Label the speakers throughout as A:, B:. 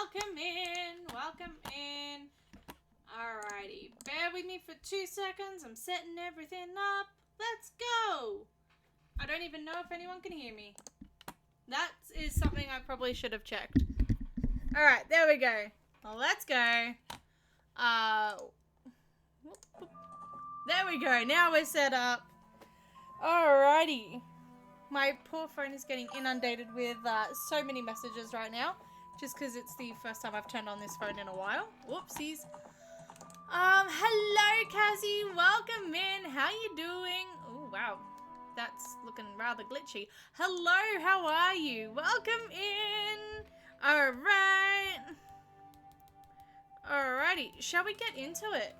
A: welcome in. Welcome in. Alrighty, bear with me for 2 seconds. I'm setting everything up. Let's go. I don't even know if anyone can hear me. That is something I probably should have checked. Alright, there we go. Well, let's go. There we go. Now we're set up. Alrighty. My poor phone is getting inundated with so many messages right now. Just because it's the first time I've turned on this phone in a while. Whoopsies. Hello, Cassie. Welcome in. How you doing? Oh, wow. That's looking rather glitchy. Hello, how are you? Welcome in. Alright. Alrighty. Shall we get into it?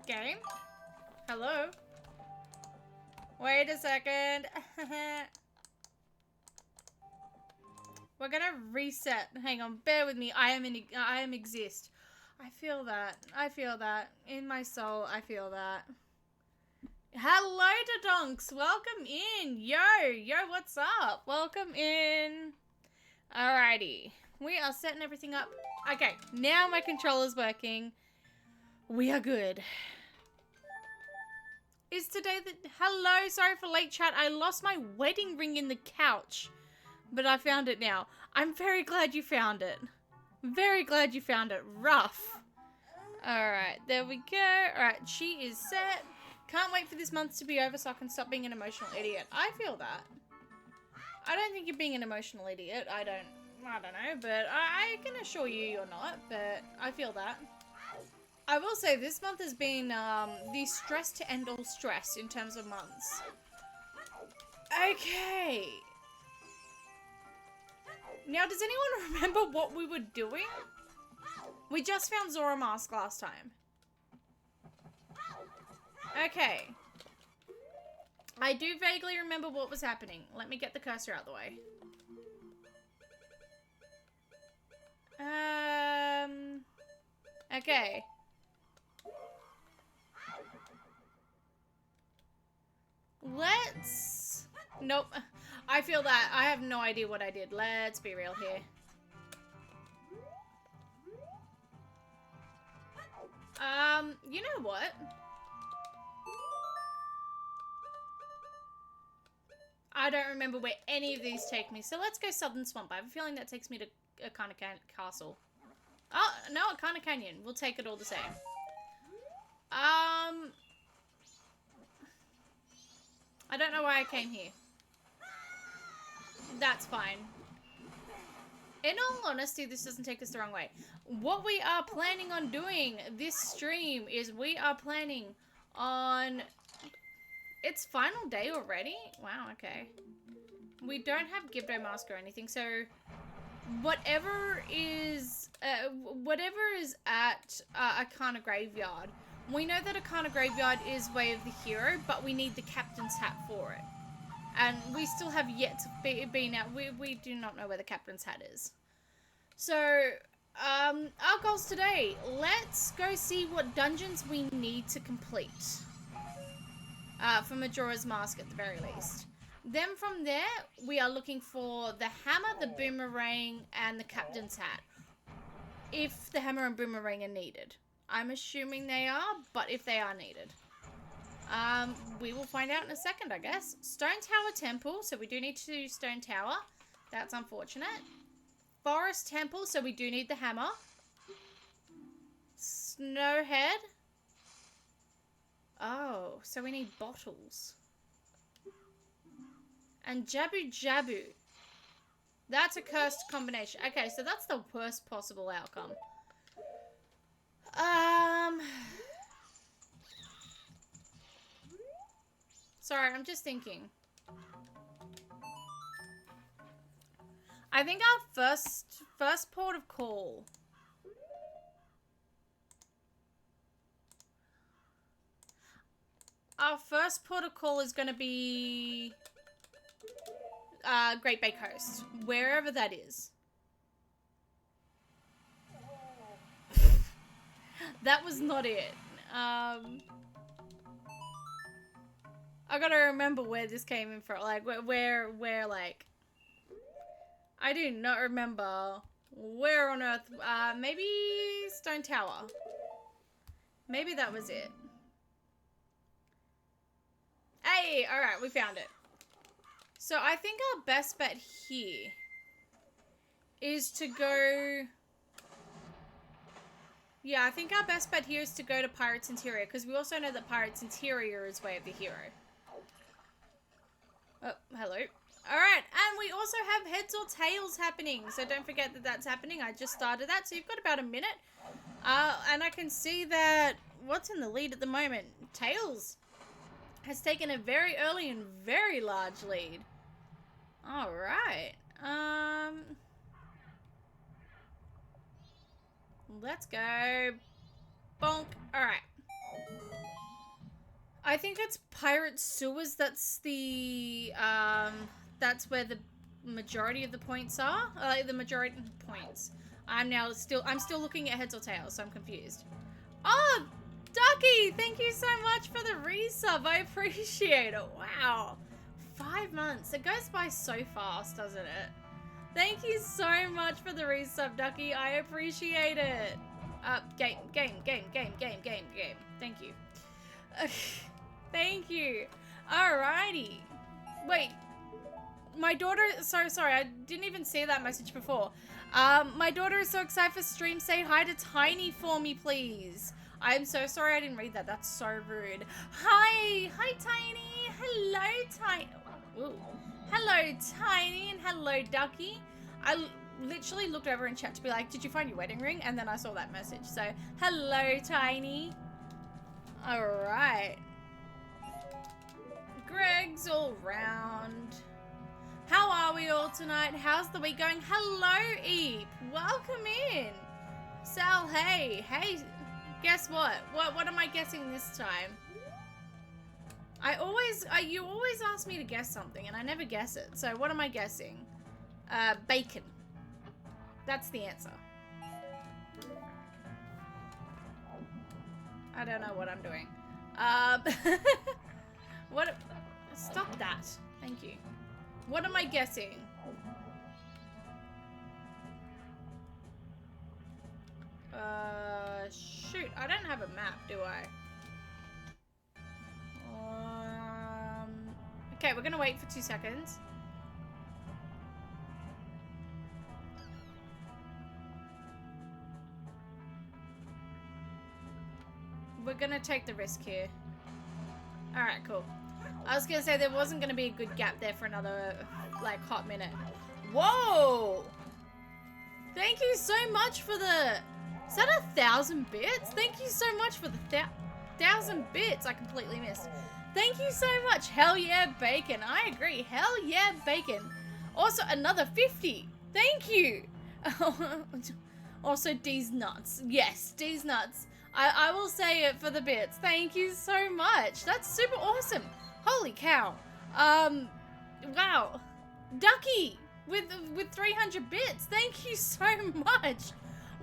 A: Game? Hello? Wait a second. We're gonna reset. Hang on, bear with me. I am exist. I feel that. I feel that. In my soul, I feel that. Hello to Donks. Welcome in. Yo, what's up? Welcome in. Alrighty. We are setting everything up. Okay, now my controller's working. We are good. Is today the... Hello, sorry for late chat. I lost my wedding ring in the couch. But I found it now. I'm very glad you found it. Very glad you found it. Rough. Alright, there we go. Alright, she is set. Can't wait for this month to be over so I can stop being an emotional idiot. I feel that. I don't think you're being an emotional idiot. I don't know, but I can assure you you're not. But I feel that. I will say this month has been the stress to end all stress in terms of months. Okay. Now, does anyone remember what we were doing? We just found Zora Mask last time. Okay. I do vaguely remember what was happening. Let me get the cursor out of the way. Okay. Let's... Nope. I feel that. I have no idea what I did. Let's be real here. You know what? I don't remember where any of these take me. So let's go Southern Swamp. I have a feeling that takes me to Akana Castle. Oh, no, Akana Canyon. We'll take it all the same. I don't know why I came here. That's fine. In all honesty, this doesn't take us the wrong way. What we are planning on doing this stream is we are planning on... It's final day already? Wow, okay. We don't have Gibdo Mask or anything, so... Whatever is at Akana Graveyard, we know that Akana Graveyard is Way of the Hero, but we need the Captain's Hat for it. And we still have yet to be out. We do not know where the Captain's Hat is. So, our goals today. Let's go see what dungeons we need to complete. For Majora's Mask at the very least. Then from there, we are looking for the hammer, the boomerang, and the Captain's Hat. If the hammer and boomerang are needed. I'm assuming they are, but if they are needed. We will find out in a second, I guess. Stone Tower Temple, so we do need to do Stone Tower. That's unfortunate. Forest Temple, so we do need the hammer. Snowhead. Oh, so we need bottles. And Jabu Jabu. That's a cursed combination. Okay, so that's the worst possible outcome. Sorry, I'm just thinking. I think our first port of call. Our first port of call is going to be Great Bay Coast, wherever that is. That was not it. I gotta remember where this came in from. Like, where, like... I do not remember where on earth... maybe Stone Tower. Maybe that was it. Hey! Alright, we found it. So, I think our best bet here is to go... Yeah, I think our best bet here is to go to Pirate's Interior, because we also know that Pirate's Interior is Way of the Hero. Oh, hello. Alright, and we also have Heads or Tails happening, so don't forget that that's happening. I just started that, so you've got about a minute. And I can see that... What's in the lead at the moment? Tails has taken a very early and very large lead. Alright. Let's go. Bonk. Alright. I think it's Pirate Sewers. That's the, that's where the majority of the points are. The majority of the points. I'm still looking at Heads or Tails, so I'm confused. Oh, Ducky! Thank you so much for the resub. I appreciate it. Wow. 5 months. It goes by so fast, doesn't it? Thank you so much for the resub, Ducky. I appreciate it. Game. Thank you. Thank you. Alrighty. Wait. My daughter... So sorry, I didn't even see that message before. My daughter is so excited for stream. Say hi to Tiny for me, please. I'm so sorry I didn't read that. That's so rude. Hi. Hi, Tiny. Hello, Tiny. Ooh. Hello, Tiny, and hello, Ducky. I literally looked over in chat to be like, did you find your wedding ring? And then I saw that message. So, hello, Tiny. Alright. Greg's all round. How are we all tonight? How's the week going? Hello, Eep. Welcome in. Sal, hey. Hey, guess what? What am I guessing this time? You always ask me to guess something, and I never guess it. So what am I guessing? Bacon. That's the answer. I don't know what I'm doing. Stop that. Thank you. What am I guessing? Shoot. I don't have a map, do I? Okay, we're gonna wait for 2 seconds. We're gonna take the risk here. Alright, cool. I was gonna say there wasn't gonna be a good gap there for another, like, hot minute. Whoa! Thank you so much for the... Is that 1,000 bits? Thank you so much for the 1,000 bits. I completely missed. Thank you so much. Hell yeah, bacon. I agree. Hell yeah, bacon. Also, another 50. Thank you. Also, D's nuts. Yes, D's nuts. I will say it for the bits. Thank you so much. That's super awesome. Holy cow. Wow. Ducky with 300 bits. Thank you so much.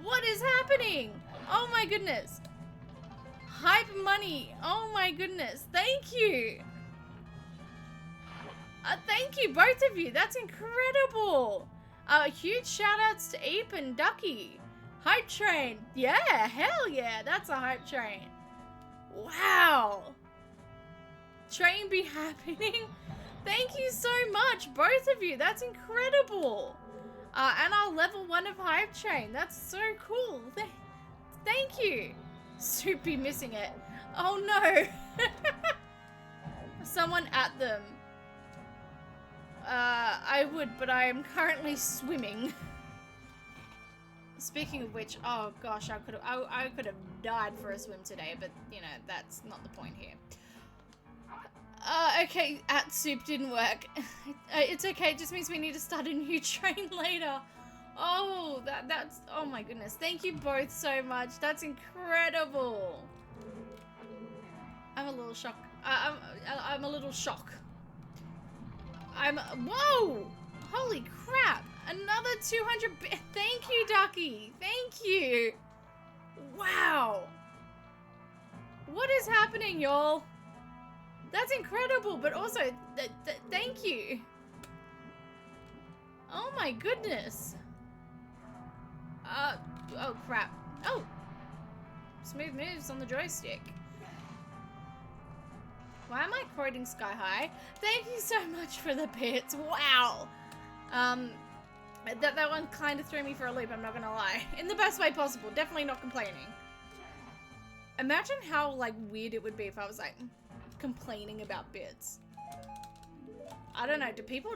A: What is happening? Oh my goodness. Hype money. Oh my goodness. Thank you. Thank you, both of you. That's incredible. Huge shout outs to Eep and Ducky. Hype train. Yeah, hell yeah. That's a hype train. Wow. Train be happening. Thank you so much, both of you. That's incredible. And our level 1 of hype train. That's so cool. Thank you. Soupy missing it. Oh no. Someone at them. I would, but I am currently swimming. Speaking of which, oh gosh, I could have died for a swim today, but you know, that's not the point here. Okay, at soup didn't work. It's okay, it just means we need to start a new train later. Oh, that's, oh my goodness. Thank you both so much. That's incredible. I'm a little shocked. I'm a little shocked. Whoa! Holy crap! Another 200 Thank you, Ducky. Thank you. Wow. What is happening, y'all? That's incredible, but also, thank you. Oh my goodness. Oh crap. Oh! Smooth moves on the joystick. Why am I quoting Sky High? Thank you so much for the bits. Wow. That one kind of threw me for a loop, I'm not gonna lie. In the best way possible. Definitely not complaining. Imagine how, like, weird it would be if I was, like, complaining about bits. I don't know, do people...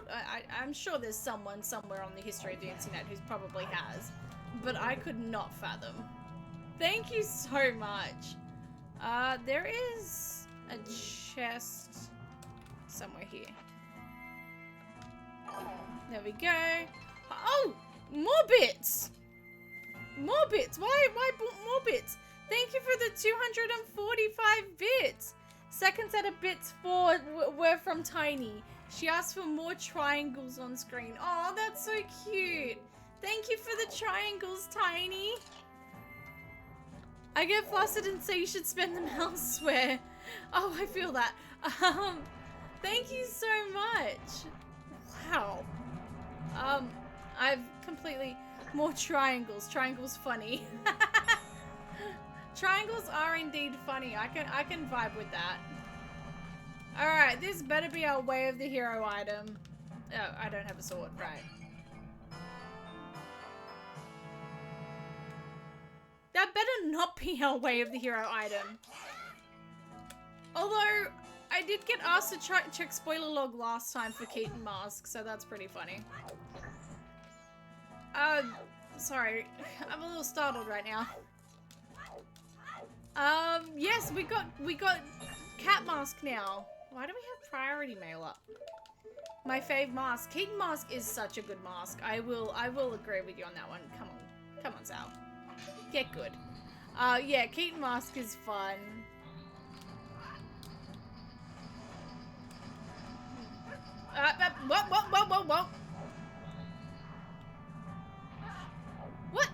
A: I'm sure there's someone somewhere on the history of the internet who probably has. But I could not fathom. Thank you so much. There is a chest somewhere here. There we go. Oh! More bits! More bits! Why more bits? Thank you for the 245 bits! Second set of bits were from Tiny. She asked for more triangles on screen. Oh, that's so cute. Thank you for the triangles, Tiny. I get flustered and say you should spend them elsewhere. Oh, I feel that. Thank you so much. Wow. I've completely... More triangles. Triangles funny. Triangles are indeed funny. I can vibe with that. Alright, this better be our Way of the Hero item. Oh, I don't have a sword. Right. That better not be our Way of the Hero item. Although, I did get asked to check spoiler log last time for Keaton Mask, so that's pretty funny. Sorry. I'm a little startled right now. Yes, we got Cat Mask now. Why do we have priority mail up? My fave mask. Keaton Mask is such a good mask. I will agree with you on that one. Come on, Sal. Get good. Yeah, Keaton Mask is fun. Whoa. What?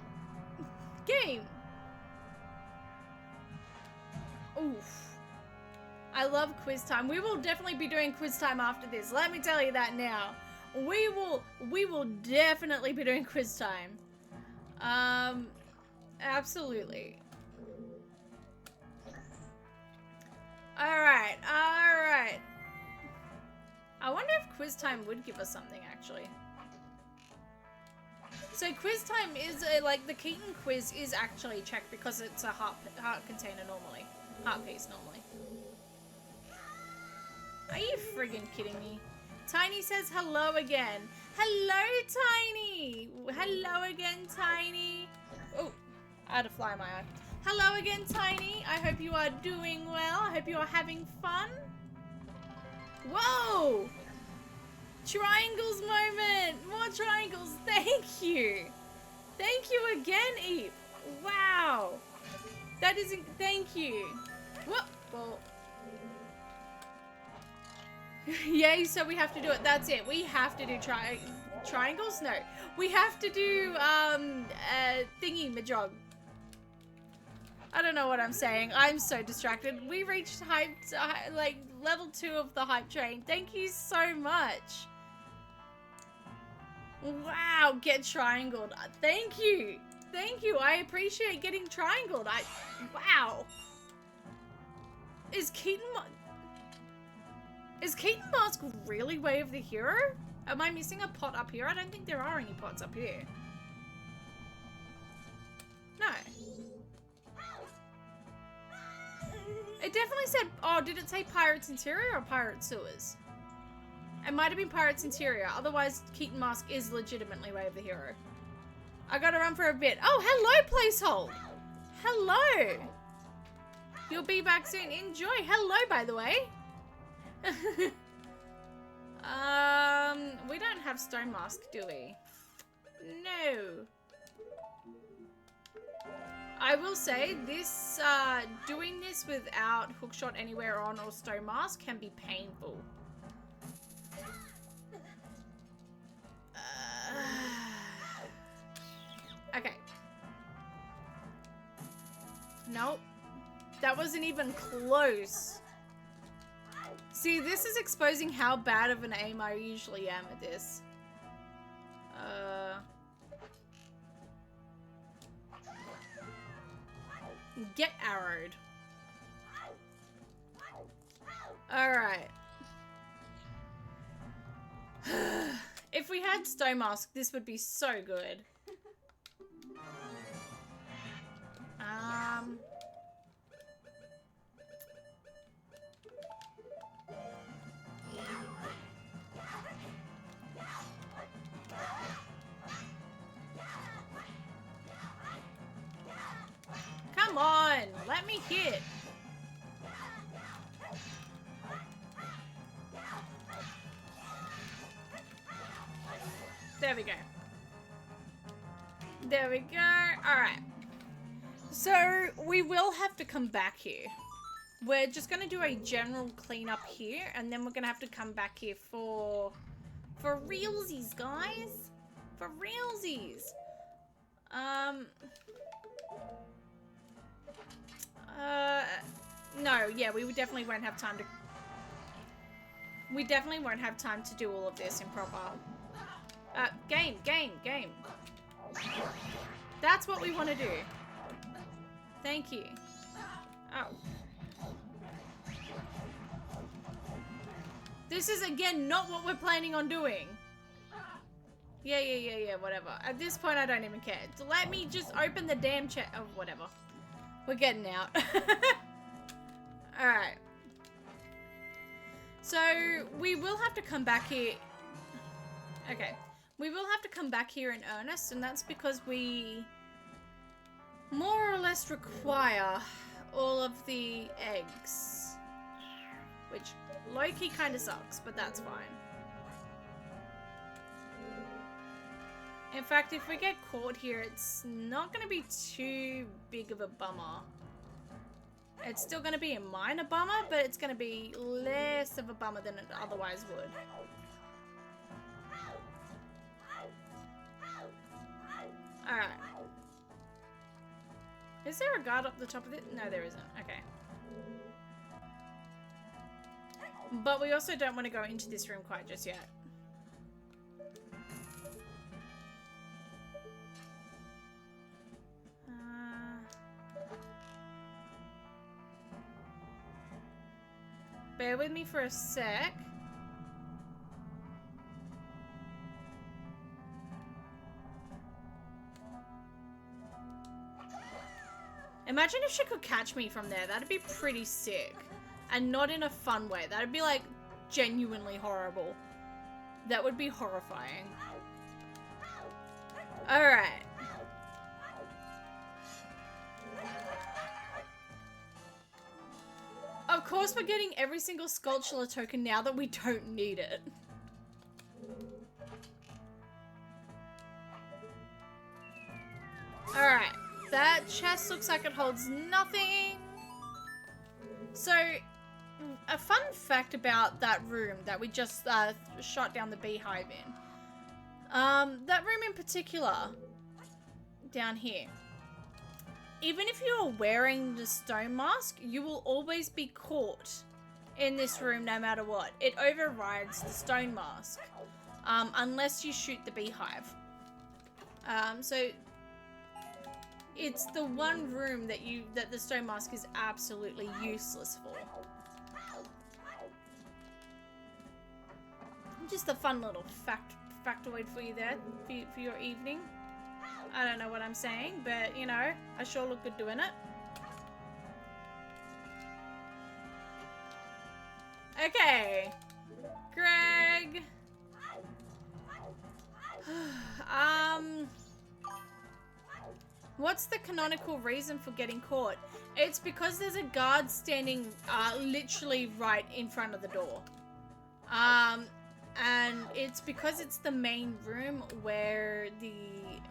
A: Game. Oof. I love quiz time. We will definitely be doing quiz time after this. Let me tell you that now. We will definitely be doing quiz time. Absolutely. Alright. I wonder if quiz time would give us something, actually. So quiz time is, like, the Keaton quiz is actually checked because it's a heart container normally. Heart piece normally. Are you friggin' kidding me? Tiny says hello again. Hello, Tiny! Hello again, Tiny. Oh, I had a fly in my eye. Hello again, Tiny. I hope you are doing well. I hope you are having fun. Whoa! Triangles moment! More triangles! Thank you! Thank you again, Eep! Wow! That is... Thank you! Whoop! Well... Yay, so we have to do it. That's it. We have to do triangles? No. We have to do, thingy-majog. I don't know what I'm saying. I'm so distracted. We reached like, level 2 of the hype train. Thank you so much. Wow, get triangled. Thank you. Thank you. I appreciate getting triangled. Wow. Is Keaton Mask really Way of the Hero? Am I missing a pot up here? I don't think there are any pots up here. No. It definitely said, oh, did it say Pirates Interior or Pirate Sewers? It might have been Pirates Interior. Otherwise, Keaton Mask is legitimately Way of the Hero. I gotta run for a bit. Oh, hello, Placehold. Hello. You'll be back soon. Enjoy. Hello, by the way. We don't have Stone Mask, do we? No. I will say this, doing this without Hookshot Anywhere on or Stone Mask can be painful. Okay. Nope. That wasn't even close. See, this is exposing how bad of an aim I usually am at this. Get arrowed. Alright. If we had Stone Mask, this would be so good. Come on, let me hit. There we go. There we go. Alright. So, we will have to come back here. We're just going to do a general cleanup here, and then we're going to have to come back here for realsies, guys. For realsies. No, yeah, we definitely won't have time to... We definitely won't have time to do all of this in proper... game. That's what we want to do. Thank you. Oh. This is, again, not what we're planning on doing. Yeah, whatever. At this point, I don't even care. Let me just open the damn chat. Oh, whatever. We're getting out. Alright. So, we will have to come back here. Okay. We will have to come back here in earnest, and that's because we more or less require all of the eggs. Which, low-key kind of sucks, but that's fine. In fact, if we get caught here, it's not going to be too big of a bummer. It's still going to be a minor bummer, but it's going to be less of a bummer than it otherwise would. Alright. Is there a guard up the top of it? No, there isn't. Okay. But we also don't want to go into this room quite just yet. Bear with me for a sec. Imagine if she could catch me from there. That'd be pretty sick. And not in a fun way. That'd be like genuinely horrible. That would be horrifying. Alright. Of course we're getting every single sculpture token now that we don't need it. Alright. That chest looks like it holds nothing. So, a fun fact about that room that we just shot down the beehive in. That room in particular, down here. Even if you're wearing the stone mask, you will always be caught in this room no matter what. It overrides the stone mask, unless you shoot the beehive. So it's the one room that the stone mask is absolutely useless for. Just a fun little factoid for you there, for your evening. I don't know what I'm saying, but, you know, I sure look good doing it. Okay. Greg. What's the canonical reason for getting caught? It's because there's a guard standing literally right in front of the door. And it's because it's the main room where the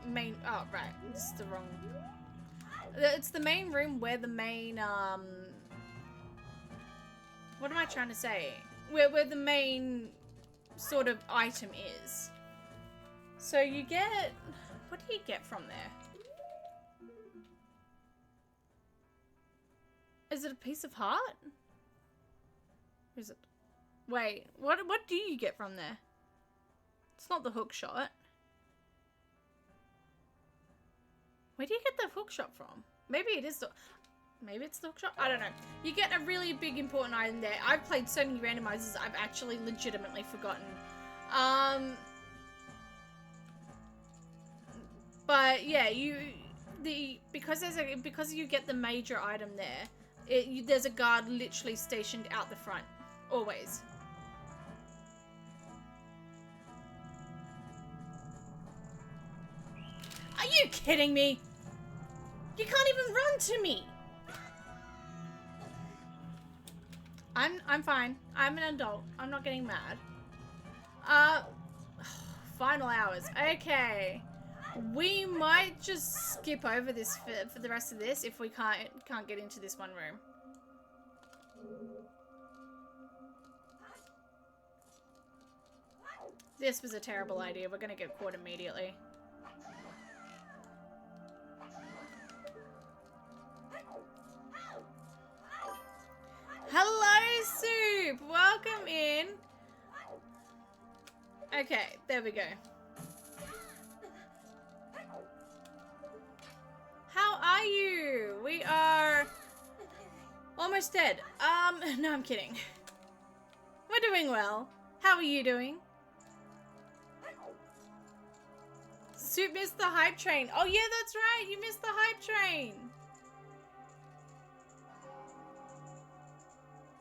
A: main... Oh, right. This is the wrong... It's the main room where the main, what am I trying to say? Where the main sort of item is. So you get... What do you get from there? Is it a piece of heart? Or is it... Wait, what do you get from there? It's not the hook shot. Where do you get the hook shot from? Maybe it is the... Maybe it's the hook shot? I don't know. You get a really big important item there. I've played so many randomizers, I've actually legitimately forgotten. But yeah, because you get the major item there, there's a guard literally stationed out the front. Always. Are you kidding me? You can't even run to me. I'm fine. I'm an adult. I'm not getting mad. Final hours. Okay. We might just skip over this for the rest of this if we can't get into this one room. This was a terrible idea. We're gonna get caught immediately. Hello, Soup! Welcome in. Okay, there we go. How are you? We are almost dead. No, I'm kidding. We're doing well. How are you doing? Soup missed the hype train. Oh yeah, that's right. You missed the hype train.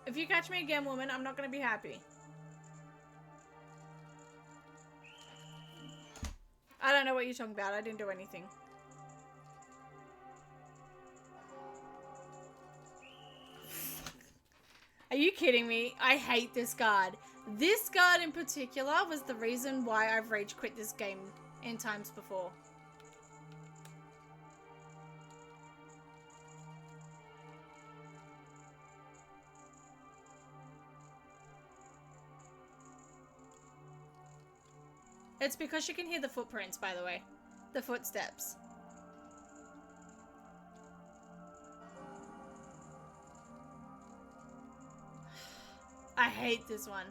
A: If you catch me again, woman, I'm not going to be happy. I don't know what you're talking about. I didn't do anything. Are you kidding me? I hate this guard. This guard in particular was the reason why I've rage quit this game in times before. It's because you can hear the footprints, by the way. The footsteps. I hate this one.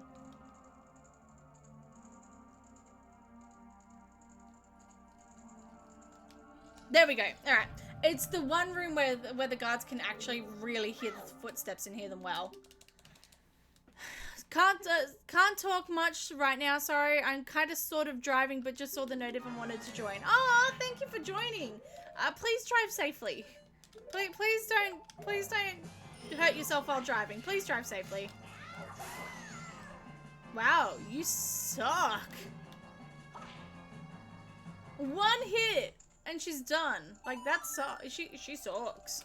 A: There we go. Alright. It's the one room where the guards can actually really hear the footsteps and hear them well. Can't talk much right now, sorry. I'm kind of sort of driving, but just saw the notif and wanted to join. Oh, thank you for joining. Please drive safely. Please don't hurt yourself while driving. Please drive safely. Wow, you suck. One hit and she's done. Like that sucks. She sucks.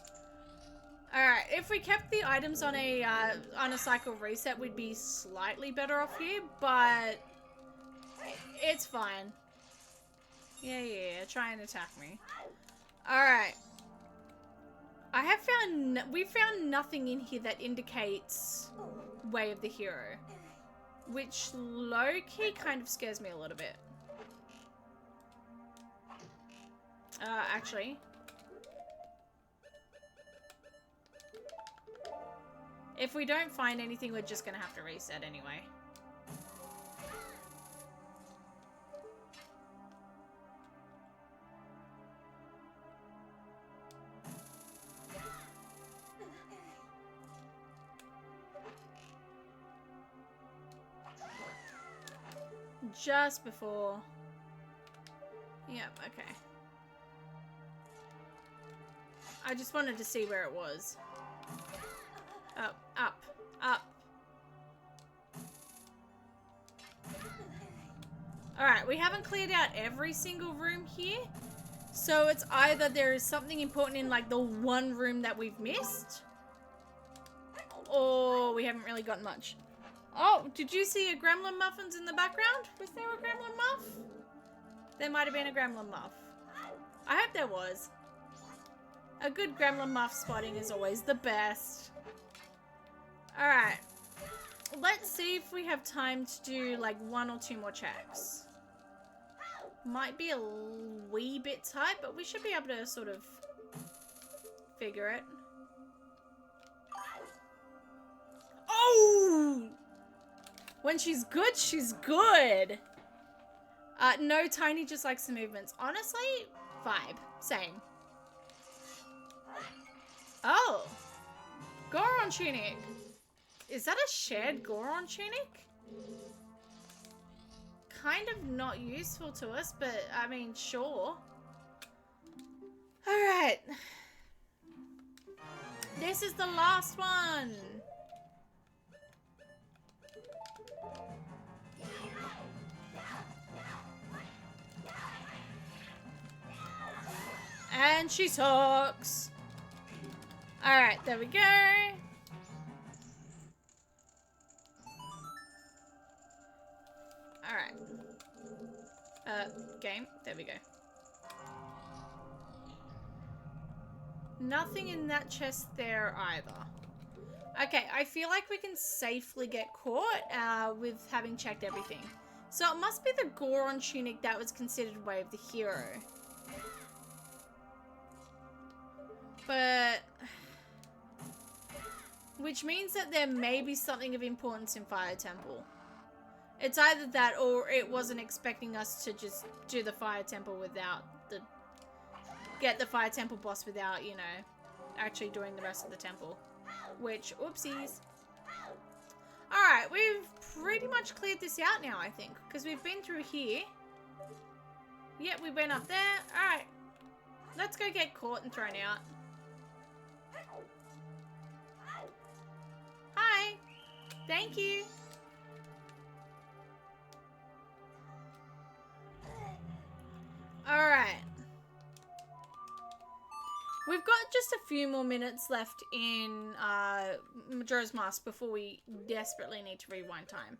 A: Alright, if we kept the items on a cycle reset, we'd be slightly better off here, but it's fine. Yeah, try and attack me. Alright. We found nothing in here that indicates Way of the Hero, which low-key kind of scares me a little bit. Actually. If we don't find anything, we're just gonna have to reset anyway. Just before. Yep, okay. I just wanted to see where it was. Up. Alright, we haven't cleared out every single room here. So it's either there is something important in like the one room that we've missed, or we haven't really got much. Oh, did you see a gremlin muffins in the background? Was there a gremlin muff? There might have been a gremlin muff. I hope there was. A good gremlin muff spotting is always the best. Alright. Let's see if we have time to do like 1 or 2 more checks. Might be a wee bit tight, but we should be able to sort of figure it. Oh! When she's good, she's good. No, Tiny just likes the movements. Honestly, vibe. Same. Oh. Goron tunic. Is that a shared Goron tunic? Kind of not useful to us, but I mean, sure. Alright. This is the last one. And she sucks. Alright, there we go. Alright. Game. There we go. Nothing in that chest there either. Okay, I feel like we can safely get caught with having checked everything. So it must be the Goron tunic that was considered Way of the Hero. But... which means that there may be something of importance in Fire Temple. It's either that or it wasn't expecting us to just do the Fire Temple without the... get the Fire Temple boss without, you know, actually doing the rest of the temple. Which, oopsies. Alright, we've pretty much cleared this out now, I think. Because we've been through here. Yep, we went up there. Alright. Let's go get caught and thrown out. Hi. Thank you. Alright. We've got just a few more minutes left in Majora's Mask before we desperately need to rewind time.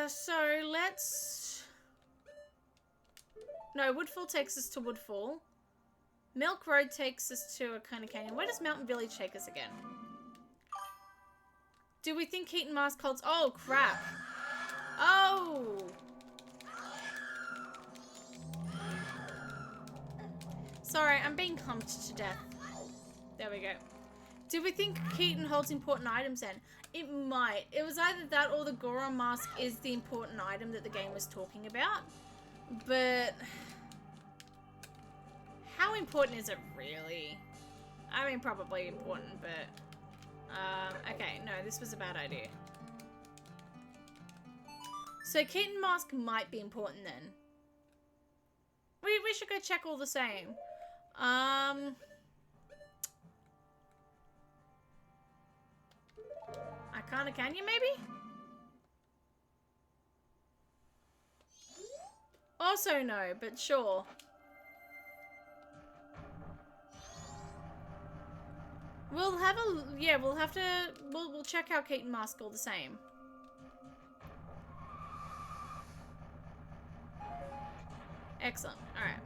A: So let's... no, Woodfall takes us to Woodfall. Milk Road takes us to Akona Canyon. Where does Mountain Village take us again? Do we think Keaton Mask holds... oh, crap. Oh! Sorry, I'm being humped to death. There we go. Do we think Keaton holds important items then? It might. It was either that or the Goron Mask is the important item that the game was talking about. But... how important is it really? I mean, probably important, but... okay, no, this was a bad idea. So Keaton Mask might be important then. We should go check all the same. Akona Canyon, maybe? Also no, but sure. We'll have a... yeah, we'll have to... We'll check out Keaton Mask all the same. Excellent. Alright.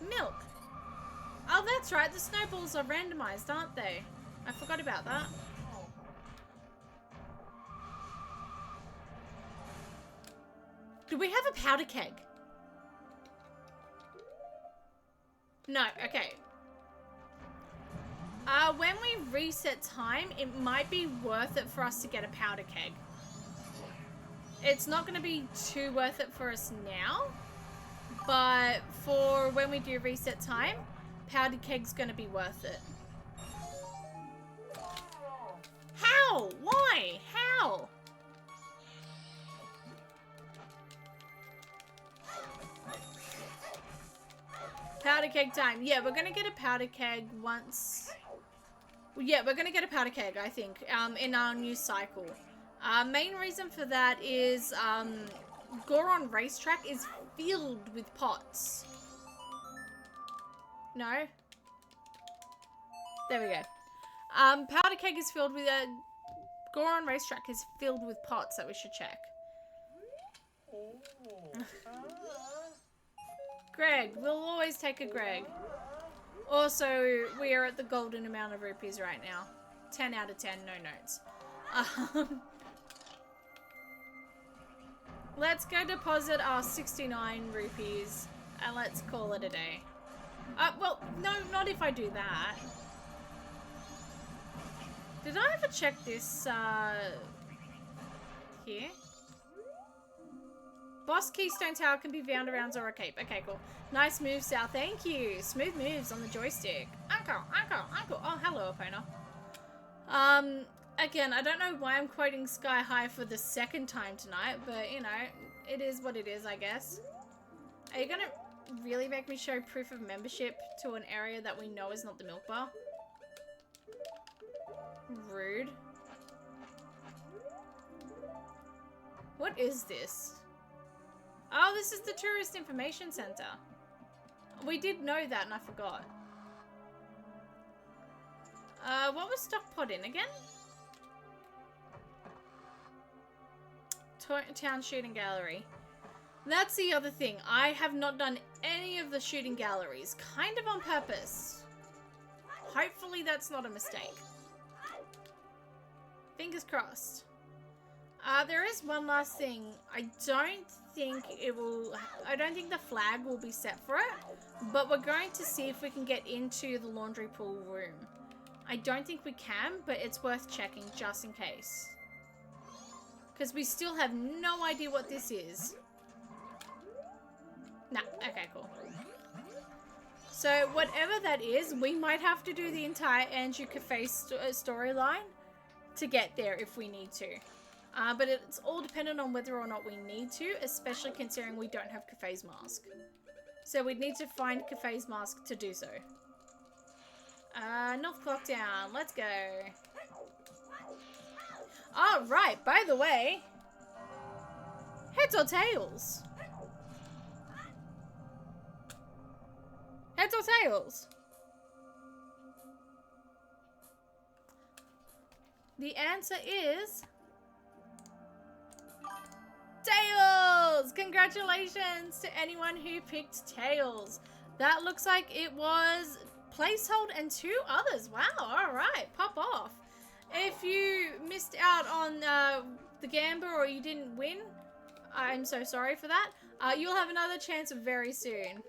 A: Milk. Oh, that's right. The snowballs are randomized, aren't they? I forgot about that. Do we have a powder keg? No. Okay. When we reset time, it might be worth it for us to get a powder keg. It's not going to be too worth it for us now. But for when we do reset time, powder keg's going to be worth it. How? Why? How? Powder keg time. Yeah, we're going to get a powder keg once... yeah, we're going to get a powder keg, I think, in our new cycle. Main reason for that is Goron Racetrack is filled with pots. No? There we go. Powder keg is filled with a... Goron Racetrack is filled with pots that we should check. Greg. We'll always take a Greg. Also, we are at the golden amount of rupees right now. 10 out of 10, no notes. Let's go deposit our 69 rupees and let's call it a day. Well, no, not if I do that. Did I ever check this, here? Boss Keystone Tower can be found around Zora Cape. Okay, cool. Nice move, Sal. Thank you. Smooth moves on the joystick. Uncle. Oh, hello, Epona. Again, I don't know why I'm quoting Sky High for the second time tonight, but, you know, it is what it is, I guess. Are you gonna really make me show proof of membership to an area that we know is not the milk bar? Rude. What is this? Oh, this is the Tourist Information Center. We did know that and I forgot. What was Stockpot in again? Town Shooting Gallery. That's the other thing. I have not done any of the shooting galleries. Kind of on purpose. Hopefully that's not a mistake. Fingers crossed. There is one last thing. I don't think the flag will be set for it, but we're going to see if we can get into the laundry pool room. I don't think we can, but it's worth checking just in case. Because we still have no idea what this is. Nah, okay, cool. So whatever that is, we might have to do the entire Andrew Cafe storyline to get there if we need to. But it's all dependent on whether or not we need to, especially considering we don't have Cafe's mask. So we'd need to find Cafe's mask to do so. North Clock Town, let's go. Oh, right, by the way. Heads or tails? Heads or tails? The answer is... Tails! Congratulations to anyone who picked Tails. That looks like it was Placehold and 2 others. Wow, alright, pop off. If you missed out on the Gamba or you didn't win, I'm so sorry for that. You'll have another chance very soon.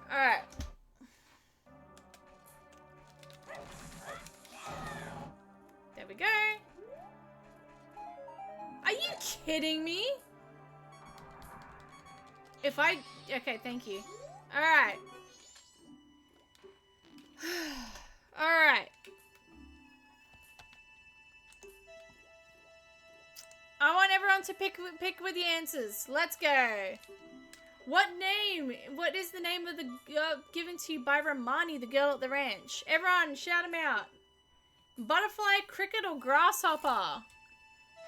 A: Alright. There we go. Are you kidding me? Okay, thank you. Alright. Alright. I want everyone to pick with the answers. Let's go. What is the name of the given to you by Ramani, the girl at the ranch? Everyone, shout them out. Butterfly, cricket, or grasshopper?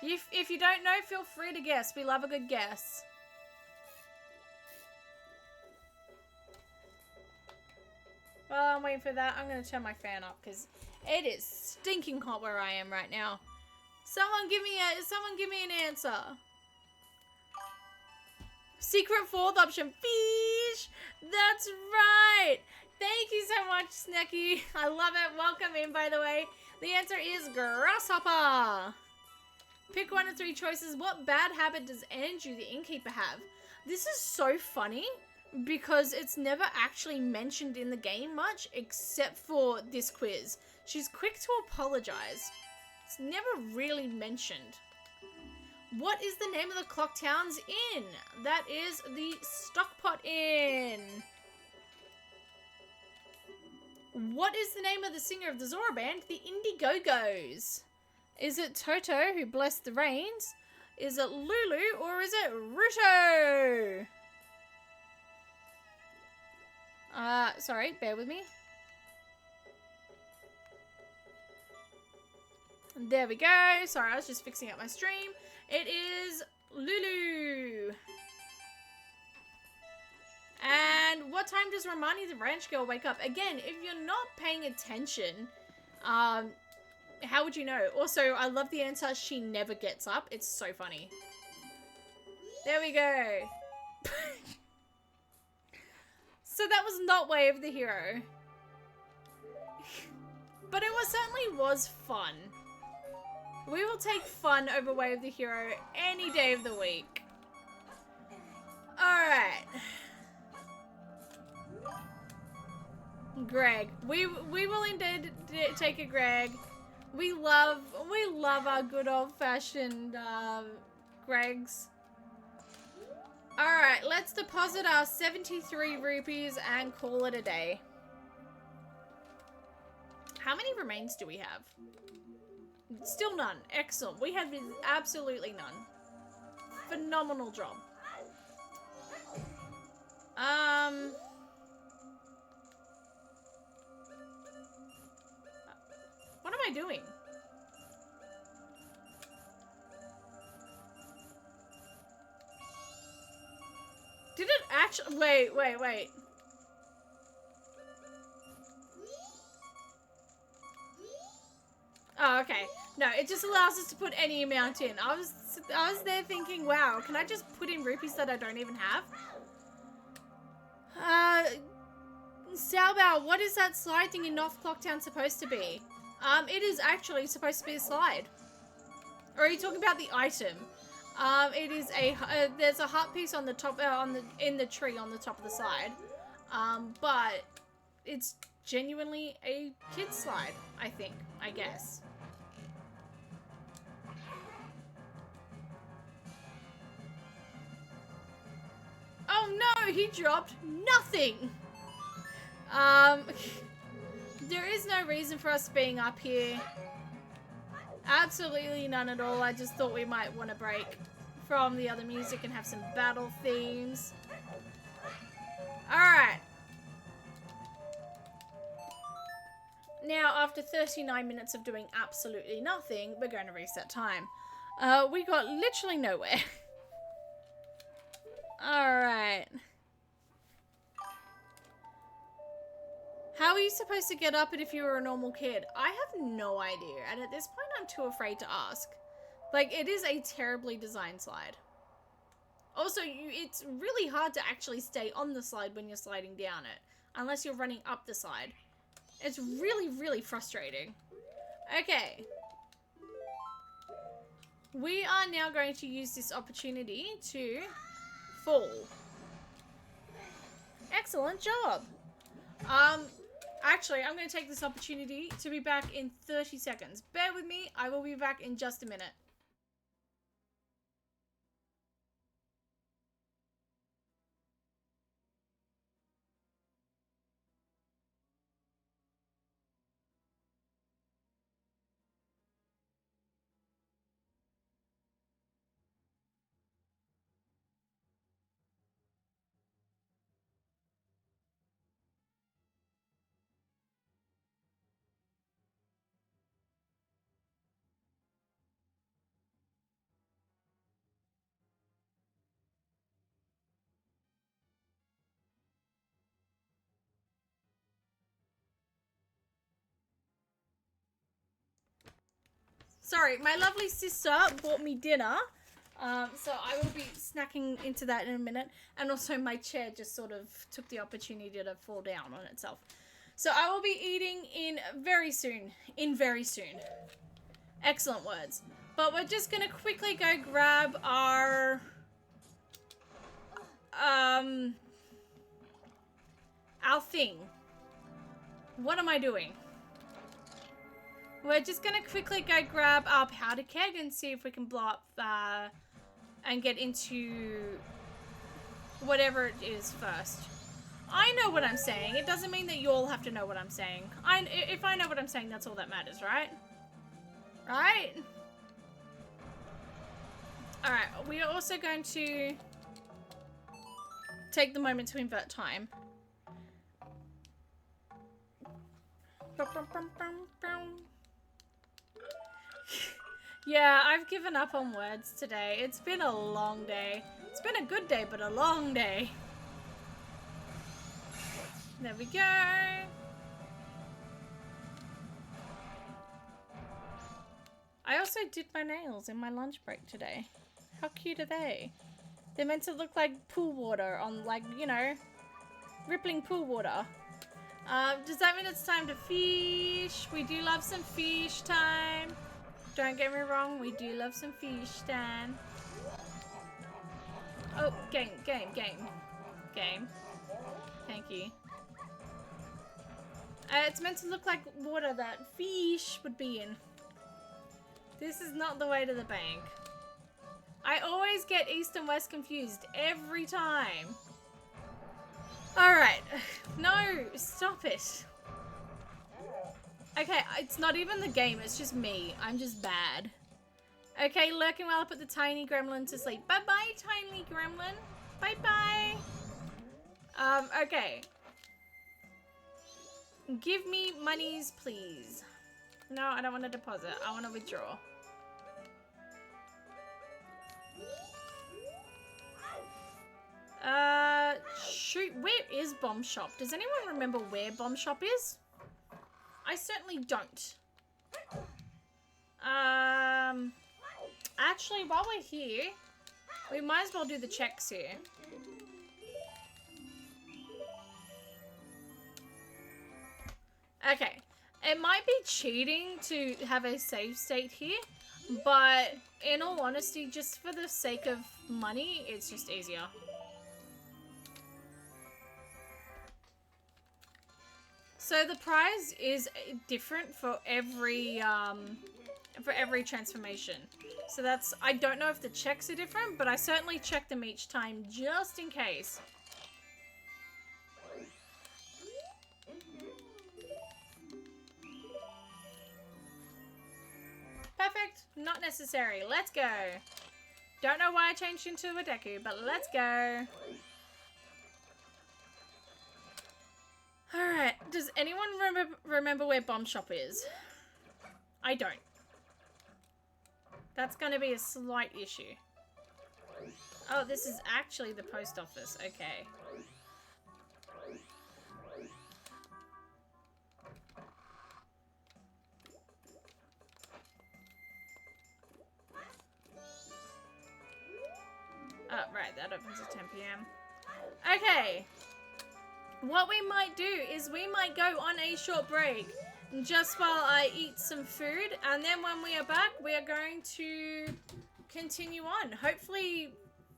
A: If you don't know, feel free to guess. We love a good guess. While I'm waiting for that, I'm going to turn my fan up because it is stinking hot where I am right now. Someone give me an answer. Secret fourth option, fish. That's right. Thank you so much, Snacky. I love it. Welcome in, by the way. The answer is grasshopper. Pick one of 3 choices. What bad habit does Andrew, the innkeeper, have? This is so funny because it's never actually mentioned in the game much except for this quiz. She's quick to apologize. It's never really mentioned. What is the name of the Clock Town's inn? That is the Stockpot Inn. What is the name of the singer of the Zora band? The Indiegogo's. Is it Toto, who blessed the rains? Is it Lulu, or is it Ruto? Sorry, bear with me. There we go. Sorry, I was just fixing up my stream. It is Lulu. And what time does Romani the ranch girl wake up? Again, if you're not paying attention, how would you know? Also, I love the answer, she never gets up. It's so funny. There we go. So that was not Way of the Hero. But it certainly was fun. We will take fun over Way of the Hero any day of the week. Alright. Greg. We will indeed take a Greg. We love our good old-fashioned Gregs. Alright, let's deposit our 73 rupees and call it a day. How many remains do we have? Still none. Excellent. We have absolutely none. Phenomenal job. What am I doing? Did it actually... Wait. Oh, okay. No, it just allows us to put any amount in. I was there thinking, wow, can I just put in rupees that I don't even have? Salbao, what is that slide thing in North Clocktown supposed to be? It is actually supposed to be a slide. Or are you talking about the item? It is there's a heart piece on the top, in the tree on the top of the slide. But it's genuinely a kid's slide, I guess. Oh no, he dropped nothing! There is no reason for us being up here. Absolutely none at all. I just thought we might want to break from the other music and have some battle themes. Alright. Now, after 39 minutes of doing absolutely nothing, we're going to reset time. We got literally nowhere. Alright. How are you supposed to get up it if you were a normal kid? I have no idea, and at this point I'm too afraid to ask. Like, it is a terribly designed slide. Also, it's really hard to actually stay on the slide when you're sliding down it, unless you're running up the slide. It's really, really frustrating. Okay. We are now going to use this opportunity to fall. Excellent job. Actually, I'm going to take this opportunity to be back in 30 seconds. Bear with me. I will be back in just a minute. Sorry, my lovely sister bought me dinner. So I will be snacking into that in a minute. And also my chair just sort of took the opportunity to fall down on itself. So I will be eating in very soon. Excellent words. But we're just going to quickly go grab our... our thing. What am I doing? We're just going to quickly go grab our powder keg and see if we can blow up and get into whatever it is first. I know what I'm saying. It doesn't mean that you all have to know what I'm saying. If I know what I'm saying, that's all that matters, right? Right? Alright, we are also going to take the moment to invert time. Yeah, I've given up on words today. It's been a long day. It's been a good day, but a long day. There we go. I also did my nails in my lunch break today. How cute are they? They're meant to look like pool water on, like, you know, rippling pool water. Does that mean it's time to fish? We do love some fish time. Don't get me wrong, we do love some fish time. Oh, game. Thank you. It's meant to look like water that fish would be in. This is not the way to the bank. I always get east and west confused every time. Alright. No, stop it. Okay, it's not even the game, it's just me. I'm just bad. Okay, lurking while I put the tiny gremlin to sleep. Bye-bye, tiny gremlin. Bye-bye. Okay. Give me monies, please. No, I don't want to deposit. I want to withdraw. Shoot, where is Bomb Shop? Does anyone remember where Bomb Shop is? I certainly don't. Actually, while we're here, we might as well do the checks here. Okay, it might be cheating to have a save state here, but in all honesty, just for the sake of money, it's just easier. So the prize is different for every transformation. So that's, I don't know if the checks are different, but I certainly check them each time just in case. Perfect. Not necessary. Let's go. Don't know why I changed into a Deku, but let's go. Alright. Does anyone remember where Bomb Shop is? I don't. That's going to be a slight issue. Oh, this is actually the post office. Okay. Oh, right. That opens at 10 p.m. Okay. What we might do is we might go on a short break just while I eat some food, and then when we are back, we are going to continue on. Hopefully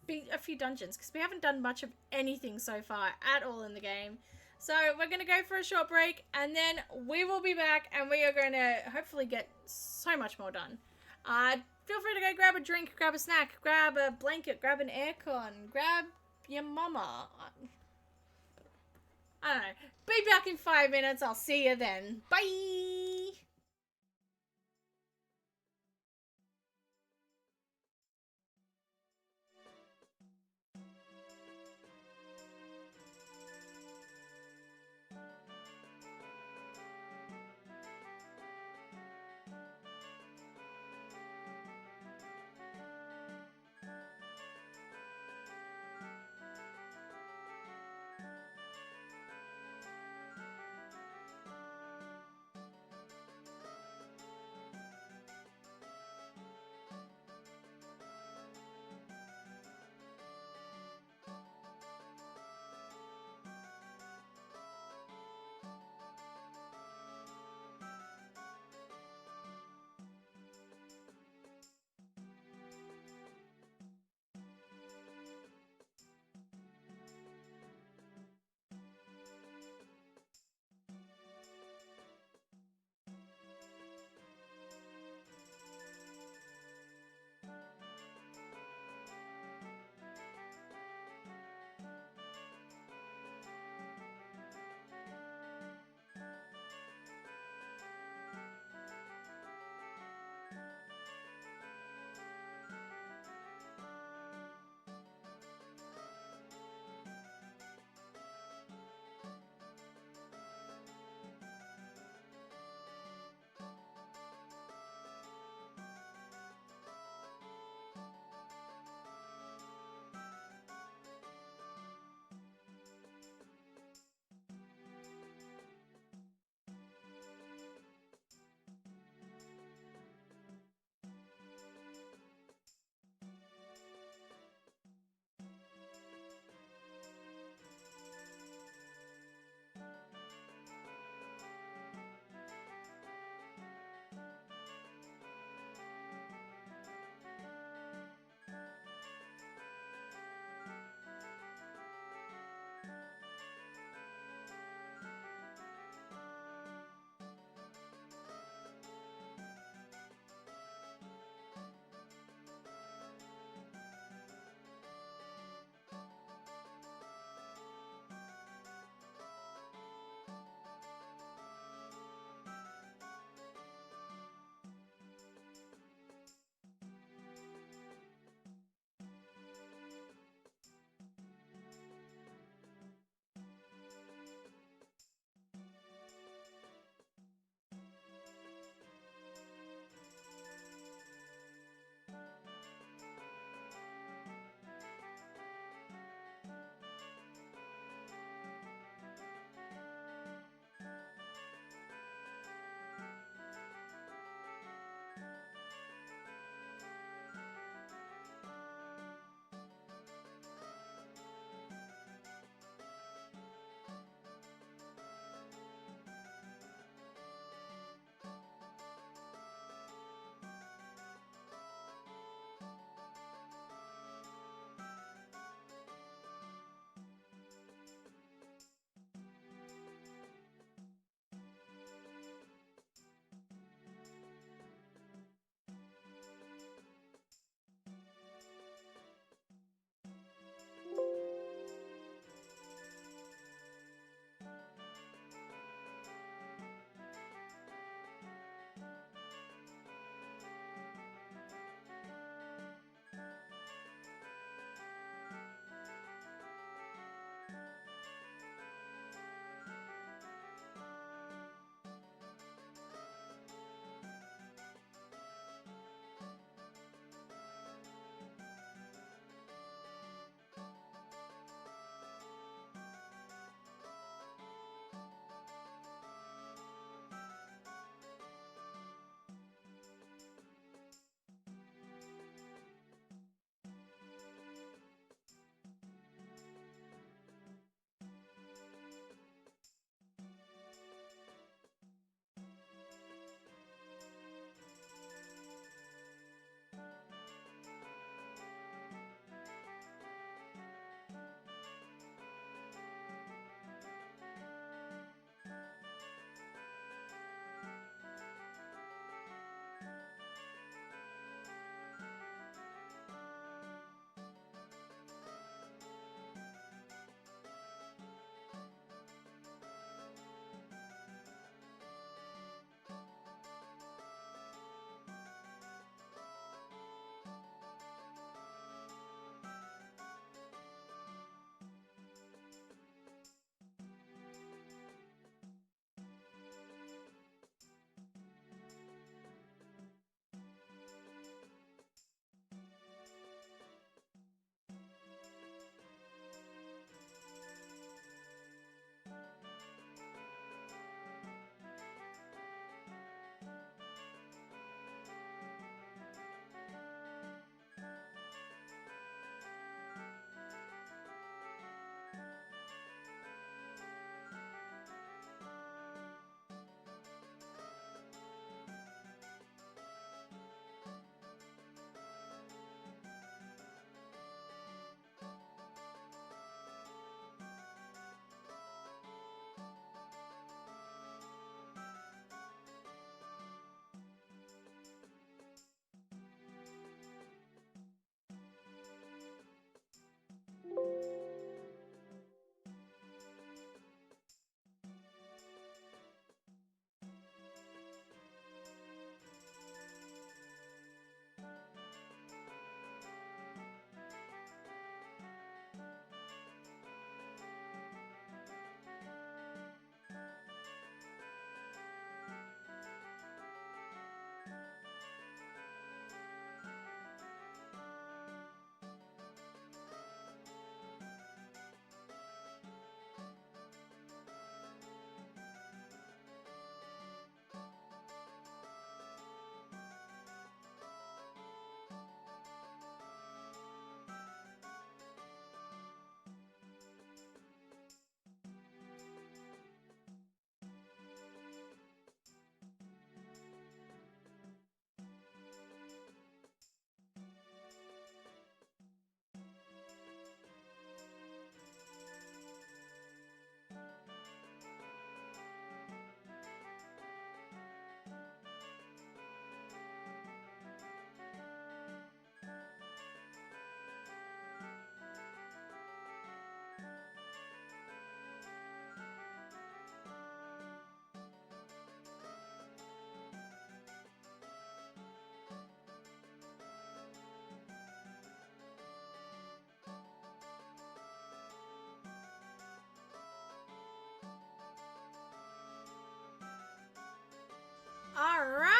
A: beat a few dungeons, because we haven't done much of anything so far at all in the game. So we're going to go for a short break, and then we will be back, and we are going to hopefully get so much more done. Feel free to go grab a drink, grab a snack, grab a blanket, grab an aircon, grab your mama. I don't know. Be back in 5 minutes. I'll see you then. Bye!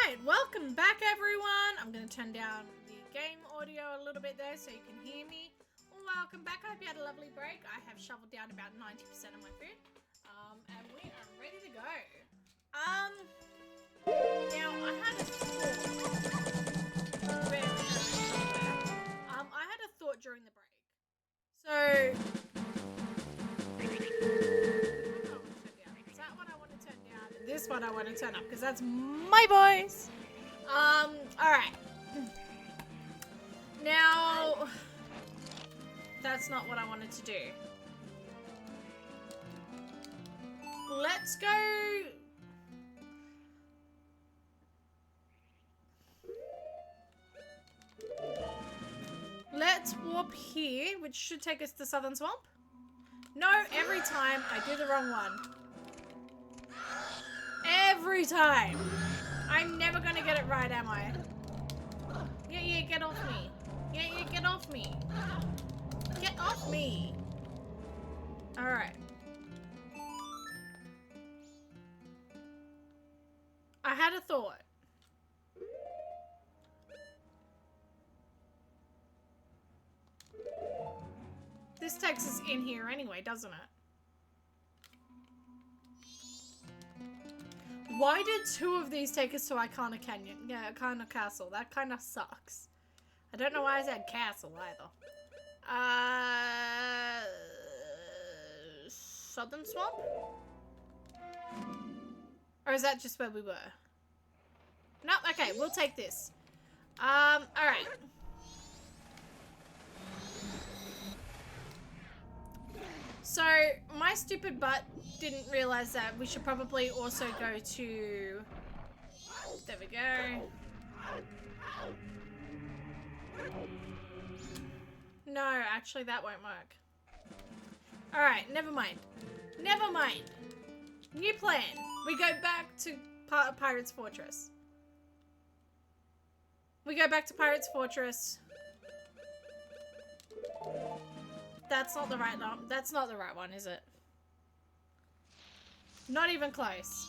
A: Alright, welcome back everyone. I'm going to turn down the game audio a little bit there so you can hear me. Welcome back. I hope you had a lovely break. I have shoveled down about 90% of my food. And we are ready to go. Now I had a thought. I had a thought during the break. So is that what I want to turn down? This one I want to turn up because that's my voice. Alright. Now that's not what I wanted to do. Let's go. Let's warp here, which should take us to Southern Swamp. No, every time I do the wrong one. Every time. I'm never gonna get it right, am I? Yeah, get off me. Yeah, get off me. Get off me. Alright. I had a thought. This takes us in here anyway, doesn't it? Why did two of these take us to Icona Canyon? Yeah, Icona Castle. That kind of sucks. I don't know why I said castle either. Southern Swamp? Or is that just where we were? No, okay, we'll take this. Alright. So, my stupid butt didn't realize that we should probably also go to... There we go. No, actually that won't work. Alright, never mind. Never mind. New plan. We go back to Pirate's Fortress. We go back to Pirate's Fortress. That's not the right one. That's not the right one, is it? Not even close.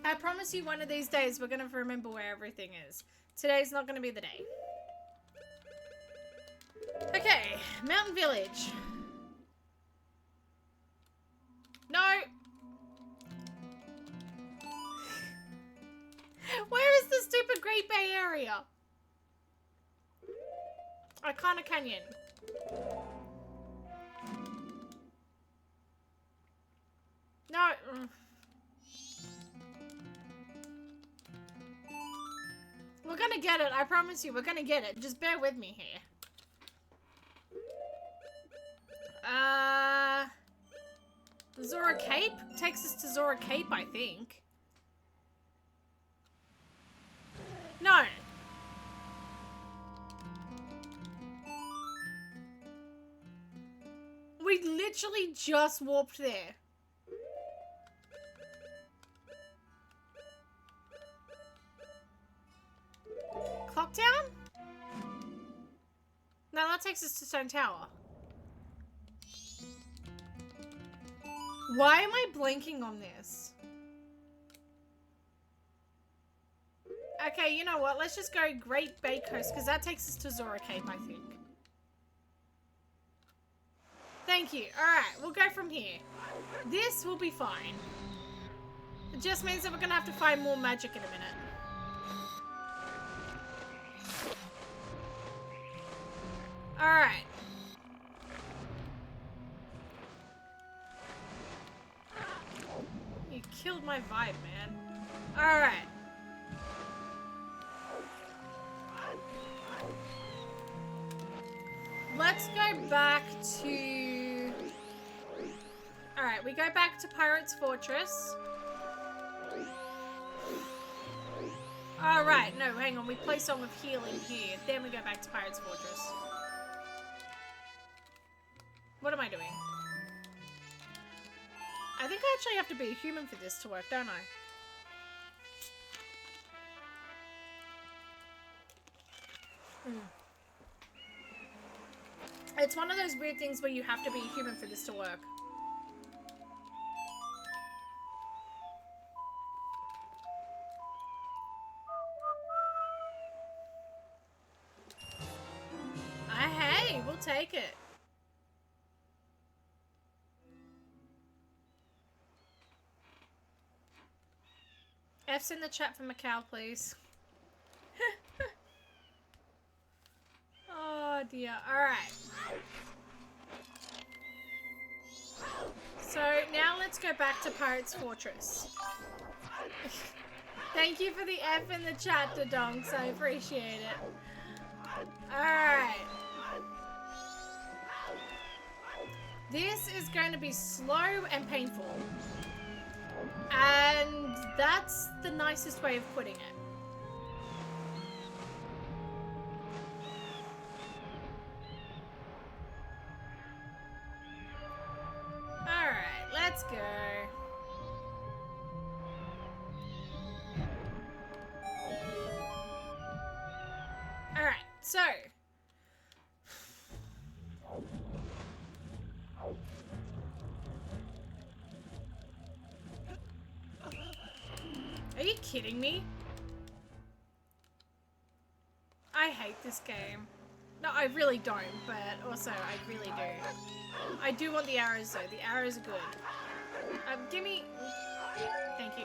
A: I promise you one of these days we're going to remember where everything is. Today's not going to be the day. Okay, Mountain Village. No! Where is the stupid Great Bay Area? Icona Canyon. No. We're gonna get it. I promise you, we're gonna get it. Just bear with me here. Zora Cape? Takes us to Zora Cape, I think. No. We literally just warped there. Clocktown? No, that takes us to Stone Tower. Why am I blanking on this? Okay, you know what? Let's just go Great Bay Coast, because that takes us to Zora Cape, I think. Thank you. Alright, we'll go from here. This will be fine. It just means that we're going to have to find more magic in a minute. Alright. You killed my vibe, man. Alright. Let's go back to... Alright, we go back to Pirate's Fortress. Alright, no, hang on. We play Song of Healing here. Then we go back to Pirate's Fortress. What am I doing? I think I actually have to be a human for this to work, don't I? It's one of those weird things where you have to be a human for this to work. take it. F's in the chat for Macau, please. Oh dear. Alright. So now let's go back to Pirate's Fortress. Thank you for the F in the chat, Donks. I appreciate it. Alright. This is going to be slow and painful. And that's the nicest way of putting it. Alright, let's go. Alright, so. Are you kidding me? I hate this game. No, I really don't, but also I really do. I do want the arrows though. The arrows are good. Give me... Thank you.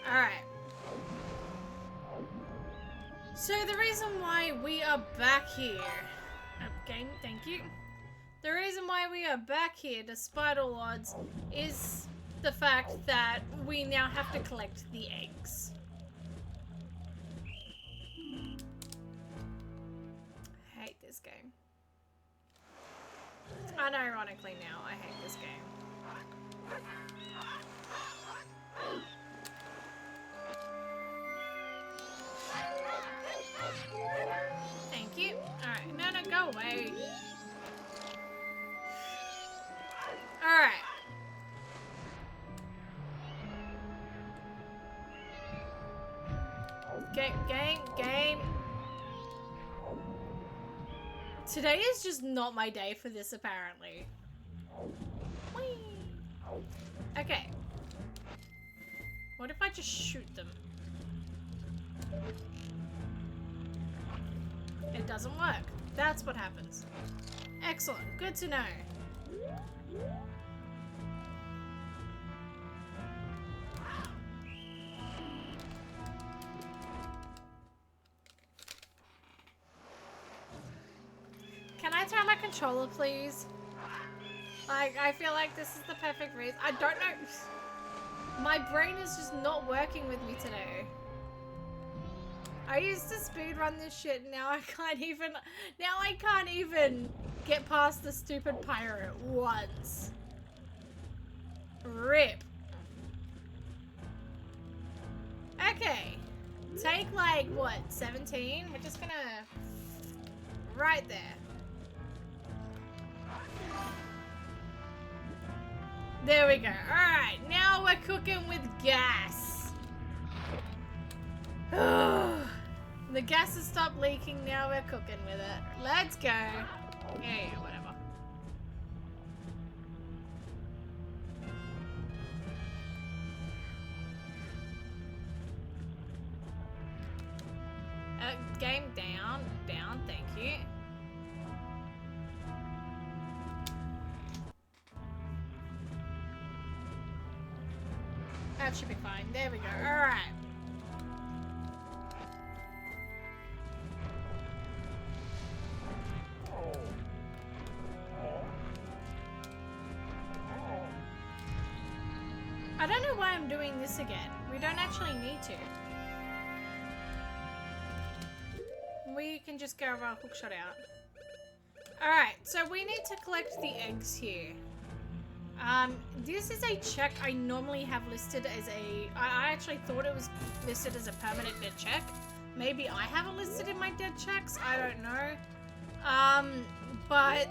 A: Alright. So the reason why we are back here... Game, thank you. The reason why we are back here, despite all odds, is the fact that we now have to collect the eggs. I hate this game. Unironically now, I hate this game. Thank you. Alright, no, go away. Alright. Game. Today is just not my day for this, apparently. Whee! Okay. What if I just shoot them? It doesn't work. That's what happens. Excellent. Good to know. Can I turn my controller, please? Like, I feel like this is the perfect reason. I don't know. My brain is just not working with me today. I used to speedrun this shit, now I can't even get past the stupid pirate once. Rip. Okay. Take like, what, 17? We're just gonna... Right there. There we go. Alright, now we're cooking with gas. The gas has stopped leaking, now we're cooking with it. Let's go. Yeah, whatever. Game down, thank you. That should be fine. There we go. Alright. I don't know why I'm doing this again. We don't actually need to. We can just go our hookshot out. Alright, so we need to collect the eggs here. This is a check I normally have listed as a... I actually thought it was listed as a permanent dead check. Maybe I have it listed in my dead checks. I don't know. But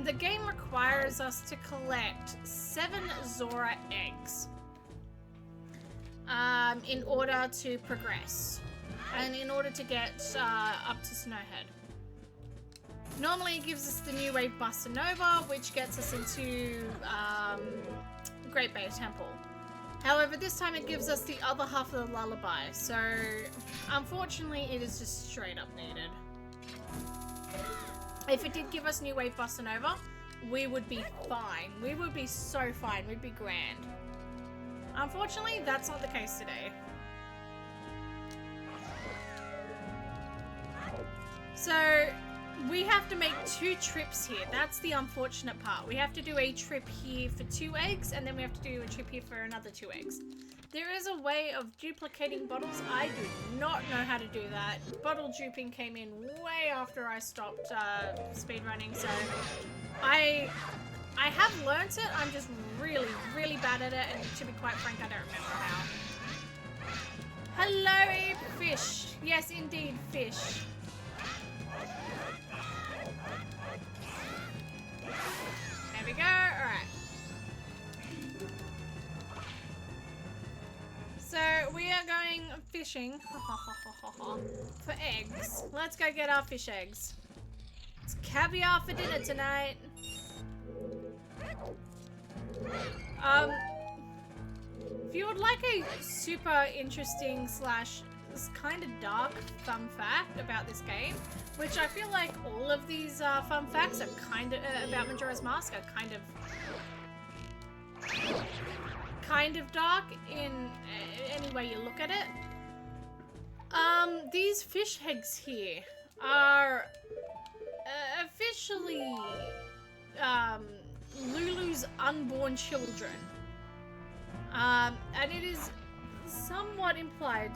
A: the game requires us to collect 7 Zora eggs. In order to progress. And in order to get up to Snowhead. Normally it gives us the new wave Buster Nova, which gets us into Great Bay Temple. However, this time it gives us the other half of the lullaby, so unfortunately it is just straight up needed. If it did give us New Wave Buster Nova, we would be fine. We would be so fine. We'd be grand. Unfortunately, that's not the case today. So, we have to make 2 trips here. That's the unfortunate part. We have to do a trip here for 2 eggs, and then we have to do a trip here for another 2 eggs. There is a way of duplicating bottles. I do not know how to do that. Bottle duping came in way after I stopped speedrunning, so I have learnt it. I'm just really, really bad at it, and to be quite frank, I don't remember how. Hello, fish. Yes, indeed, fish. There we go. Alright. So, we are going fishing for eggs. Let's go get our fish eggs. It's caviar for dinner tonight. If you would like a super interesting / kind of dark fun fact about this game, which I feel like all of these fun facts are kind of about Majora's Mask are kind of dark in any way you look at it. These fish eggs here are officially Lulu's unborn children. And it is somewhat implied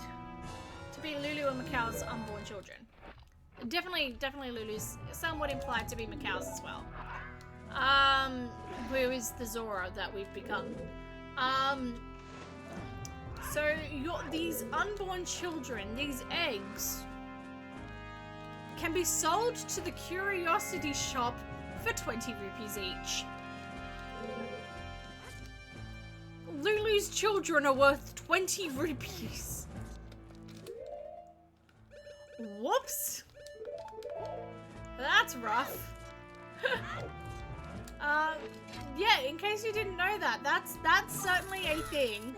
A: to be Lulu and Macau's unborn children. Definitely Lulu's somewhat implied to be Macau's as well. Who is the Zora that we've become. So these unborn children, these eggs, can be sold to the curiosity shop for 20 rupees each. Lulu's children are worth 20 rupees. Whoops. That's rough. Yeah, in case you didn't know that, that's certainly a thing.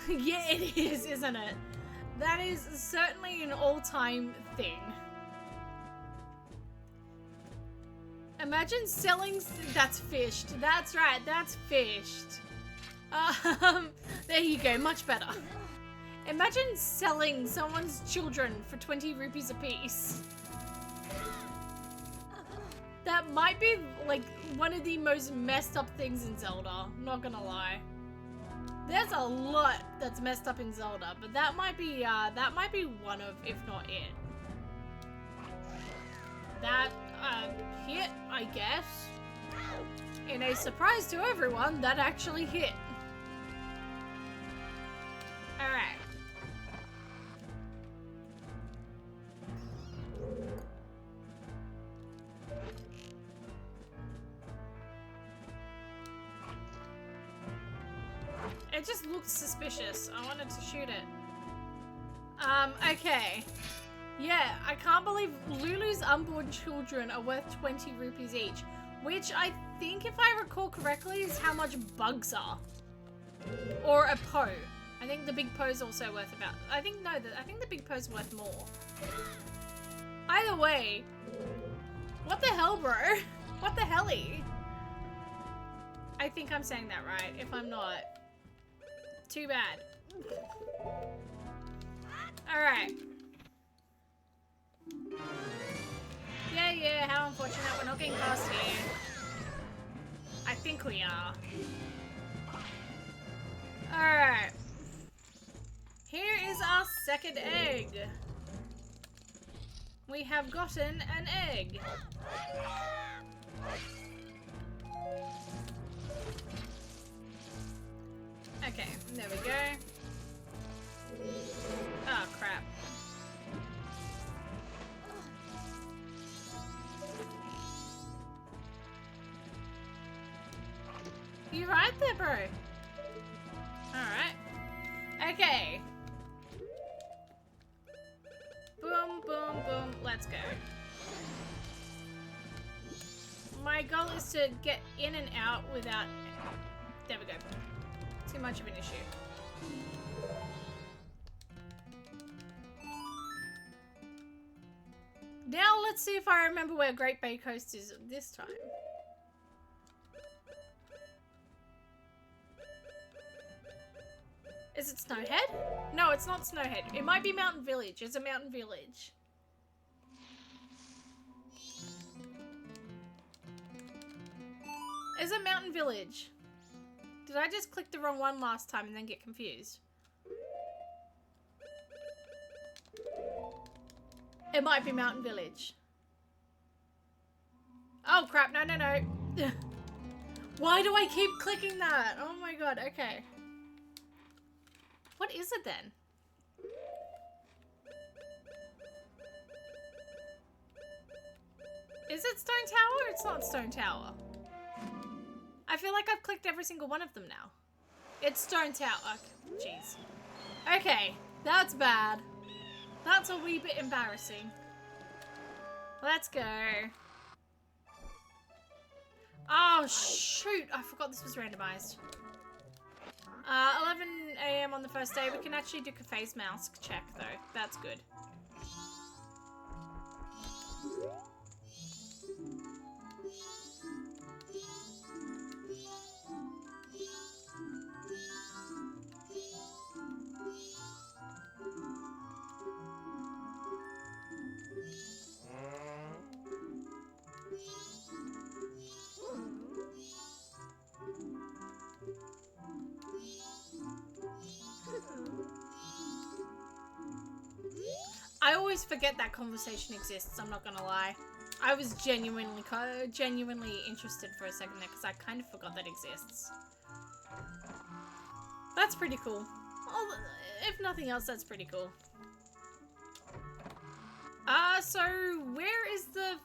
A: Yeah, it is, isn't it? That is certainly an all-time thing. Imagine selling... That's fished. That's right, that's fished. There you go, much better. Imagine selling someone's children for 20 rupees a piece. That might be, like, one of the most messed up things in Zelda, not gonna lie. There's a lot that's messed up in Zelda, but that might be one of, if not it. That, hit, I guess. In a surprise to everyone, that actually hit. Alright. It just looked suspicious. I wanted to shoot it. Okay. Yeah, I can't believe Lulu's unborn children are worth 20 rupees each, which I think, if I recall correctly, is how much bugs are. Or a Poe. I think the big Poe's also worth about... I think the big Poe's worth more. Either way, what the hell, bro? What the helly? I think I'm saying that right. If I'm not, too bad. Alright. Yeah, how unfortunate we're not getting past here. I think we are. Alright. Here is our second egg. We have gotten an egg. Okay, there we go. Oh, crap. You right there, bro? Alright. Okay. Boom, boom, boom. Let's go. My goal is to get in and out without... There we go. Too much of an issue. Now let's see if I remember where Great Bay Coast is this time. Is it Snowhead? No, it's not Snowhead. It might be Mountain Village. It's a Mountain Village. Is it Mountain Village? Did I just click the wrong one last time and then get confused? It might be Mountain Village. Oh crap, no, no, no. Why do I keep clicking that? Oh my god, okay. What is it then? Is it Stone Tower? It's not Stone Tower. I feel like I've clicked every single one of them now. It's Stone Tower. Jeez. Okay, that's bad. That's a wee bit embarrassing. Let's go. Oh, shoot. I forgot this was randomized. 11 AM on the first day. We can actually do a face mask check, though. That's good. I always forget that conversation exists, I'm not gonna lie. I was genuinely interested for a second there because I kind of forgot that exists. That's pretty cool. Well, if nothing else, that's pretty cool. So where is the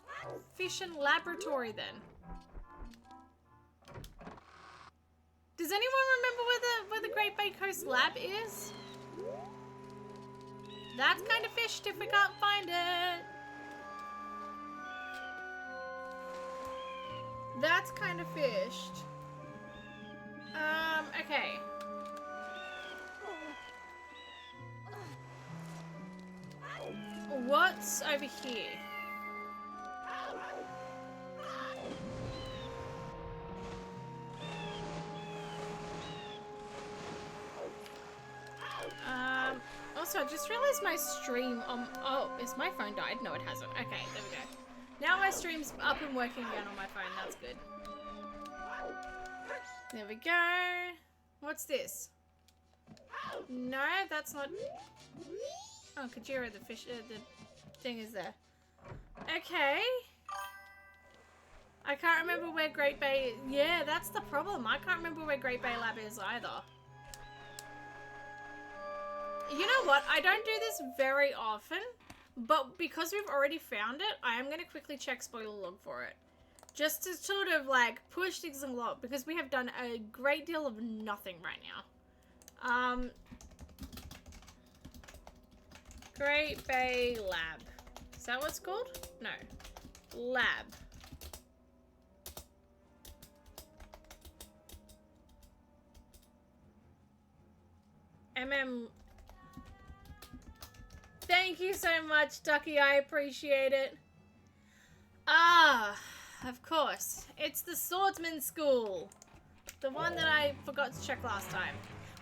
A: fission laboratory then? Does anyone remember where the Great Bay Coast lab is? That's kind of fished if we can't find it. That's kind of fished. Okay. What's over here? Also, I just realized my stream oh, is my phone died? No, it hasn't. Okay, there we go. Now my stream's up and working again on my phone. That's good. There we go. What's this? No, that's not... Oh, Kajira, the fish, the thing is there. Okay. I can't remember where Great Bay... Yeah, that's the problem. I can't remember where Great Bay Lab is either. You know what? I don't do this very often, but because we've already found it, I am going to quickly check spoiler log for it. Just to sort of, like, push things along, because we have done a great deal of nothing right now. Great Bay Lab. Is that what it's called? No. Lab. Thank you so much, Ducky. I appreciate it. Ah, of course. It's the Swordsman School. The one that I forgot to check last time.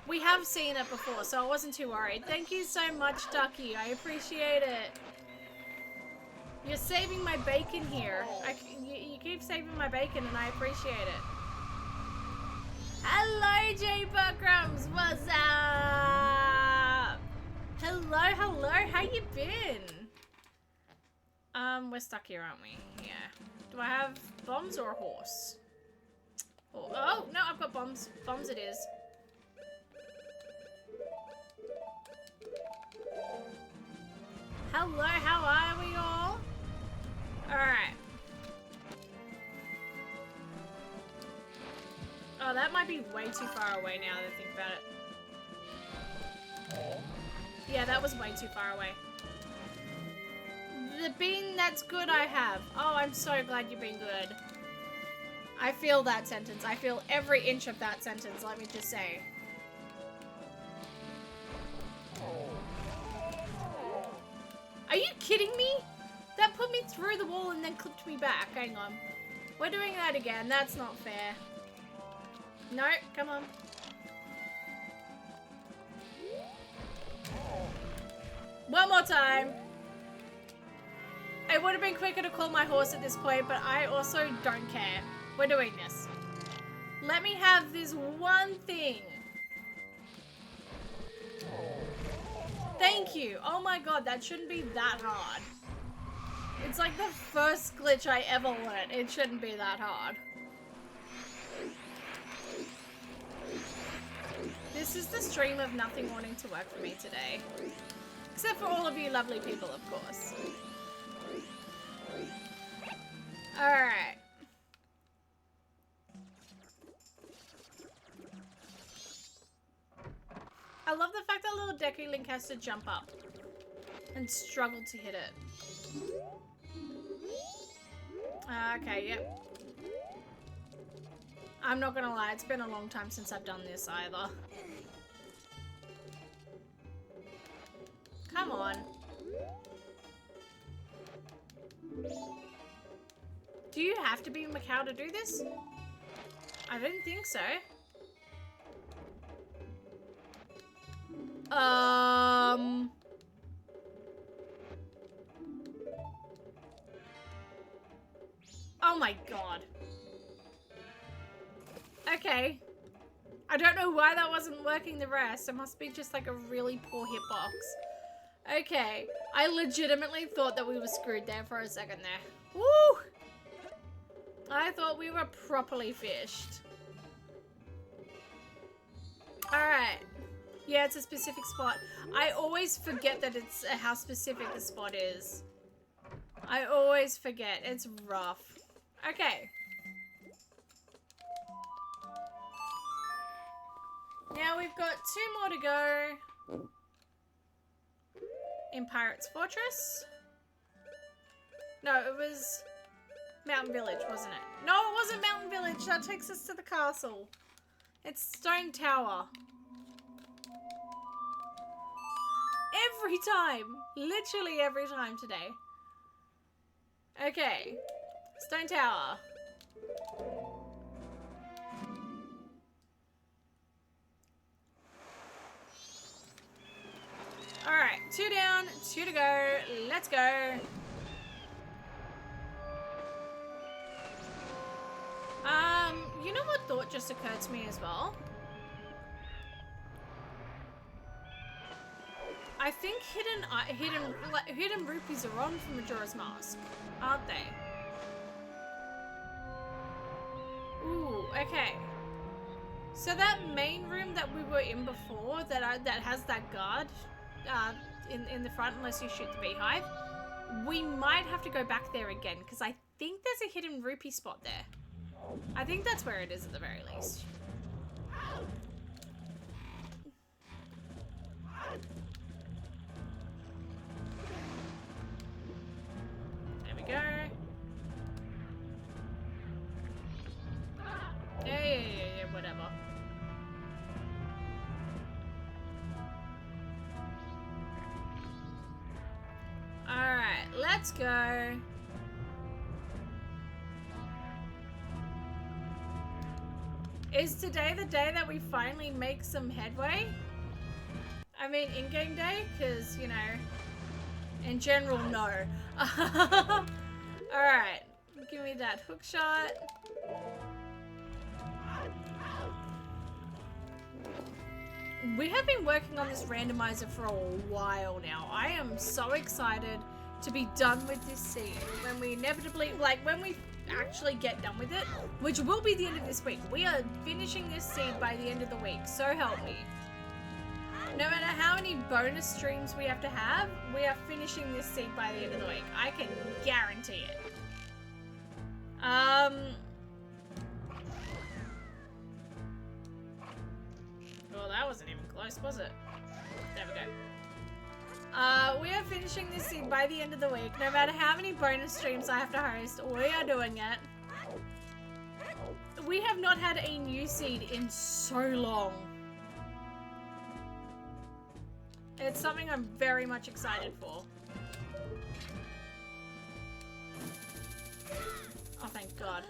A: We have seen it before, so I wasn't too worried. Thank you so much, Ducky. I appreciate it. You're saving my bacon here. You keep saving my bacon, and I appreciate it. Hello, J Buckrums. What's up? Hello, hello. How you been? We're stuck here, aren't we? Yeah. Do I have bombs or a horse? Oh, no, I've got bombs. Bombs it is. Hello, how are we all? Alright. Oh, that might be way too far away now that I think about it. Yeah, that was way too far away. The bean that's good I have. Oh, I'm so glad you've been good. I feel that sentence. I feel every inch of that sentence, let me just say. Are you kidding me? That put me through the wall and then clipped me back. Hang on. We're doing that again. That's not fair. No, come on. One more time. It would have been quicker to call my horse at this point, but I also don't care. We're doing this. Let me have this one thing. Thank you. Oh my god, that shouldn't be that hard. It's like the first glitch I ever learned. It shouldn't be that hard. This is the stream of nothing wanting to work for me today. Except for all of you lovely people, of course. Alright. I love the fact that little Deku Link has to jump up and struggle to hit it. Okay, yep. I'm not gonna lie, it's been a long time since I've done this either. Come on. Do you have to be Macau to do this? I didn't think so. Oh my god. Okay. I don't know why that wasn't working the rest. It must be just like a really poor hitbox. Okay. I legitimately thought that we were screwed there for a second there. Woo! I thought we were properly fished. Alright. Yeah, it's a specific spot. I always forget that it's how specific the spot is. I always forget. It's rough. Okay. Now we've got 2 more to go. In Pirate's Fortress. No, it was Mountain Village, wasn't it? No, it wasn't Mountain Village. That takes us to the castle. It's Stone Tower. Every time. Literally every time today. Okay. Stone Tower. Alright, 2 down, 2 to go. Let's go. You know what thought just occurred to me as well? I think hidden rupees are on from Majora's Mask, aren't they? Ooh, okay. So that main room that we were in before, that has that guard in the front, unless you shoot the beehive, we might have to go back there again because I think there's a hidden rupee spot there. I think that's where it is at the very least. There we go. Yeah, whatever. Alright, let's go. Is today the day that we finally make some headway? I mean, in-game day? Because, you know, in general, no. Alright, give me that hook shot. We have been working on this randomizer for a while now. I am so excited to be done with this scene. When we inevitably, like, when we actually get done with it, which will be the end of this week. We are finishing this seed by the end of the week, so help me. No matter how many bonus streams we have to have, we are finishing this seed by the end of the week. I can guarantee it. Well, that wasn't even close, was it? There we go. We are finishing this seed by the end of the week. No matter how many bonus streams I have to host, we are doing it. We have not had a new seed in so long. It's something I'm very much excited for. Oh, thank God.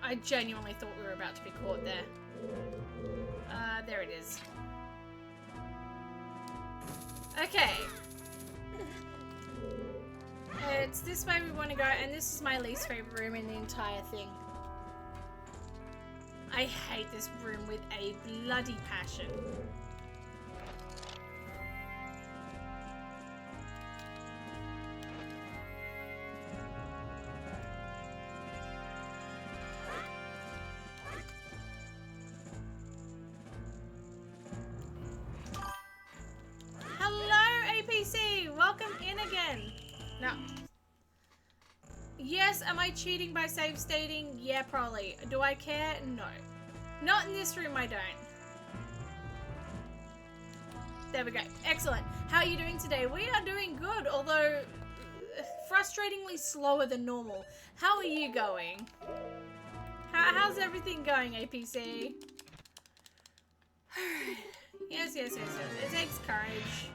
A: I genuinely thought we were about to be caught there. There it is. Okay. It's this way we want to go, and this is my least favorite room in the entire thing. I hate this room with a bloody passion. Welcome in again. No. Yes, am I cheating by save stating? Yeah, probably. Do I care? No. Not in this room, I don't. There we go. Excellent. How are you doing today? We are doing good, although frustratingly slower than normal. How are you going? How's everything going, APC? Yes. It takes courage.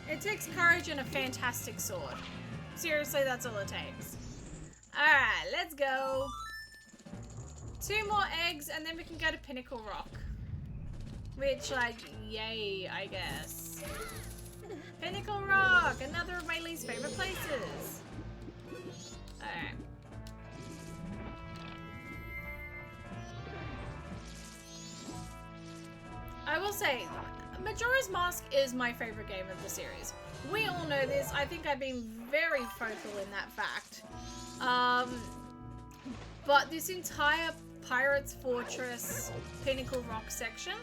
A: It takes courage and a fantastic sword. Seriously, that's all it takes. Alright, let's go. 2 more eggs and then we can go to Pinnacle Rock. Which, like, yay, I guess. Pinnacle Rock, another of my least favorite places. Alright. I will say, Majora's Mask is my favorite game of the series. We all know this. I think I've been very vocal in that fact. But this entire Pirates Fortress Pinnacle Rock section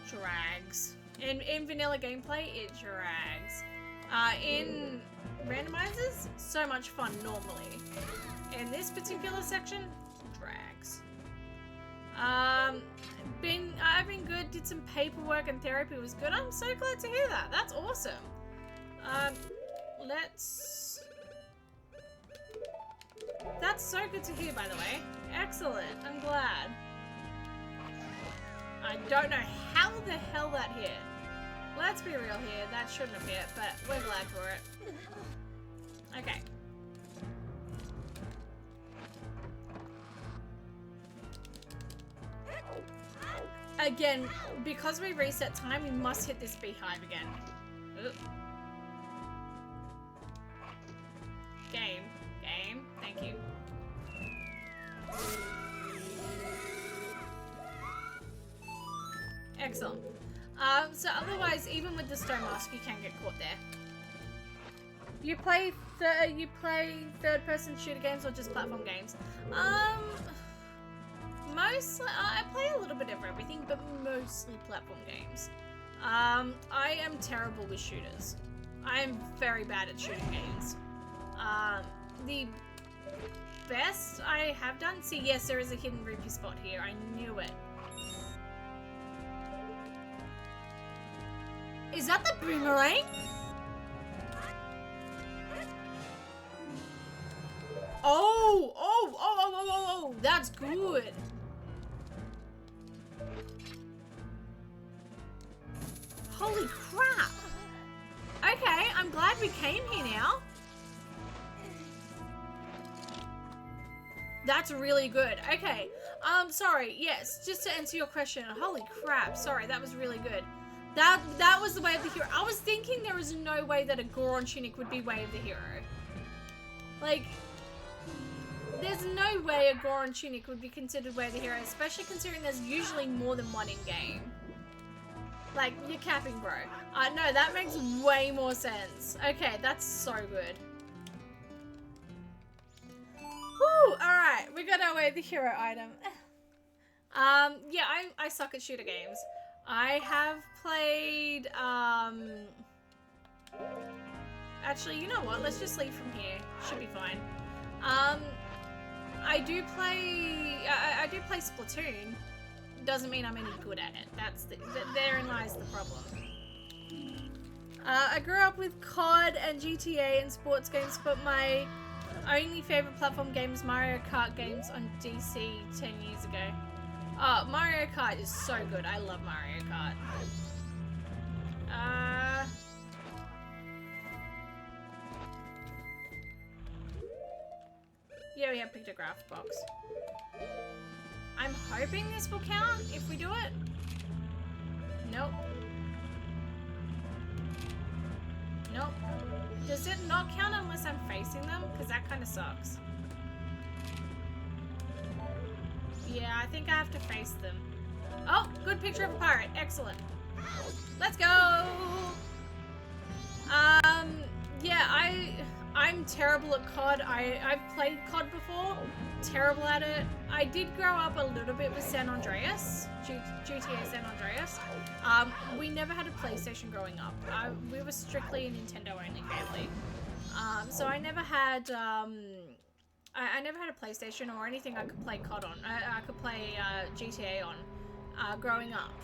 A: drags. In vanilla gameplay, it drags. In randomizers, so much fun normally. In this particular section, drags. I've been good, did some paperwork and therapy was good. I'm so glad to hear that. That's awesome. That's so good to hear, by the way. Excellent. I'm glad. I don't know how the hell that hit. Let's be real here. That shouldn't have hit, but we're glad for it. Okay. Again, because we reset time, we must hit this beehive again. Oop. Game. Thank you. Excellent. So otherwise, even with the stone mask, you can get caught there. You play third-person shooter games or just platform games? Mostly, I play a little bit of everything, but mostly platform games. I am terrible with shooters. I am very bad at shooting games. The best I have done... See, yes, there is a hidden rupee spot here. I knew it. Is that the boomerang? Oh, that's good. Holy crap. Okay, I'm glad we came here now. That's really good. Okay, sorry, yes, just to answer your question. Holy crap, sorry, that was really good. That was the way of the hero. I was thinking there was no way that a Goron tunic would be way of the hero. Like, there's no way a Goron tunic would be considered way of the hero, especially considering there's usually more than one in-game. Like, you're capping, bro. No, that makes way more sense. Okay, that's so good. Woo! Alright, we got our way of the hero item. Yeah, I suck at shooter games. I have played, actually, you know what? Let's just leave from here. Should be fine. I do play Splatoon. Doesn't mean I'm any good at it. Therein lies the problem. I grew up with COD and GTA and sports games, but my only favorite platform game is Mario Kart games on DC 10 years ago. Oh, Mario Kart is so good. I love Mario Kart. Yeah, we have pictograph box. I'm hoping this will count if we do it. Nope. Nope. Does it not count unless I'm facing them? Because that kind of sucks. Yeah, I think I have to face them. Oh, good picture of a pirate. Excellent. Let's go! Yeah, I'm terrible at COD. I've played COD before. Terrible at it. I did grow up a little bit with San Andreas. GTA San Andreas. We never had a PlayStation growing up. We were strictly a Nintendo only family. So I never had I never had a PlayStation or anything I could play COD on. I could play GTA on growing up.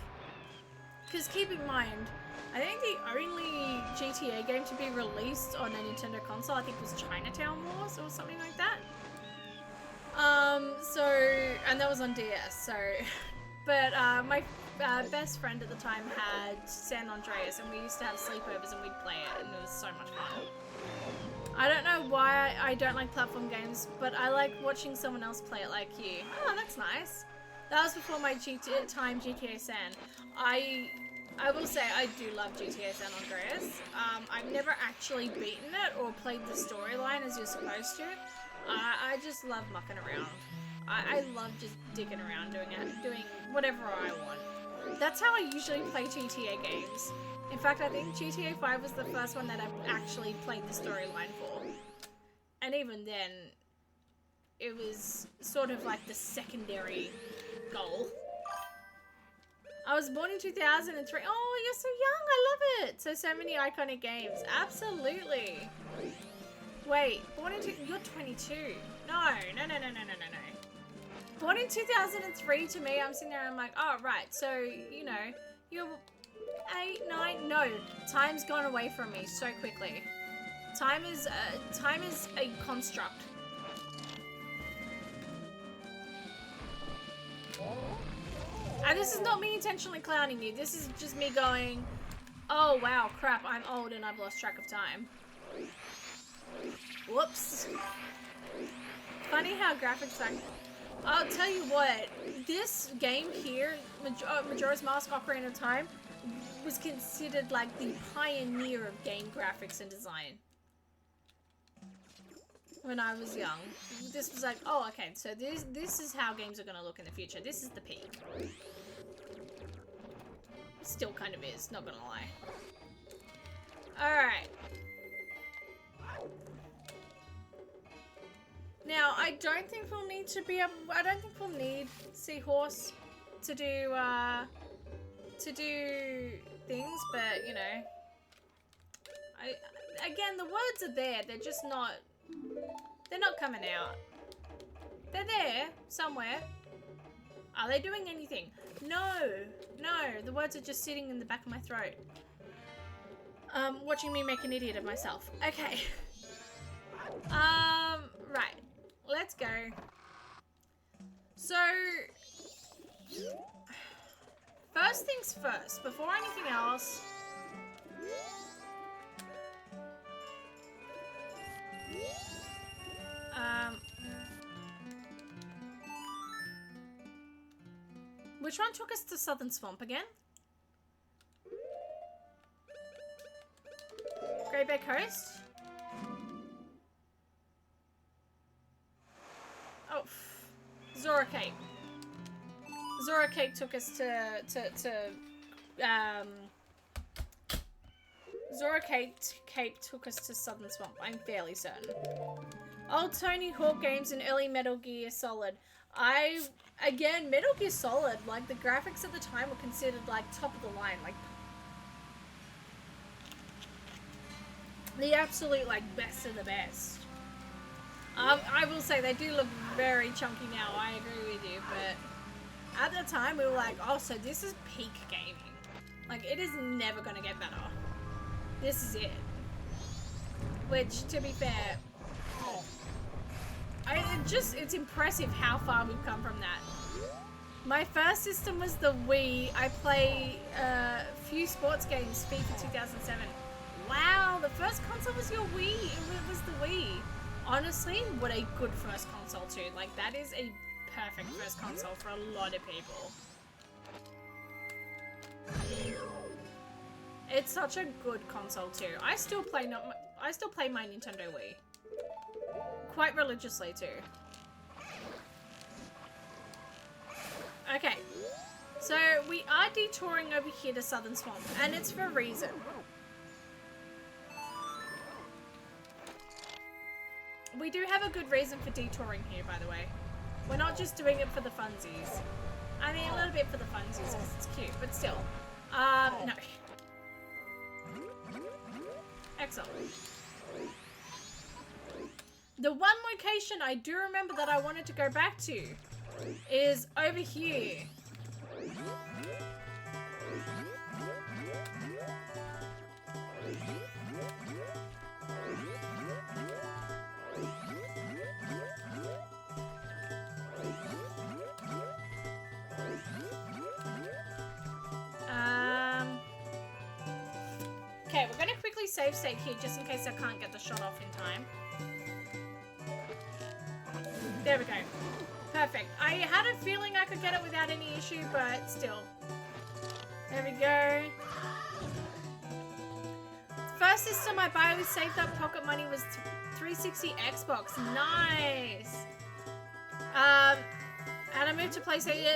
A: Because keep in mind, I think the only GTA game to be released on a Nintendo console, I think, was Chinatown Wars or something like that. And that was on DS, so... But my best friend at the time had San Andreas, and we used to have sleepovers and we'd play it, and it was so much fun. I don't know why I don't like platform games, but I like watching someone else play it like you. Oh, that's nice. That was before my GTA San. I will say I do love GTA San Andreas. I've never actually beaten it or played the storyline as you're supposed to. I just love mucking around. I love just digging around doing whatever I want. That's how I usually play GTA games. In fact, I think GTA 5 was the first one that I've actually played the storyline for. And even then, it was sort of like the secondary goal. I was born in 2003. Oh, you're so young. I love it. So many iconic games. Absolutely. Wait, you're 22. No. Born in 2003 to me, I'm sitting there and I'm like, oh, right. So, you know, you're 8, 9. No, time's gone away from me so quickly. Time is a construct. And this is not me intentionally clowning you. This is just me going, oh wow, crap, I'm old and I've lost track of time. Whoops. Funny how graphics like... I'll tell you what, this game here, Majora's Mask Ocarina of Time, was considered like the pioneer of game graphics and design. When I was young. This was like, oh, okay, so this is how games are going to look in the future. This is the peak. Still kind of is, not gonna lie. Alright. Now, I don't think we'll need to be able... I don't think we'll need Seahorse to do things, but, you know... Again, the words are there, they're just not... They're not coming out. They're there, somewhere. Are they doing anything? No, the words are just sitting in the back of my throat. Watching me make an idiot of myself. Okay. Right. Let's go. So, first things first, before anything else... Which one took us to Southern Swamp again? Great Bay Coast? Oh, Zora Cape. Zora Cape took us to Zora Cape took us to Southern Swamp, I'm fairly certain. Old Tony Hawk games and early Metal Gear Solid. Again, Metal Gear Solid, like, the graphics at the time were considered, like, top of the line, like, the absolute, like, best of the best. I will say, they do look very chunky now, I agree with you, but at the time, we were like, oh, so this is peak gaming. Like, it is never gonna get better. This is it. Which, to be fair... it's impressive how far we've come from that. My first system was the Wii. I play a few sports games, FIFA 2007. Wow, the first console was your Wii. It was the Wii. Honestly, what a good first console too. Like, that is a perfect first console for a lot of people. It's such a good console too. I still play my Nintendo Wii quite religiously too. Okay, so we are detouring over here to Southern Swamp, and it's for a reason. We do have a good reason for detouring here, by the way. We're not just doing it for the funsies. I mean, a little bit for the funsies because it's cute, but still. No. Excellent. The one location I do remember that I wanted to go back to is over here. Okay, we're gonna quickly save state here just in case I can't get the shot off in time. There we go. Perfect. I had a feeling I could get it without any issue, but still. There we go. First system I buy with saved up pocket money was 360 Xbox. Nice. And I moved to PlayStation.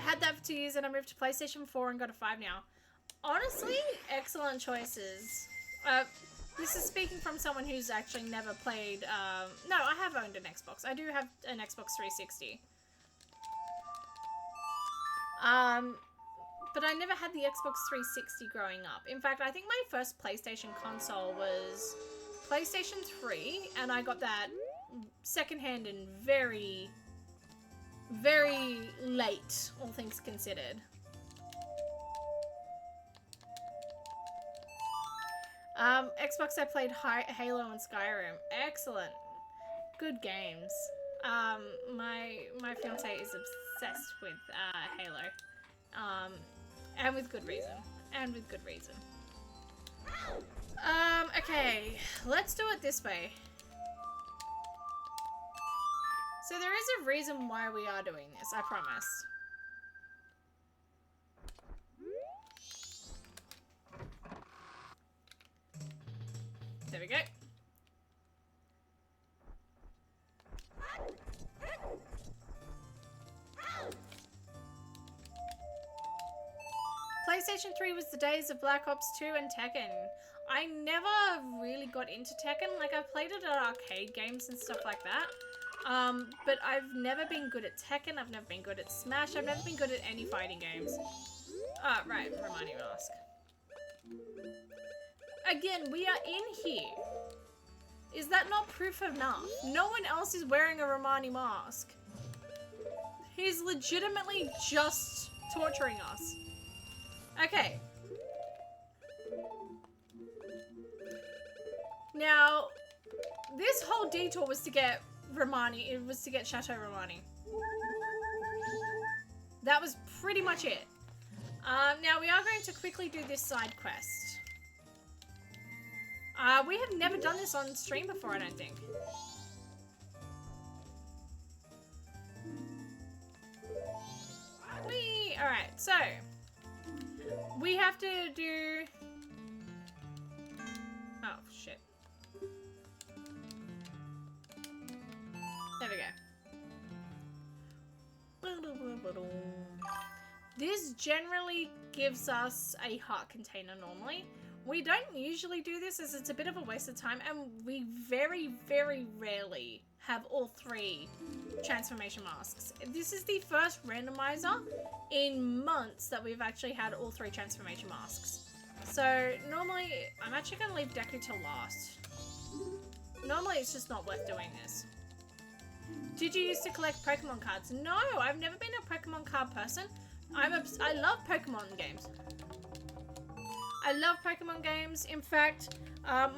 A: Had that for 2 years, and I moved to PlayStation 4 and got a 5 now. Honestly, excellent choices. This is speaking from someone who's actually never played... no, I have owned an Xbox. I do have an Xbox 360. But I never had the Xbox 360 growing up. In fact, I think my first PlayStation console was PlayStation 3, and I got that secondhand and very, very late, all things considered. Xbox, I played Halo and Skyrim. Excellent. Good games. My fiance is obsessed with Halo. And with good reason. Okay, let's do it this way. So there is a reason why we are doing this, I promise. There we go. PlayStation 3 was the days of Black Ops 2 and Tekken. I never really got into Tekken. Like, I played it at arcade games and stuff like that. But I've never been good at Tekken. I've never been good at Smash. I've never been good at any fighting games. Right, Romani mask. Again, we are in here. Is that not proof enough? No one else is wearing a Romani mask. He's legitimately just torturing us. Okay. Now, this whole detour was to get Romani. It was to get Chateau Romani. That was pretty much it. Now, we are going to quickly do this side quest. We have never done this on stream before, I don't think. Alright, so we have to do... Oh, shit. There we go. This generally gives us a heart container normally. We don't usually do this as it's a bit of a waste of time, and we very, very rarely have all 3 transformation masks. This is the first randomizer in months that we've actually had all 3 transformation masks. So normally, I'm actually going to leave Deku till last. Normally it's just not worth doing this. Did you used to collect Pokemon cards? No, I've never been a Pokemon card person. I love Pokemon games. I love Pokemon games. In fact,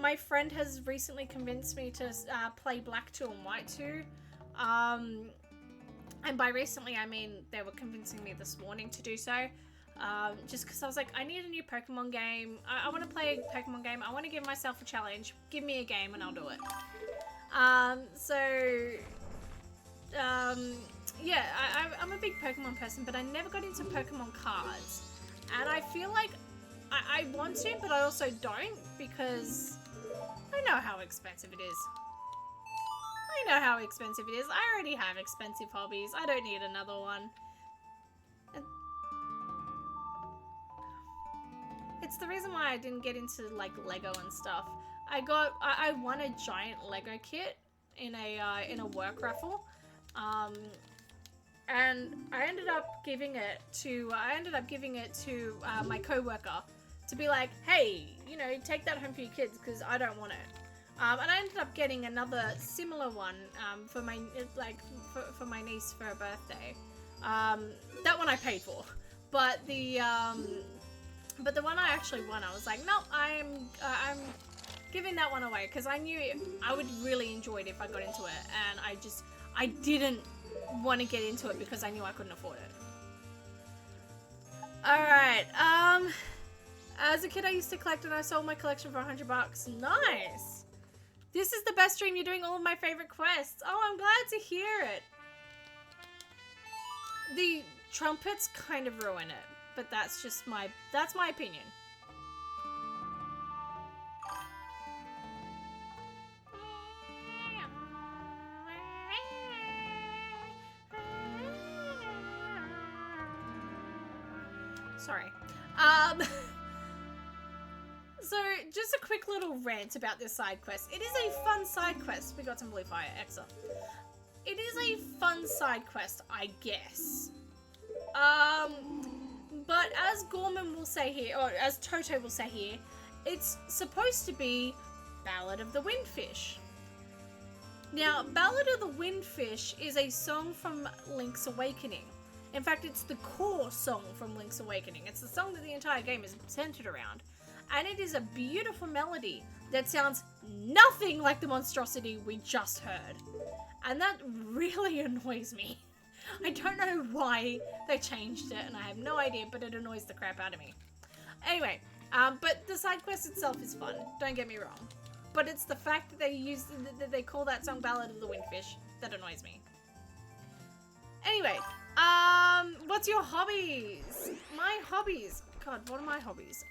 A: my friend has recently convinced me to play Black 2 and White 2. And by recently, I mean they were convincing me this morning to do so. Just because I was like, I need a new Pokemon game. I want to play a Pokemon game. I want to give myself a challenge. Give me a game and I'll do it. Yeah, I'm a big Pokemon person, but I never got into Pokemon cards. And I feel like I want to, but I also don't, because I know how expensive it is. I know how expensive it is. I already have expensive hobbies. I don't need another one. It's the reason why I didn't get into like Lego and stuff. I won a giant Lego kit in a work raffle, and I ended up giving it to my coworker to be like, hey, you know, take that home for your kids because I don't want it. And I ended up getting another similar one for my for my niece for her birthday. That one I paid for, but the one I actually won, I was like, no, I'm giving that one away because I knew I would really enjoy it if I got into it, and I didn't want to get into it because I knew I couldn't afford it. All right. As a kid, I used to collect, and I sold my collection for $100. Nice. This is the best stream. You're doing all of my favorite quests. Oh, I'm glad to hear it. The trumpets kind of ruin it, but that's just my opinion. Sorry. So, just a quick little rant about this side quest. It is a fun side quest. We got some blue fire. Excellent. It is a fun side quest, I guess. But as Gorman will say here, or as Toto will say here, it's supposed to be Ballad of the Windfish. Now, Ballad of the Windfish is a song from Link's Awakening. In fact, it's the core song from Link's Awakening. It's the song that the entire game is centered around. And it is a beautiful melody that sounds nothing like the monstrosity we just heard. And that really annoys me. I don't know why they changed it, and I have no idea, but it annoys the crap out of me. Anyway, but the side quest itself is fun, don't get me wrong. But it's the fact that they call that song Ballad of the Windfish that annoys me. Anyway, what's your hobbies? My hobbies. God, what are my hobbies?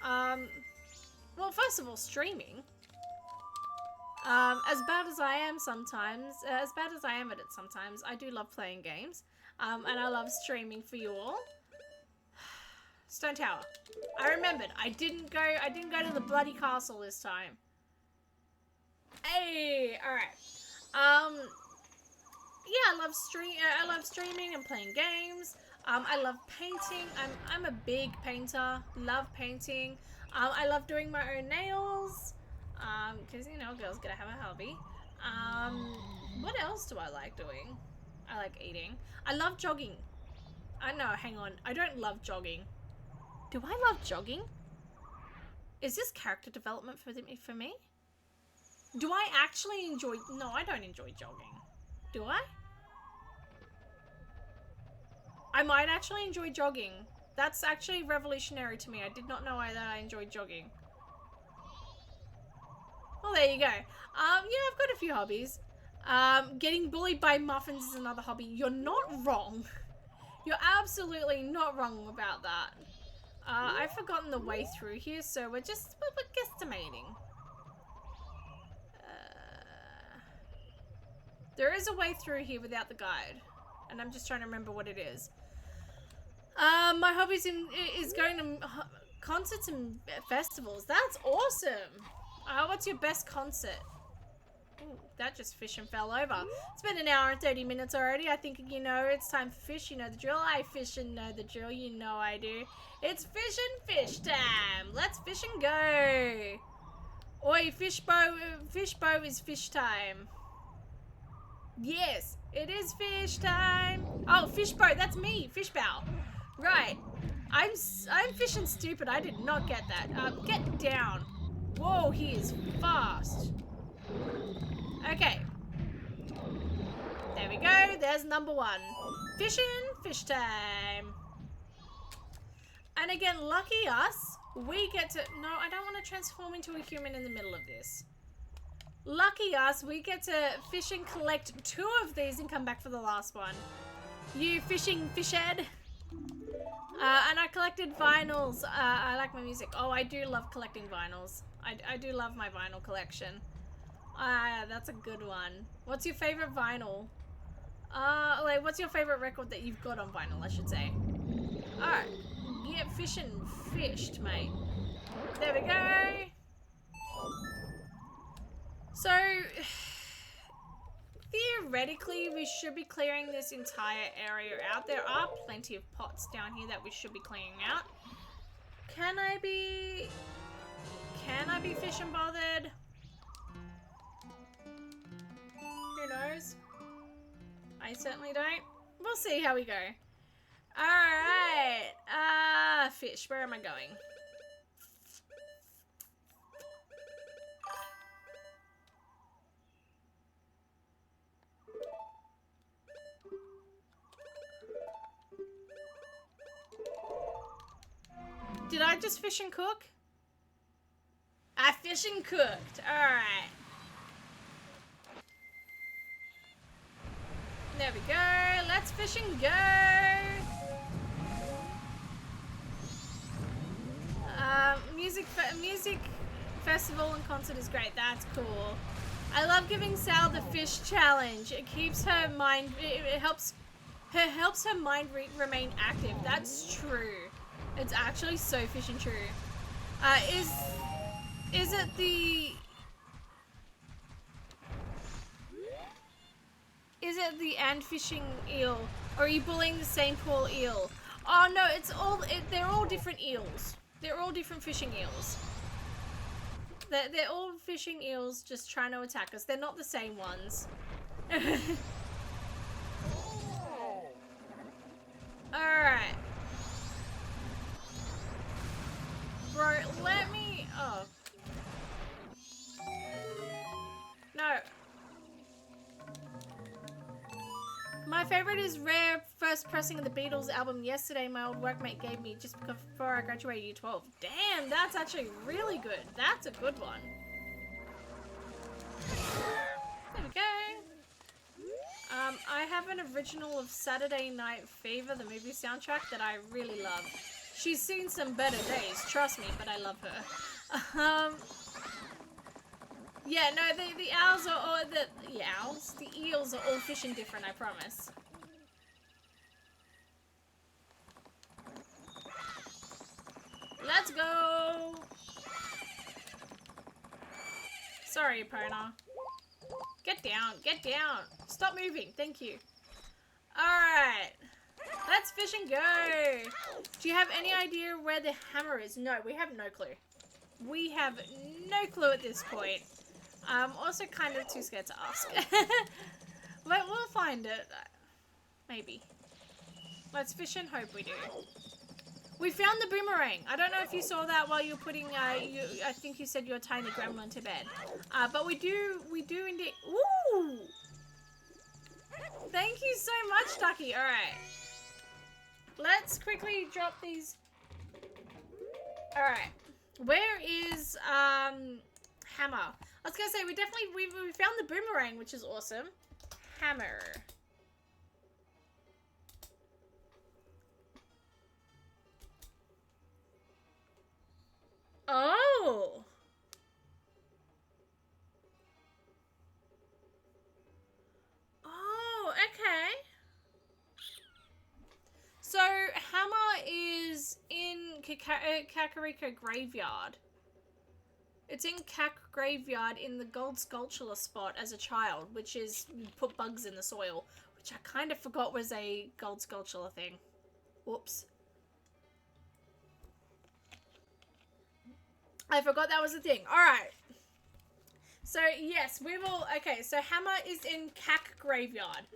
A: Well, first of all, streaming. As bad as I am sometimes, as bad as I am at it sometimes, I do love playing games. And I love streaming for you all. Stone Tower. I remembered. I didn't go to the bloody castle this time. Hey, alright. Yeah, I love streaming and playing games. I love painting. I'm a big painter. Love painting. I love doing my own nails. Because, you know, girls gotta have a hobby. What else do I like doing? I like eating. I love jogging. No, hang on. I don't love jogging. Do I love jogging? Is this character development for me? Do I actually enjoy... No, I don't enjoy jogging. Do I? I might actually enjoy jogging. That's actually revolutionary to me. I did not know that I enjoyed jogging. Well, there you go. Yeah, I've got a few hobbies. Getting bullied by muffins is another hobby. You're not wrong. You're absolutely not wrong about that. I've forgotten the way through here, so we're guesstimating. There is a way through here without the guide, and I'm just trying to remember what it is. My hobbies is going to concerts and festivals. That's awesome. What's your best concert? Ooh, that just fish and fell over. It's been an hour and 30 minutes already. I think, you know, it's time for fish. You know the drill. I fish and know the drill. You know I do. It's fish and fish time. Let's fish and go. Oi, fishbow is fish time. Yes, it is fish time. Oh, fishbow, that's me. Fishbow. Right. I'm fishing stupid. I did not get that. Get down. Whoa, he is fast. Okay. There we go. There's number one. Fishing, fish time. And again, lucky us, we get to... No, I don't want to transform into a human in the middle of this. Lucky us, we get to fish and collect 2 of these and come back for the last one. You fishing fishhead? And I collected vinyls. I like my music. Oh, I do love collecting vinyls. I do love my vinyl collection. That's a good one. What's your favorite vinyl? Like, what's your favorite record that you've got on vinyl, I should say? Alright. Get fishing fished, mate. There we go. So, theoretically, we should be clearing this entire area out. There are plenty of pots down here that we should be clearing out. Can I be fishing bothered? Who knows? I certainly don't. We'll see how we go. Alright. Fish. Where am I going? Did I just fish and cook? I fish and cooked. Alright. There we go. Let's fish and go. Music festival and concert is great. That's cool. I love giving Sal the fish challenge. It keeps her mind. It helps her mind remain active. That's true. It's actually so fishing true. Is it the and fishing eel, or are you bullying the same poor eel? Oh no, they're all different eels. They're all different fishing eels. They're all fishing eels just trying to attack us. They're not the same ones. Alright. Bro, let me... Oh. No. My favorite is Rare first pressing of the Beatles album yesterday my old workmate gave me just before I graduated year 12. Damn, that's actually really good. That's a good one. There we go. I have an original of Saturday Night Fever, the movie soundtrack, that I really love. She's seen some better days, trust me, but I love her. Yeah, no, the owls are all, the eels are all fishing different, I promise. Let's go! Sorry, Pona. Get down, get down. Stop moving, thank you. Alright. Let's fish and go. Do you have any idea where the hammer is? No, we have no clue. We have no clue at this point. I'm also kind of too scared to ask. But we'll find it. Maybe. Let's fish and hope we do. We found the boomerang. I don't know if you saw that while you were putting, I think you said your tiny gremlin to bed. But we do indeed. Ooh! Thank you so much, Ducky. Alright. Let's quickly drop these. Alright. Where is, hammer? I was gonna say, we found the boomerang, which is awesome. Hammer. Oh! Oh, okay. So, hammer is in Kakariko Graveyard. It's in Graveyard in the gold sculpture spot as a child, which is, you put bugs in the soil, which I kind of forgot was a gold sculpture thing. Whoops. I forgot that was a thing. Alright. So, yes, we will... Okay, so hammer is in Graveyard.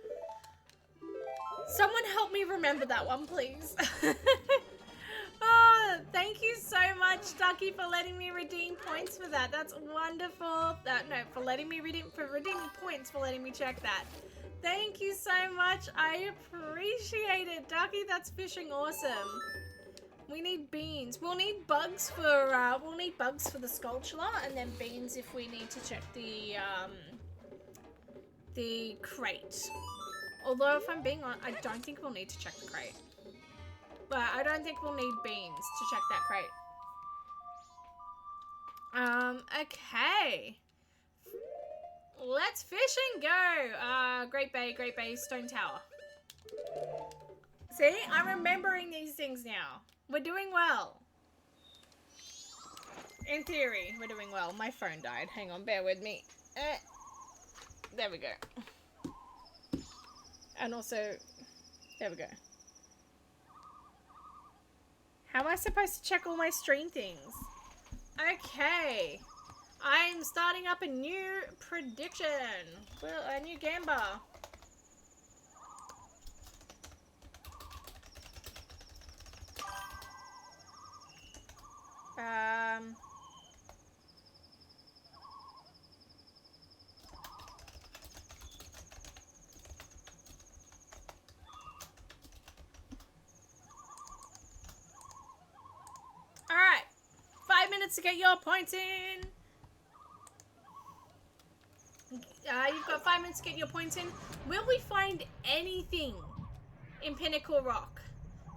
A: Someone help me remember that one, please. Oh, thank you so much, Ducky, for letting me redeem points for that. That's wonderful. No, for redeeming points for letting me check that. Thank you so much. I appreciate it, Ducky. That's fishing awesome. We need beans. We'll need bugs for the sculpture, and then beans if we need to check the crate. Although if I'm being honest, I don't think we'll need to check the crate. But I don't think we'll need beans to check that crate. Okay. Let's fish and go. Great Bay, Stone Tower. See, I'm remembering these things now. We're doing well. In theory, we're doing well. My phone died. Hang on, bear with me. There we go. And also, there we go. How am I supposed to check all my stream things? Okay. I'm starting up a new prediction. Well, a new gamba. Alright. 5 minutes to get your points in. You've got 5 minutes to get your points in. Will we find anything in Pinnacle Rock?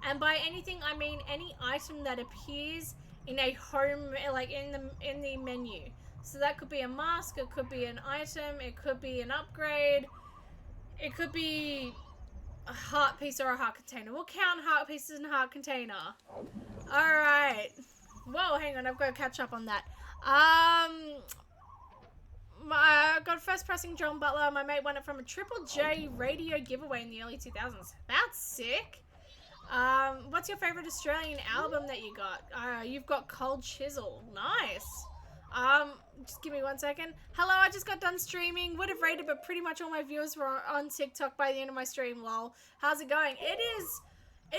A: And by anything, I mean any item that appears in a home, like in the menu. So that could be a mask, it could be an item, it could be an upgrade, it could be a heart piece or a heart container. We'll count heart pieces and heart container. Alright. Whoa, hang on, I've got to catch up on that. I got first pressing John Butler. My mate won it from a Triple J radio giveaway in the early 2000s. That's sick. What's your favorite Australian album that you got? You've got Cold Chisel. Nice. Just give me 1 second. Hello, I just got done streaming. Would have rated, but pretty much all my viewers were on TikTok by the end of my stream. Lol. How's it going? It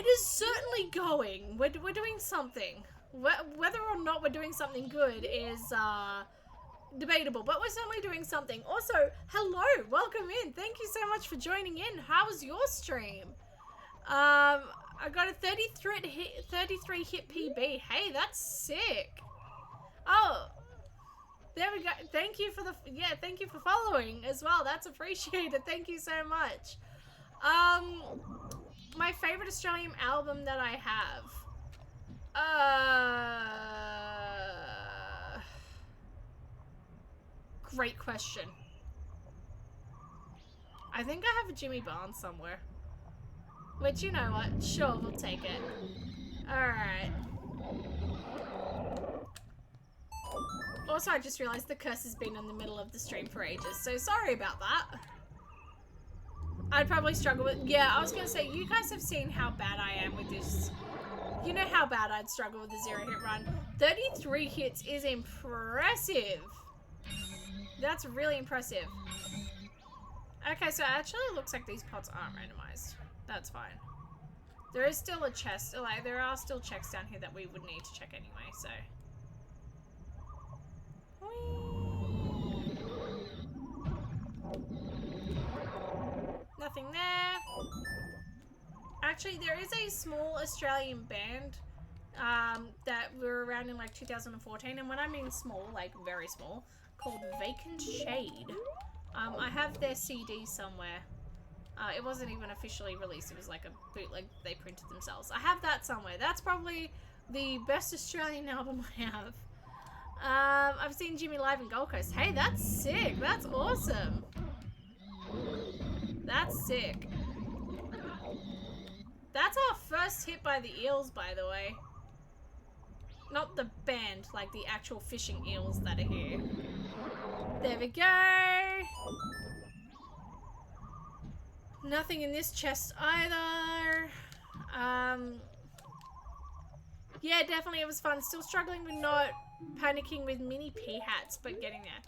A: is certainly going. We're doing something. Whether or not we're doing something good is, debatable, but we're certainly doing something. Also, hello, welcome in. Thank you so much for joining in. How was your stream? I got a 33 hit PB. Hey, that's sick. Oh, there we go. Thank you for thank you for following as well. That's appreciated. Thank you so much. My favorite Australian album that I have. Great question. I think I have a Jimmy Barnes somewhere. Which, you know what? Sure, we'll take it. Alright. Also, I just realized the curse has been in the middle of the stream for ages, so sorry about that. I'd probably struggle with... Yeah, I was gonna say, you guys have seen how bad I am with this. You know how bad I'd struggle with the 0-hit run. 33 hits is impressive. That's really impressive. Okay, so it actually looks like these pots aren't randomized. That's fine. There is still a chest. Like, there are still checks down here that we would need to check anyway, so... Whee! Nothing there. Actually, there is a small Australian band that were around in like 2014, and when I mean small, like very small, called Vacant Shade. I have their CD somewhere. It wasn't even officially released, it was like a bootleg they printed themselves. I have that somewhere. That's probably the best Australian album I have. I've seen Jimmy live in Gold Coast. Hey, that's sick. That's awesome. That's sick. That's our first hit by the eels, by the way. Not the band, like the actual fishing eels that are here. There we go. Nothing in this chest either. Yeah, definitely it was fun. Still struggling with not panicking with mini pea hats, but getting there.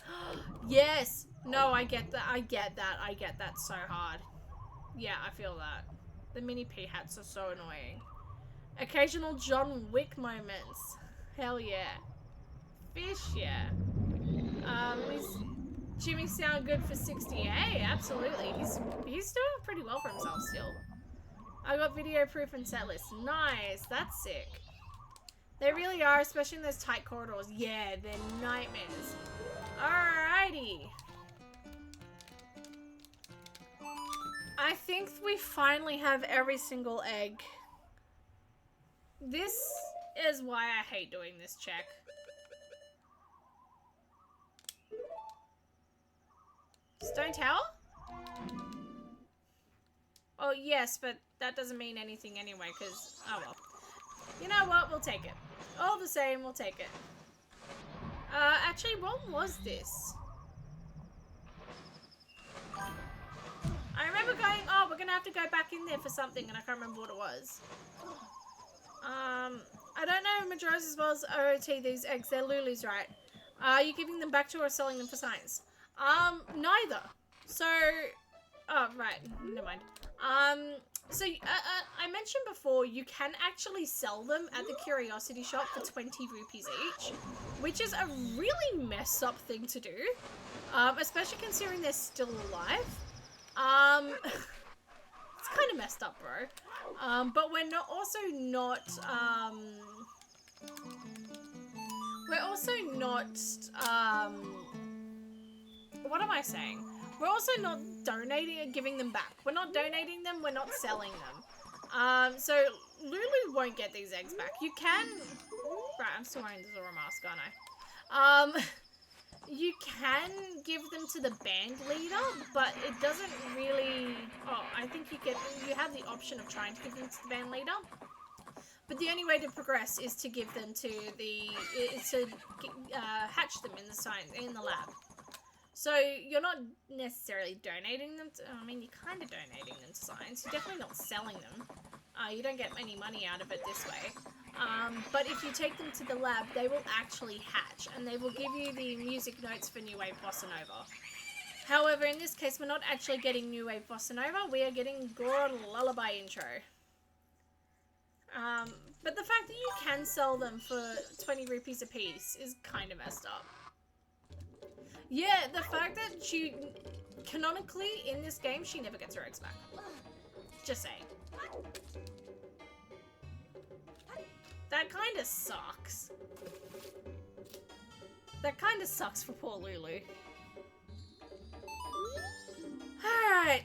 A: Yes. No, I get that. I get that so hard. Yeah, I feel that. The mini pea hats are so annoying. Occasional John Wick moments. Hell yeah. Fish, yeah. Jimmy sound good for 60A? Absolutely. He's doing pretty well for himself still. I got video proof and set list. Nice. That's sick. They really are, especially in those tight corridors. Yeah, they're nightmares. Alrighty. I think we finally have every single egg. This is why I hate doing this check. Stone Tower? Oh, yes, but that doesn't mean anything anyway, because... Oh, well. You know what? We'll take it. All the same, we'll take it. Actually, what was this? I remember going, oh, we're gonna have to go back in there for something, and I can't remember what it was. I don't know Majora's as well as OOT, these eggs. They're Lulu's, right? Are you giving them back to or selling them for science? Neither. So, oh, right, never mind. So, I mentioned before, you can actually sell them at the Curiosity Shop for 20 rupees each, which is a really messed up thing to do, especially considering they're still alive. It's kind of messed up, bro. But we're not also not, what am I saying? We're also not donating and giving them back. We're not donating them, we're not selling them. So Lulu won't get these eggs back. You can, right, I'm still wearing the Zora mask, aren't I? You can give them to the band leader, but it doesn't really, oh, I think you have the option of trying to give them to the band leader. But the only way to progress is to give them to hatch them in the lab. So you're not necessarily donating them to, I mean, you're kind of donating them to science. You're definitely not selling them. You don't get any money out of it this way. But if you take them to the lab, they will actually hatch, and they will give you the music notes for New Wave Bossa Nova. However, in this case, we're not actually getting New Wave Bossa Nova, we are getting Gora Lullaby intro. But the fact that you can sell them for 20 rupees a piece is kind of messed up. Yeah, the fact that she, canonically, in this game, she never gets her eggs back. Just saying. That kind of sucks. That kind of sucks for poor Lulu. Alright.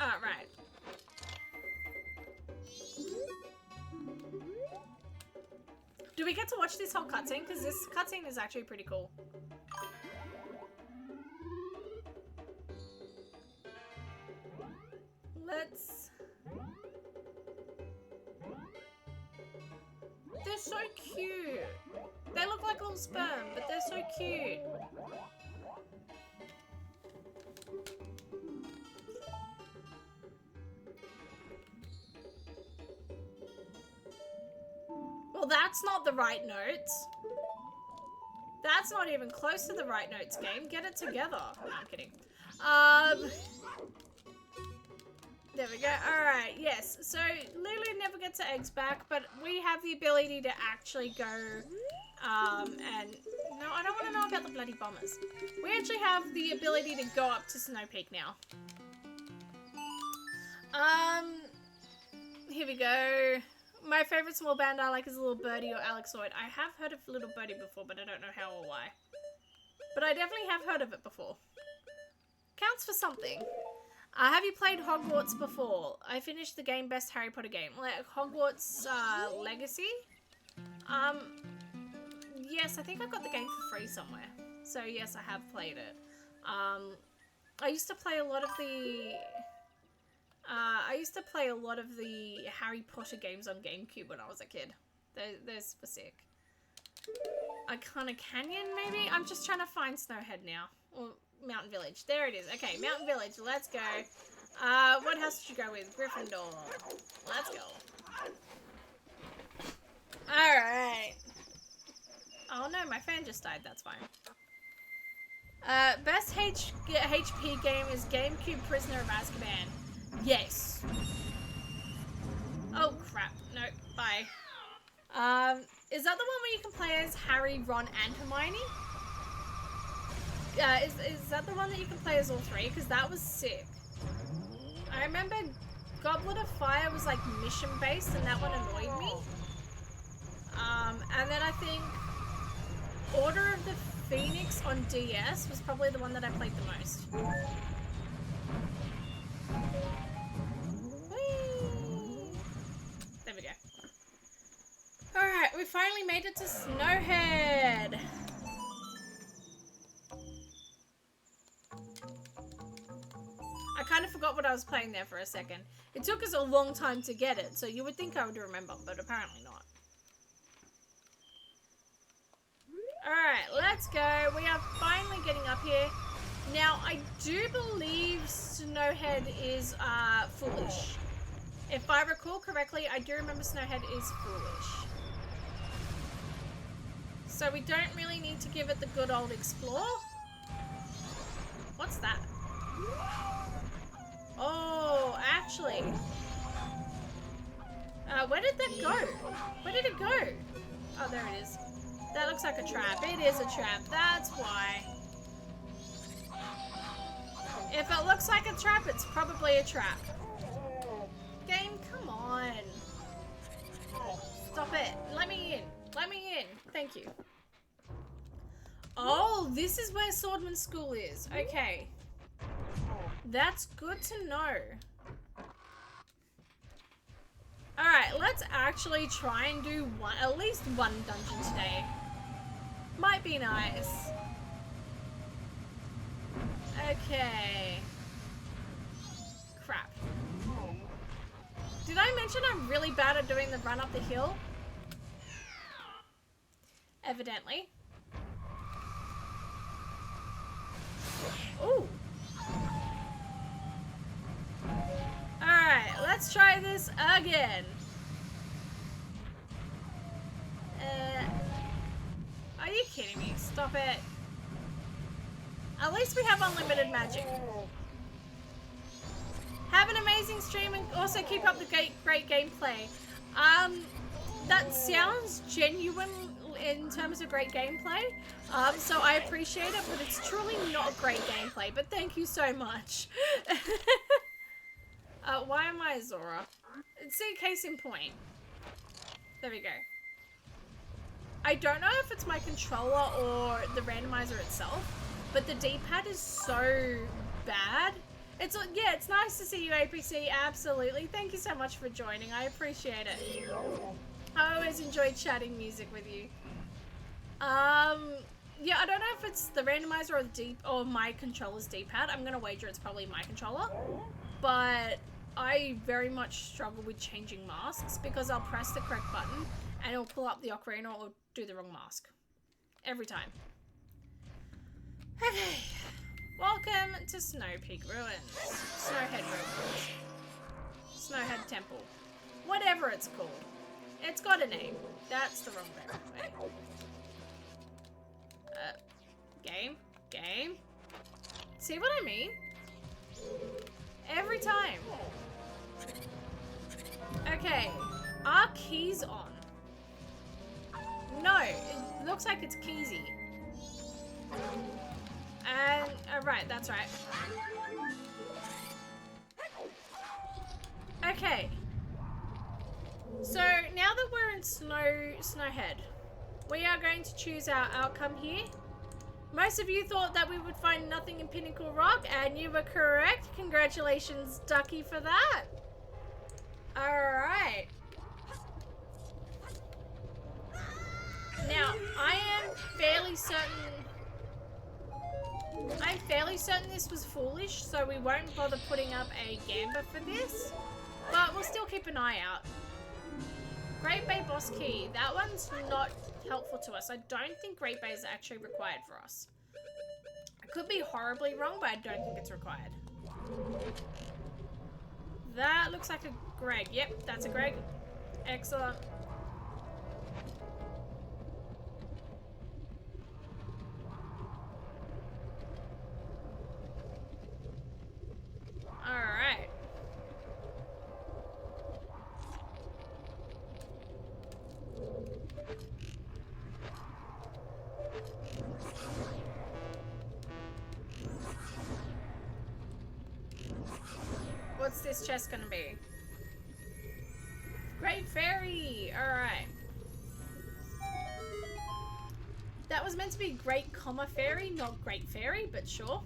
A: Alright. Do we get to watch this whole cutscene? Because this cutscene is actually pretty cool. Let's... They're so cute. They look like little sperm, but they're so cute. Well, that's not the right notes. That's not even close to the right notes, game. Get it together. No, I'm kidding. There we go. Alright, yes. So, Lulu never gets her eggs back, but we have the ability to actually go, and... No, I don't want to know about the bloody bombers. We actually have the ability to go up to Snow Peak now. Here we go. My favorite small band I like is Little Birdie or Alexoid. I have heard of Little Birdie before, but I don't know how or why. But I definitely have heard of it before. Counts for something. Have you played Hogwarts before? I finished the game Best Harry Potter Game. Like Hogwarts Legacy? Yes, I think I got the game for free somewhere. So yes, I have played it. I used to play a lot of the... Harry Potter games on GameCube when I was a kid. They're super sick. Iconic Canyon, maybe? I'm just trying to find Snowhead now. Or Mountain Village. There it is. Okay, Mountain Village. Let's go. What house did you go with? Gryffindor. Let's go. Alright. Oh no, my fan just died. That's fine. Best HP game is GameCube Prisoner of Azkaban. Yes. Oh crap. No, bye. Is that the one where you can play as Harry, Ron, and Hermione? Is that the one that you can play as all three? Because that was sick. I remember Goblet of Fire was like mission based and that one annoyed me. And then I think Order of the Phoenix on DS was probably the one that I played the most. Whee! There we go. Alright, we finally made it to Snowhead. I kind of forgot what I was playing there for a second. It took us a long time to get it, so you would think I would remember, but apparently not. Alright, let's go. We are finally getting up here. Now, I do believe Snowhead is foolish. If I recall correctly, I do remember Snowhead is foolish. So we don't really need to give it the good old explore. What's that? Oh, actually. Where did that go? Where did it go? Oh, there it is. That looks like a trap. It is a trap. That's why. If it looks like a trap, it's probably a trap. Game, come on. Stop it. Let me in. Let me in. Thank you. Oh, this is where Swordman School is. Okay. That's good to know. Alright, let's actually try and do at least one dungeon today. Might be nice. Okay. Crap. Did I mention I'm really bad at doing the run up the hill? Evidently. Ooh. Alright, let's try this again. Are you kidding me? Stop it. At least we have unlimited magic. Have an amazing stream and also keep up the great gameplay. That sounds genuine in terms of great gameplay. So I appreciate it, but it's truly not great gameplay. But thank you so much. Why am I Zora? See, case in point. There we go. I don't know if it's my controller or the randomizer itself, but the D-pad is so bad. It's nice to see you, APC. Absolutely. Thank you so much for joining. I appreciate it. I always enjoy chatting music with you. Yeah, I don't know if it's the randomizer or my controller's D-pad. I'm gonna wager it's probably my controller, but I very much struggle with changing masks because I'll press the correct button and it'll pull up the ocarina or do the wrong mask. Every time. Okay. Welcome to Snow Peak Ruins. Snowhead Ruins. Snowhead Temple. Whatever it's called. It's got a name. That's the wrong way. Game? See what I mean? Every time. Okay. Are keys on? No. It looks like it's keysy. And, right, that's right. Okay. So, now that we're in Snowhead, we are going to choose our outcome here. Most of you thought that we would find nothing in Pinnacle Rock, and you were correct. Congratulations, Ducky, for that. Alright. Now, I'm fairly certain this was foolish, so we won't bother putting up a gamba for this, but we'll still keep an eye out. Great Bay Boss Key. That one's not helpful to us. I don't think Great Bay is actually required for us. I could be horribly wrong, but I don't think it's required. That looks like a Greg. Yep, that's a Greg. Excellent. Alright. What's this chest gonna be? Great Fairy! Alright. That was meant to be Great Comma Fairy, not Great Fairy, but sure.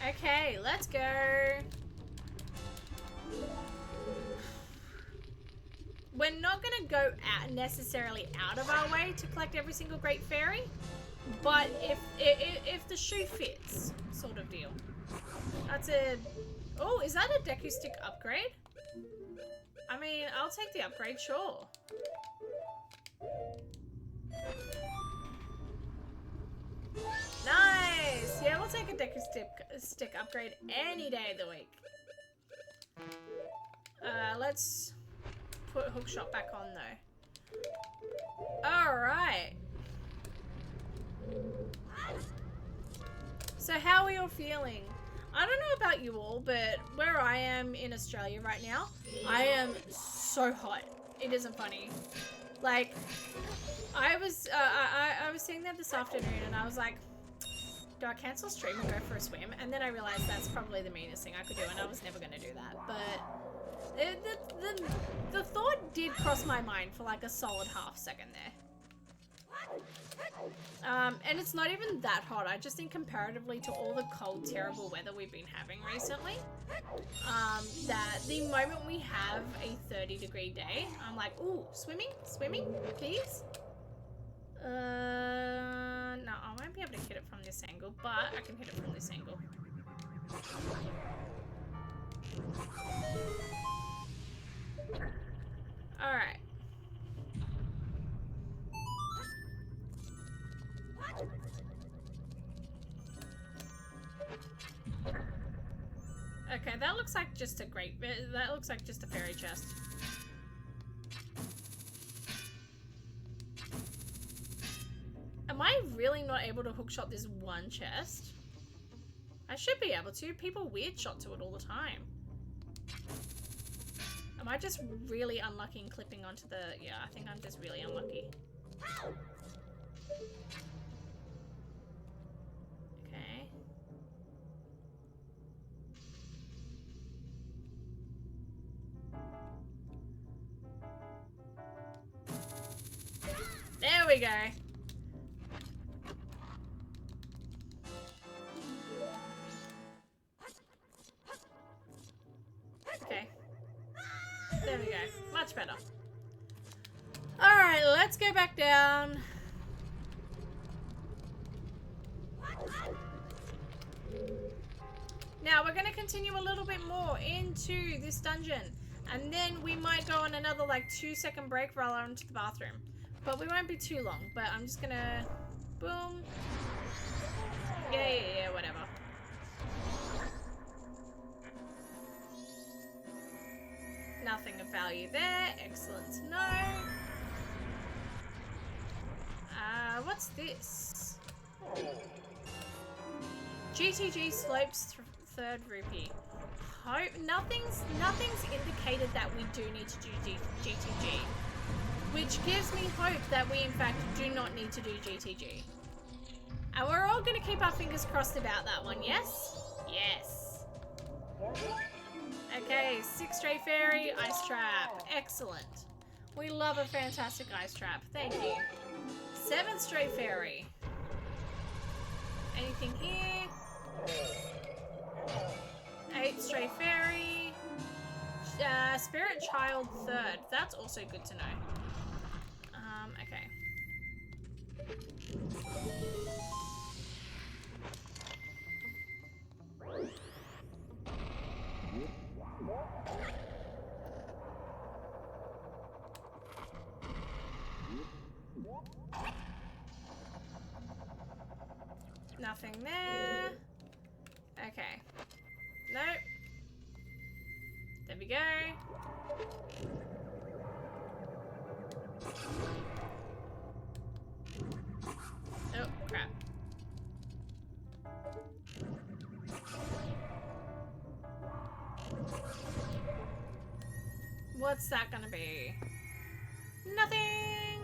A: Okay, let's go. We're not gonna go necessarily out of our way to collect every single Great Fairy, but if the shoe fits, sort of deal. That's a... Oh, is that a Deku Stick upgrade? I mean, I'll take the upgrade, sure. Nice! Yeah, we'll take a Deku Stick upgrade any day of the week. Let's put Hookshot back on, though. Alright. So how are we all feeling? I don't know about you all, but where I am in Australia right now, I am so hot. It isn't funny. Like, I was sitting there this afternoon and I was like, do I cancel stream and go for a swim? And then I realized that's probably the meanest thing I could do, and I was never going to do that. But the thought did cross my mind for like a solid half second there. And it's not even that hot. I just think comparatively to all the cold, terrible weather we've been having recently, that the moment we have a 30-degree day, I'm like, ooh, swimming, please. No, I won't be able to hit it from this angle, but I can hit it from this angle. Alright. Okay, that looks like just a that looks like just a fairy chest. Am I really not able to hookshot this one chest? I should be able to. People weird shot to it all the time. Am I just really unlucky in clipping onto the... Yeah, I think I'm just really unlucky. Okay. There we go. Okay. There we go. Much better. Alright, let's go back down. Now, we're going to continue a little bit more into this dungeon. And then we might go on another, like, 2-second break while I'm to the bathroom. But we won't be too long. But I'm just going to... Boom. Yeah, whatever. Nothing of value there. Excellent to know. What's this? GTG slopes third rupee. Hope nothing's indicated that we do need to do GTG, which gives me hope that we in fact do not need to do GTG. And we're all gonna keep our fingers crossed about that one. Yes? Yes. Okay, 6 stray fairy, ice trap. Excellent. We love a fantastic ice trap. Thank you. 7 stray fairy. Anything here? 8 stray fairy. Spirit child third. That's also good to know. Okay. Nothing there. Okay. Nope. There we go. Oh, crap. What's that gonna be? Nothing!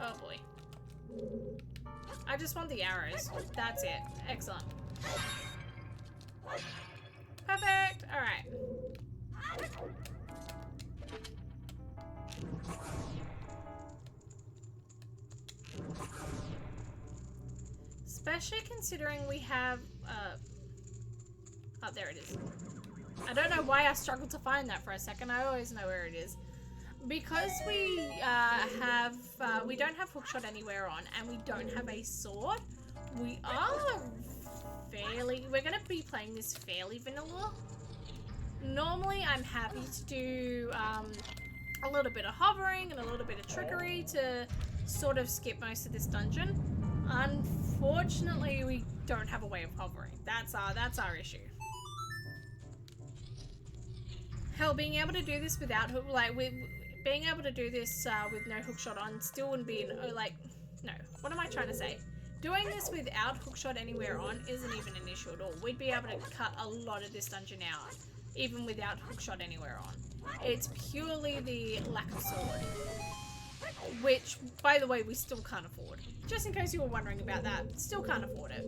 A: Oh boy. I just want the arrows. That's it. Excellent. Perfect. Alright. Especially considering we have, oh, there it is. I don't know why I struggled to find that for a second. I always know where it is. Because we we don't have hookshot anywhere on, and we don't have a sword, we are we're gonna be playing this fairly vanilla. Normally, I'm happy to do a little bit of hovering and a little bit of trickery to sort of skip most of this dungeon. Unfortunately, we don't have a way of hovering. That's our issue. Hell, being able to do this without being able to do this with no hookshot on still wouldn't be no. What am I trying to say? Doing this without hookshot anywhere on isn't even an issue at all. We'd be able to cut a lot of this dungeon out, even without hookshot anywhere on. It's purely the lack of sword, which, by the way, we still can't afford. Just in case you were wondering about that, still can't afford it.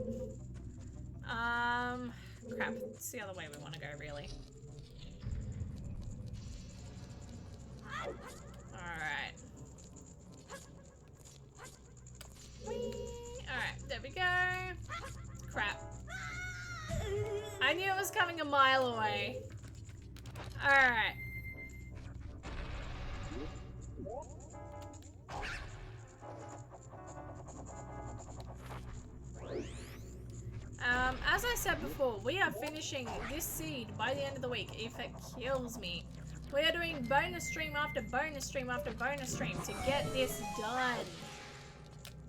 A: Crap. It's the other way we want to go, really. Alright. Alright, there we go. Crap. I knew it was coming a mile away. Alright. As I said before, we are finishing this seed by the end of the week, if it kills me. We are doing bonus stream after bonus stream after bonus stream to get this done.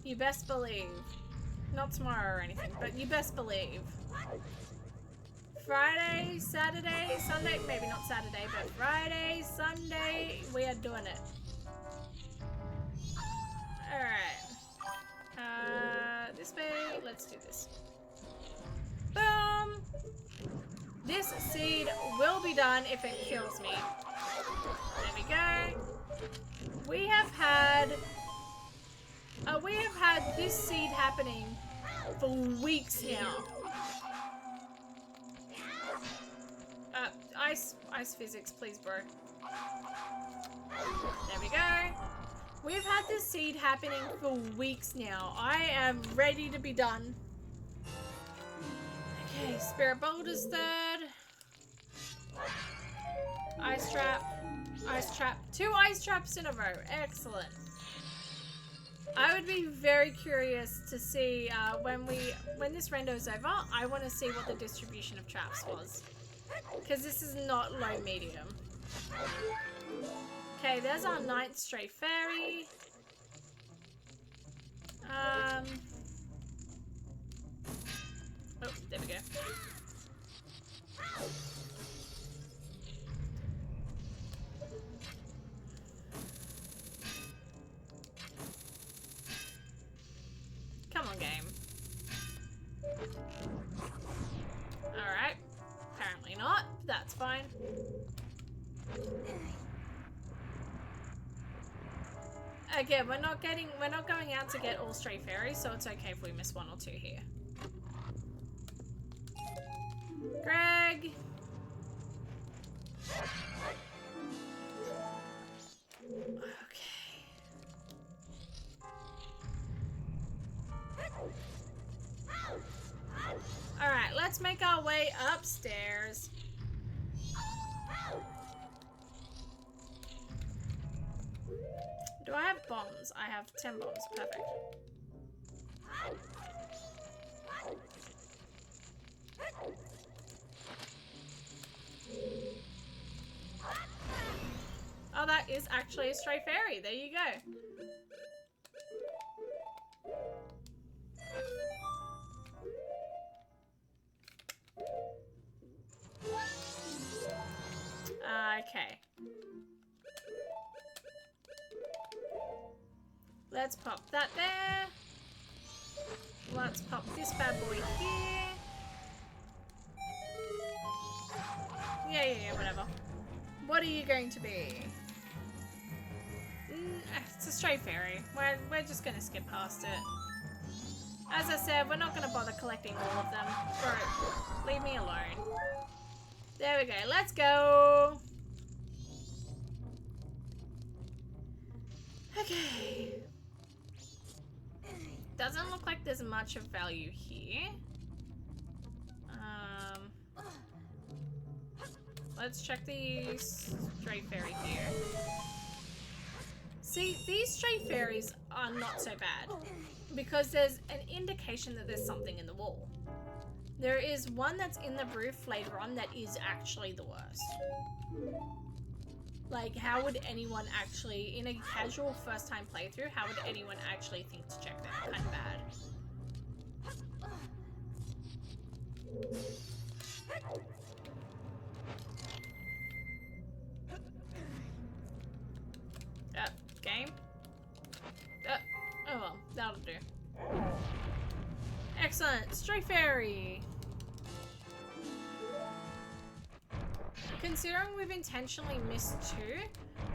A: You best believe. Not tomorrow or anything, but you best believe. Friday, Saturday, Sunday, maybe not Saturday, but Friday, Sunday, we are doing it. Alright. This way, let's do this. Boom! This seed will be done if it kills me. There we go. We have had this seed happening for weeks now. Ice physics, please, bro. There we go. We've had this seed happening for weeks now. I am ready to be done. Okay, Spirit Boulder's third. Ice trap. Ice trap. 2 ice traps in a row. Excellent. I would be very curious to see when this rando's over. I want to see what the distribution of traps was, because this is not low medium. Okay, there's our 9th stray fairy. Oh, there we go. Come on, game. Alright. Apparently not. That's fine. Again, we're not going out to get all stray fairies, so it's okay if we miss 1 or 2 here. Greg! Okay. Alright, let's make our way upstairs. Do I have bombs? I have 10 bombs. Perfect. Oh, that is actually a stray fairy. There you go. Okay. Let's pop that there. Let's pop this bad boy here. Yeah, whatever. What are you going to be?
B: It's a stray fairy. We're just gonna skip past it. As I said, we're not gonna bother collecting all of them. Bro, leave me alone. There we go. Let's go. Okay. Doesn't look like there's much of value here. Let's check the stray fairy here. See, these stray fairies are not so bad because there's an indication that there's something in the wall. There is one that's in the roof later on that is actually the worst. Like, how would anyone actually, in a casual first-time playthrough, how would anyone actually think to check that? Kind of bad. Game. Oh well, that'll do. Excellent, stray fairy. Considering we've intentionally missed 2,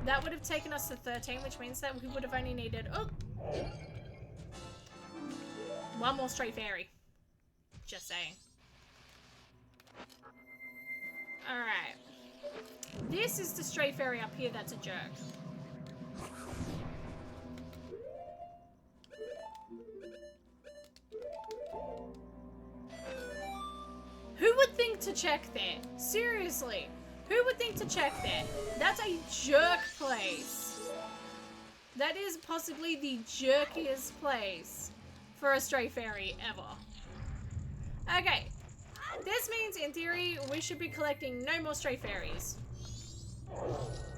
B: that would have taken us to 13, which means that we would have only needed one more stray fairy. Just saying. Alright. This is the stray fairy up here that's a jerk. Who would think to check there? Seriously. Who would think to check there? That's a jerk place. That is possibly the jerkiest place for a stray fairy ever. Okay. This means, in theory, we should be collecting no more stray fairies.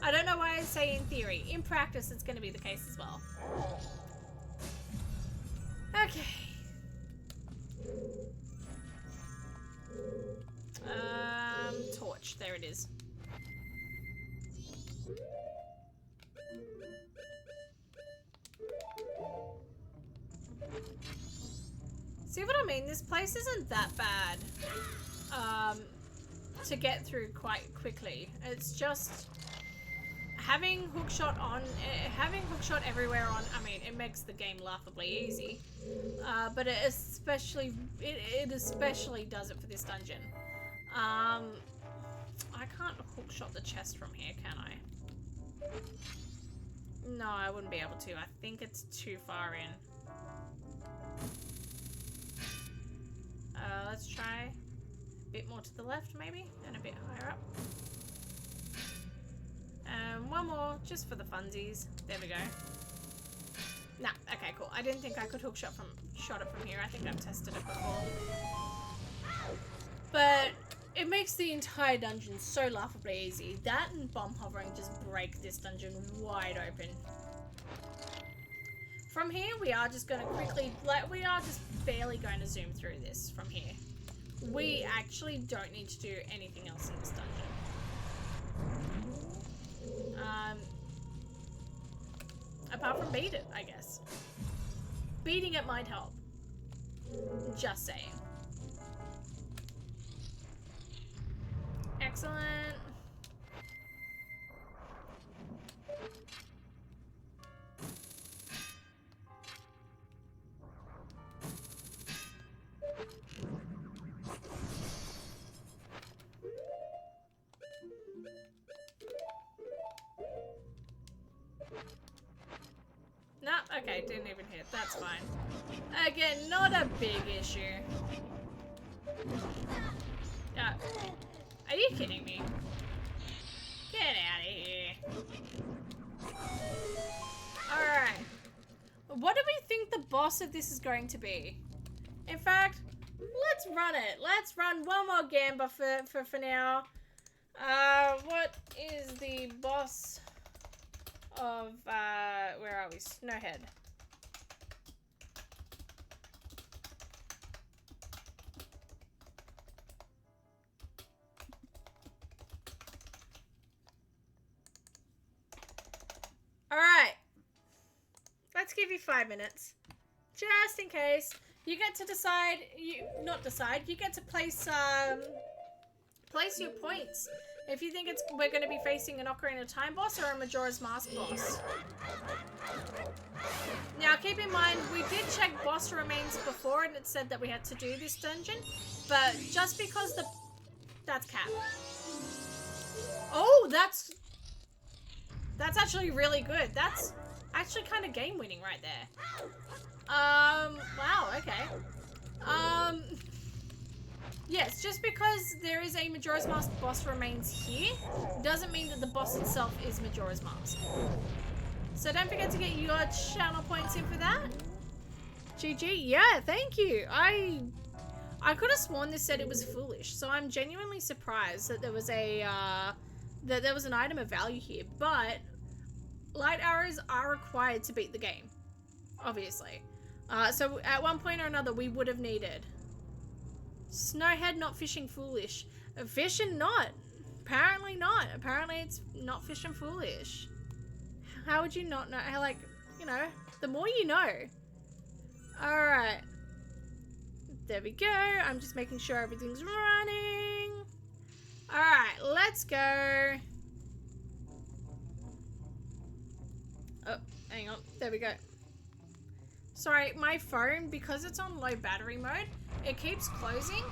B: I don't know why I say in theory. In practice, it's going to be the case as well. Okay. Torch. There it is. See what I mean? This place isn't that bad to get through quite quickly. It's just having hookshot on, having hookshot everywhere on. I mean, it makes the game laughably easy, but it especially does it for this dungeon. I can't hookshot the chest from here, can I? No, I wouldn't be able to. I think it's too far in. Let's try a bit more to the left, maybe, and a bit higher up. One more, just for the funsies. There we go. Nah, okay, cool. I didn't think I could hookshot it from here. I think I've tested it before. But it makes the entire dungeon so laughably easy. That and bomb hovering just break this dungeon wide open. From here, we are just going to quickly, we are just barely going to zoom through this from here. We actually don't need to do anything else in this dungeon. Apart from beat it, I guess. Beating it might help. Just saying. Excellent. Nope, okay, didn't even hit. That's fine. Again, not a big issue. Are you kidding me? Get out of here. Alright. What do we think the boss of this is going to be? In fact, let's run it. Let's run one more gamba for now. What is the boss of, where are we? Snowhead. Alright. Let's give you 5 minutes. Just in case. You get to decide, you get to place place your points if you think we're going to be facing an Ocarina of Time boss or a Majora's Mask boss. Now, keep in mind, we did check boss remains before and it said that we had to do this dungeon, but just because that's Cap. Oh, that's actually really good. That's actually kind of game-winning right there. Wow, okay. Yes, just because there is a Majora's Mask boss remains here, doesn't mean that the boss itself is Majora's Mask. So don't forget to get your channel points in for that. GG, yeah, thank you. I could have sworn this said it was foolish, so I'm genuinely surprised that there was an item of value here, but light arrows are required to beat the game, obviously. So at one point or another, we would have needed. Snowhead not fishing foolish. Fishing not. Apparently not. Apparently it's not fishing foolish. How would you not know? Like, you know, the more you know. Alright. There we go. I'm just making sure everything's running. Alright, let's go. Oh, hang on. There we go. Sorry, my phone, because it's on low battery mode, it keeps closing,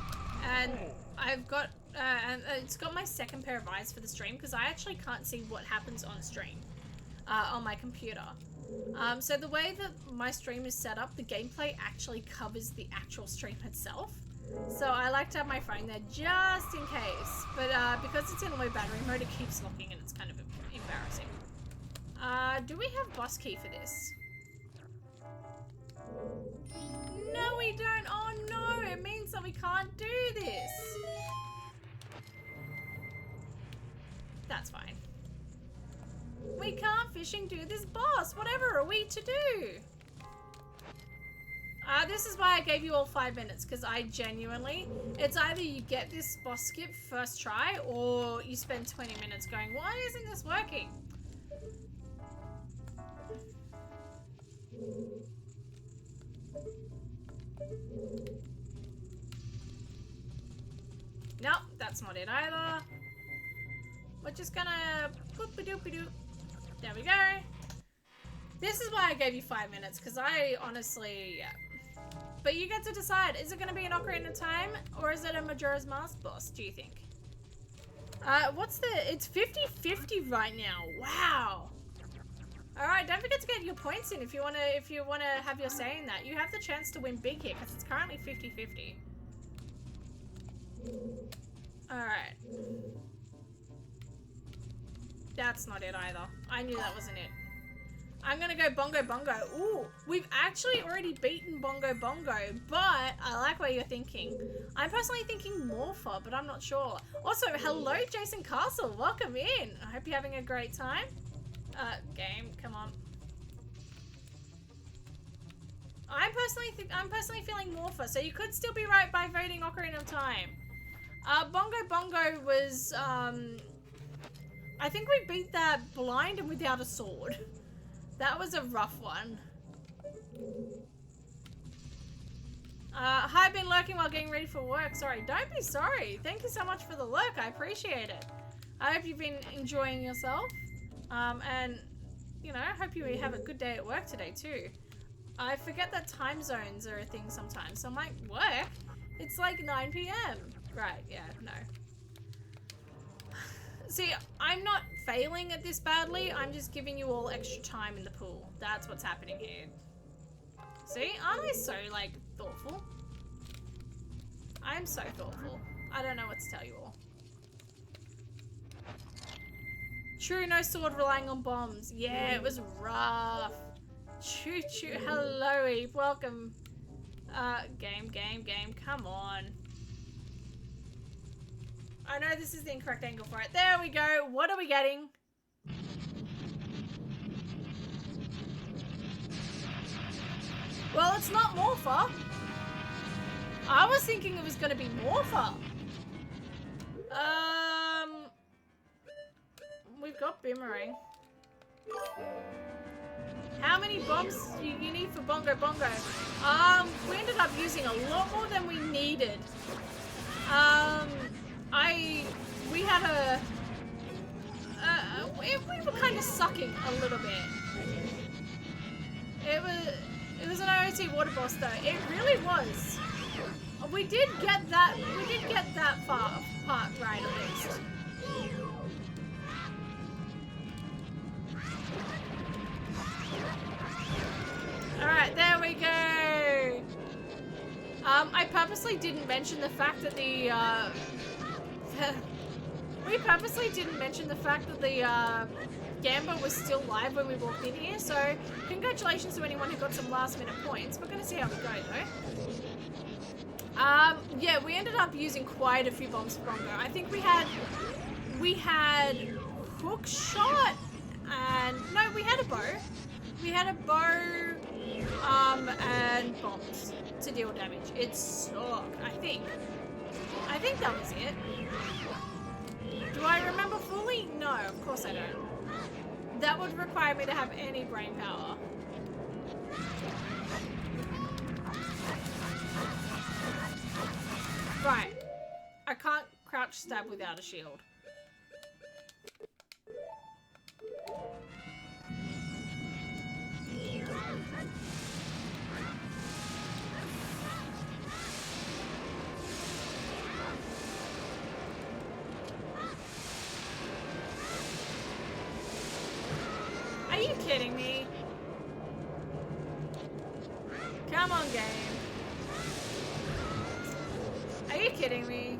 B: and I've got, and it's got my second pair of eyes for the stream, because I actually can't see what happens on stream, on my computer. So the way that my stream is set up, the gameplay actually covers the actual stream itself. So I like to have my phone there just in case, but because it's in low battery mode, it keeps locking, and it's kind of embarrassing. Do we have boss key for this? No, we don't. Oh no, it means that we can't do this. That's fine. We can't fishing do this boss. Whatever are we to do? This is why I gave you all 5 minutes, because I genuinely, it's either you get this boss skip first try, or you spend 20 minutes going, why isn't this working? Nope, that's not it either. We're just gonna boop-a-doop-a-doop. There we go. This is why I gave you 5 minutes, because I honestly, yeah. But you get to decide, is it gonna be an Ocarina of Time, or is it a Majora's Mask boss, do you think? It's 50-50 right now. Wow. Alright, don't forget to get your points in if you wanna have your say in that. You have the chance to win big here, because it's currently 50-50. Alright. That's not it either. I knew that wasn't it. I'm gonna go Bongo Bongo. Ooh, we've actually already beaten Bongo Bongo, but I like what you're thinking. I'm personally thinking Morpher, but I'm not sure. Also, hello Jason Castle, welcome in. I hope you're having a great time. Game, come on. I'm personally feeling Morpher, so you could still be right by voting Ocarina of Time. Bongo Bongo was, I think we beat that blind and without a sword. That was a rough one. I've been lurking while getting ready for work. Sorry, don't be sorry. Thank you so much for the lurk. I appreciate it. I hope you've been enjoying yourself. And, you know, I hope you have a good day at work today too. I forget that time zones are a thing sometimes. So I'm like, work? It's like 9 p.m. Right, yeah, no. See, I'm not failing at this badly. I'm just giving you all extra time in the pool. That's what's happening here. See, aren't I so, like, thoughtful? I'm so thoughtful. I don't know what to tell you all. True, no sword relying on bombs. Yeah, it was rough. Choo choo. Hello, Eve. Welcome. Game. Come on. I know this is the incorrect angle for it. There we go. What are we getting? Well, it's not Morpher. I was thinking it was going to be Morpher. We've got Boomerang. How many bombs do you need for Bongo Bongo? We ended up using a lot more than we needed. we had we were kind of sucking a little bit. It was an IoT water boss though. It really was. We did get that part right at least. Alright, there we go. I purposely didn't mention the fact that the we purposely didn't mention the fact that the Gamba was still live when we walked in here, so congratulations to anyone who got some last minute points. We're gonna see how we go though. Yeah, we ended up using quite a few bombs for Bongo. I think we had hook shot and no, we had a bow. We had a bow and bombs to deal damage. It sucked, I think. I think that was it. Do I remember fully? No, of course I don't. That would require me to have any brain power. Right. I can't crouch stab without a shield. Are you kidding me? Come on, game. Are you kidding me?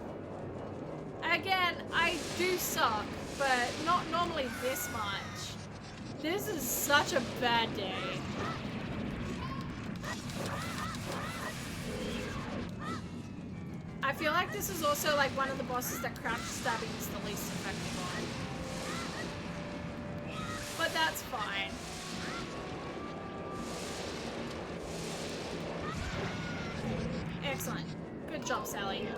B: Again, I do suck, but not normally this much. This is such a bad day. I feel like this is also like one of the bosses that crouch stabbing is the least effective on. But that's fine. Excellent. Good job, Sally.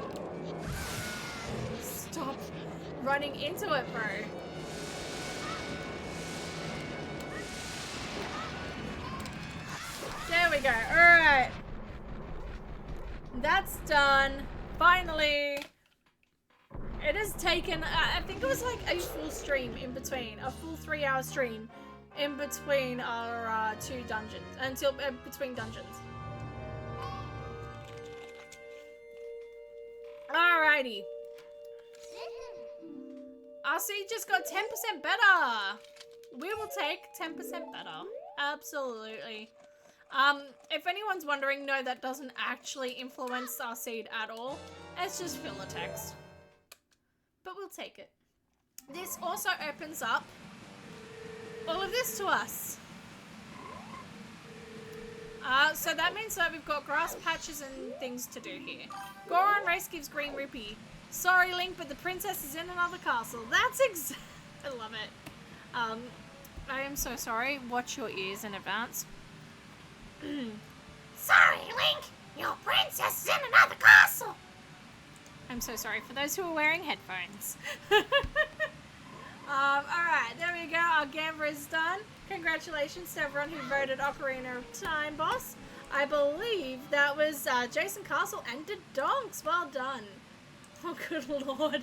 B: Stop running into it, bro. There we go. Alright. That's done. Finally. It has taken, I think it was like a full stream in between. A full 3-hour stream in between our two dungeons. Until, between dungeons. Alrighty. RC just got 10% better. We will take 10% better. Absolutely. If anyone's wondering, no, that doesn't actually influence our seed at all. It's just filler text. But we'll take it. This also opens up all of this to us. So that means that we've got grass patches and things to do here. Goron race gives green rupee. Sorry, Link, but the princess is in another castle. That's I love it. I am so sorry. Watch your ears in advance. Sorry, Link. Your princess is in another castle. I'm so sorry for those who are wearing headphones. Alright, there we go. Our Gamba is done. Congratulations to everyone who voted Ocarina of Time boss. I believe that was Jason Castle and the Donks. Well done. Oh, good lord.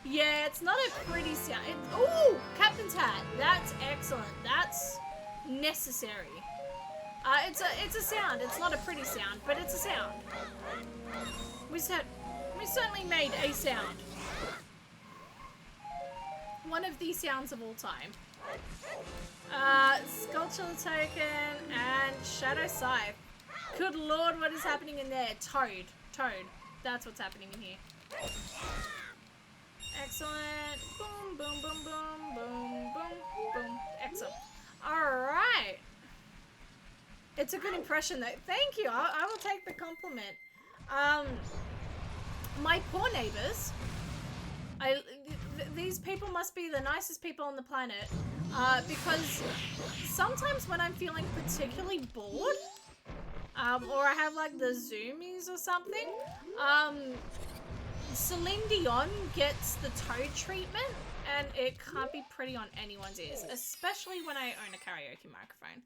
B: Yeah, it's not a pretty sound. Ooh, Captain's Hat. That's excellent. That's necessary. It's a sound. It's not a pretty sound, but it's a sound. We certainly made a sound. One of the sounds of all time. Sculpture token and Shadow Scythe. Good lord, what is happening in there? Toad. That's what's happening in here. Excellent. Boom, boom, boom, boom, boom, boom, boom. Excellent. Alright. It's a good impression though. Thank you. I will take the compliment. My poor neighbors. These people must be the nicest people on the planet. Because sometimes when I'm feeling particularly bored, or I have like the zoomies or something, Celine Dion gets the Toad treatment, and it can't be pretty on anyone's ears, especially when I own a karaoke microphone.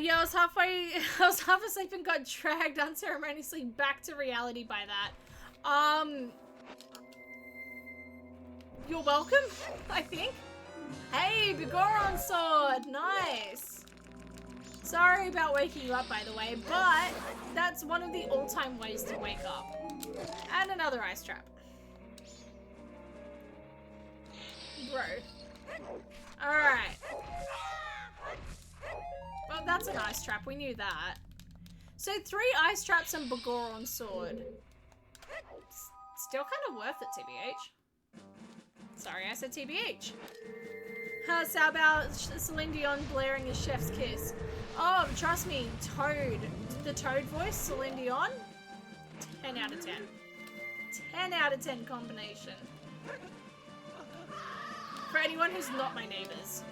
B: Yeah, I was half asleep and got dragged unceremoniously back to reality by that. you're welcome, I think. Hey, Bigoron sword, nice. Sorry about waking you up, by the way, but that's one of the all-time ways to wake up. And another ice trap. Bro. Alright. Well, that's an ice trap, we knew that. So 3 ice traps and Bigoron sword. Still kind of worth it, TBH. Sorry, I said TBH. So how about Celine Dion blaring a chef's kiss? Oh, trust me, Toad. The Toad voice, Celine Dion. 10 out of 10. 10 out of 10 combination. For anyone who's not my neighbors.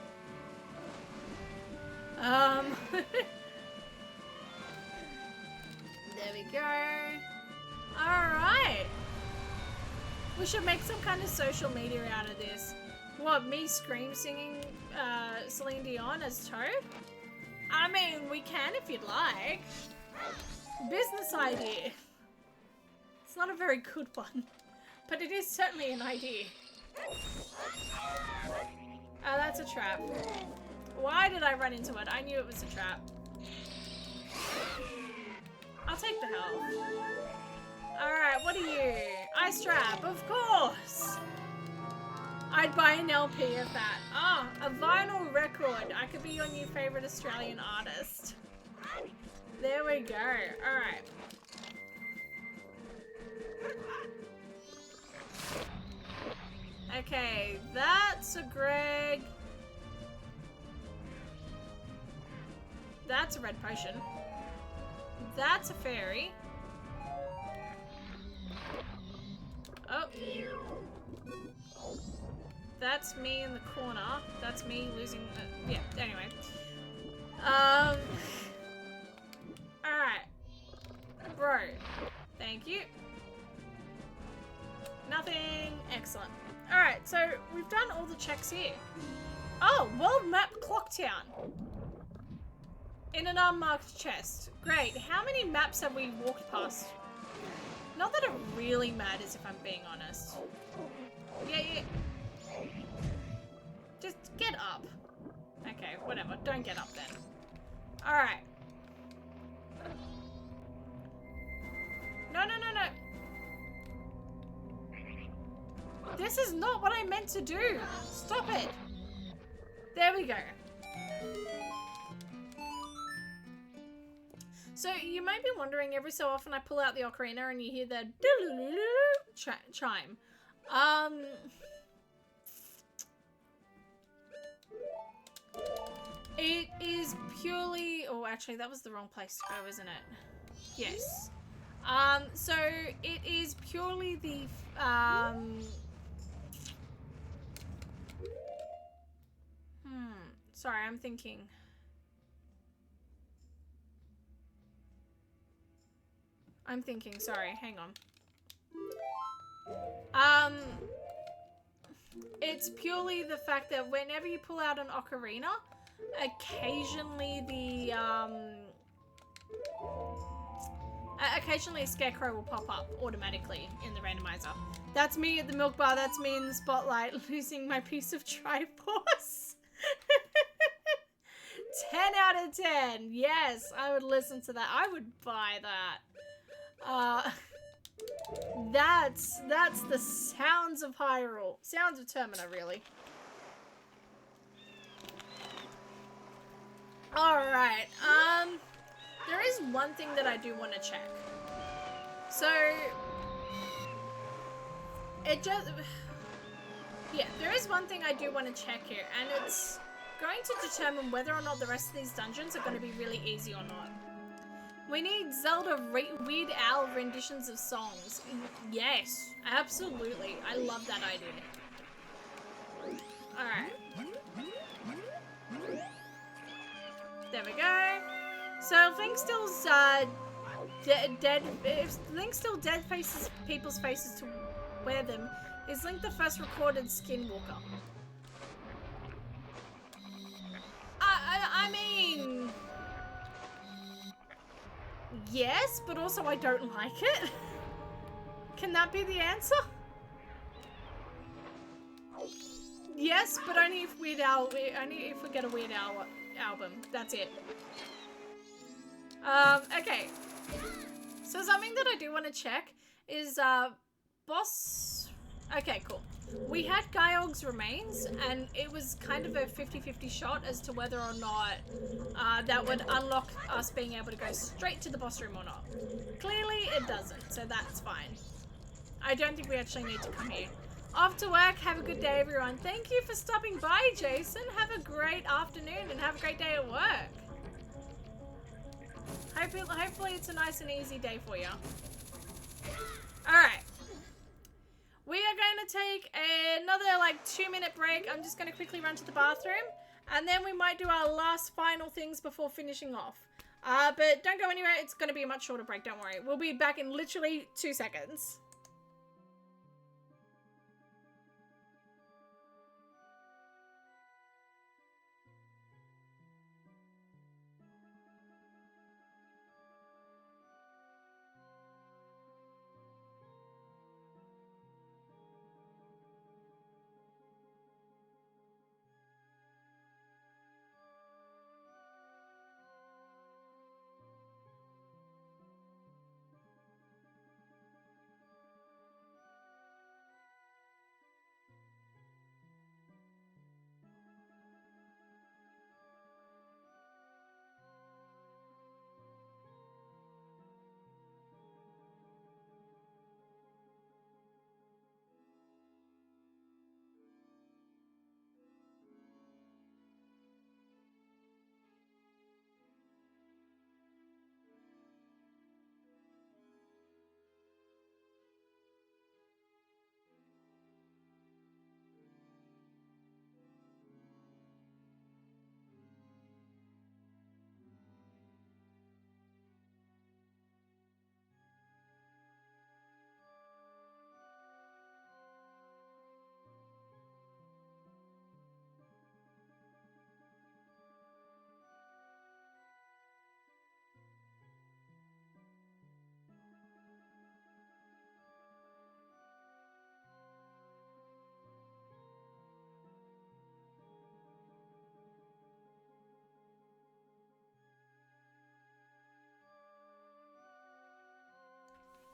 B: There we go. Alright. We should make some kind of social media out of this. What, me scream singing Celine Dion as Toad? I mean, we can if you'd like. Business idea. It's not a very good one, but it is certainly an idea. Oh, that's a trap. Why did I run into it? I knew it was a trap. I'll take the health. Alright, what are you? Ice trap, of course! I'd buy an LP of that. Ah, a vinyl record. I could be your new favorite Australian artist. There we go. Alright. Okay, that's a Greg. That's a red potion. That's a fairy. Oh. That's me in the corner. That's me losing the... Yeah, anyway. Alright. Bro. Thank you. Nothing. Excellent. Alright, so we've done all the checks here. Oh, world map Clocktown. In an unmarked chest. Great. How many maps have we walked past? Not that it really matters if I'm being honest. Yeah. Just get up. Okay, whatever. Don't get up then. Alright. No. This is not what I meant to do. Stop it. There we go. So you might be wondering, every so often I pull out the ocarina and you hear the chime. It is purely... Oh, actually, that was the wrong place to go, isn't it? Yes. So it is purely the... Sorry, I'm thinking. Sorry, hang on. It's purely the fact that whenever you pull out an ocarina, occasionally a scarecrow will pop up automatically in the randomizer. That's me at the milk bar, that's me in the spotlight losing my piece of Triforce. 10 out of 10. Yes, I would listen to that. I would buy that. That's the sounds of Hyrule. Sounds of Termina, really. Alright, there is one thing that I do want to check. So, there is one thing I do want to check here, and it's going to determine whether or not the rest of these dungeons are going to be really easy or not. We need Zelda Weird Al renditions of songs. Yes, absolutely. I love that idea. Alright. There we go. So if Link still's if Link still dead people's faces to wear them, is Link the first recorded skinwalker? I mean, yes, but also I don't like it. Can that be the answer? Yes, but only if Weird Al, only if we get a Weird Al album. That's it. Okay. So something that I do want to check is, boss... Okay, cool. We had Gyog's remains, and it was kind of a 50-50 shot as to whether or not that would unlock us being able to go straight to the boss room or not. Clearly, it doesn't, so that's fine. I don't think we actually need to come here. Off to work. Have a good day, everyone. Thank you for stopping by, Jason. Have a great afternoon and have a great day at work. Hopefully it's a nice and easy day for you. Alright. We are going to take another like 2-minute break. I'm just going to quickly run to the bathroom. And then we might do our last final things before finishing off. But don't go anywhere. It's going to be a much shorter break. Don't worry. We'll be back in literally 2 seconds.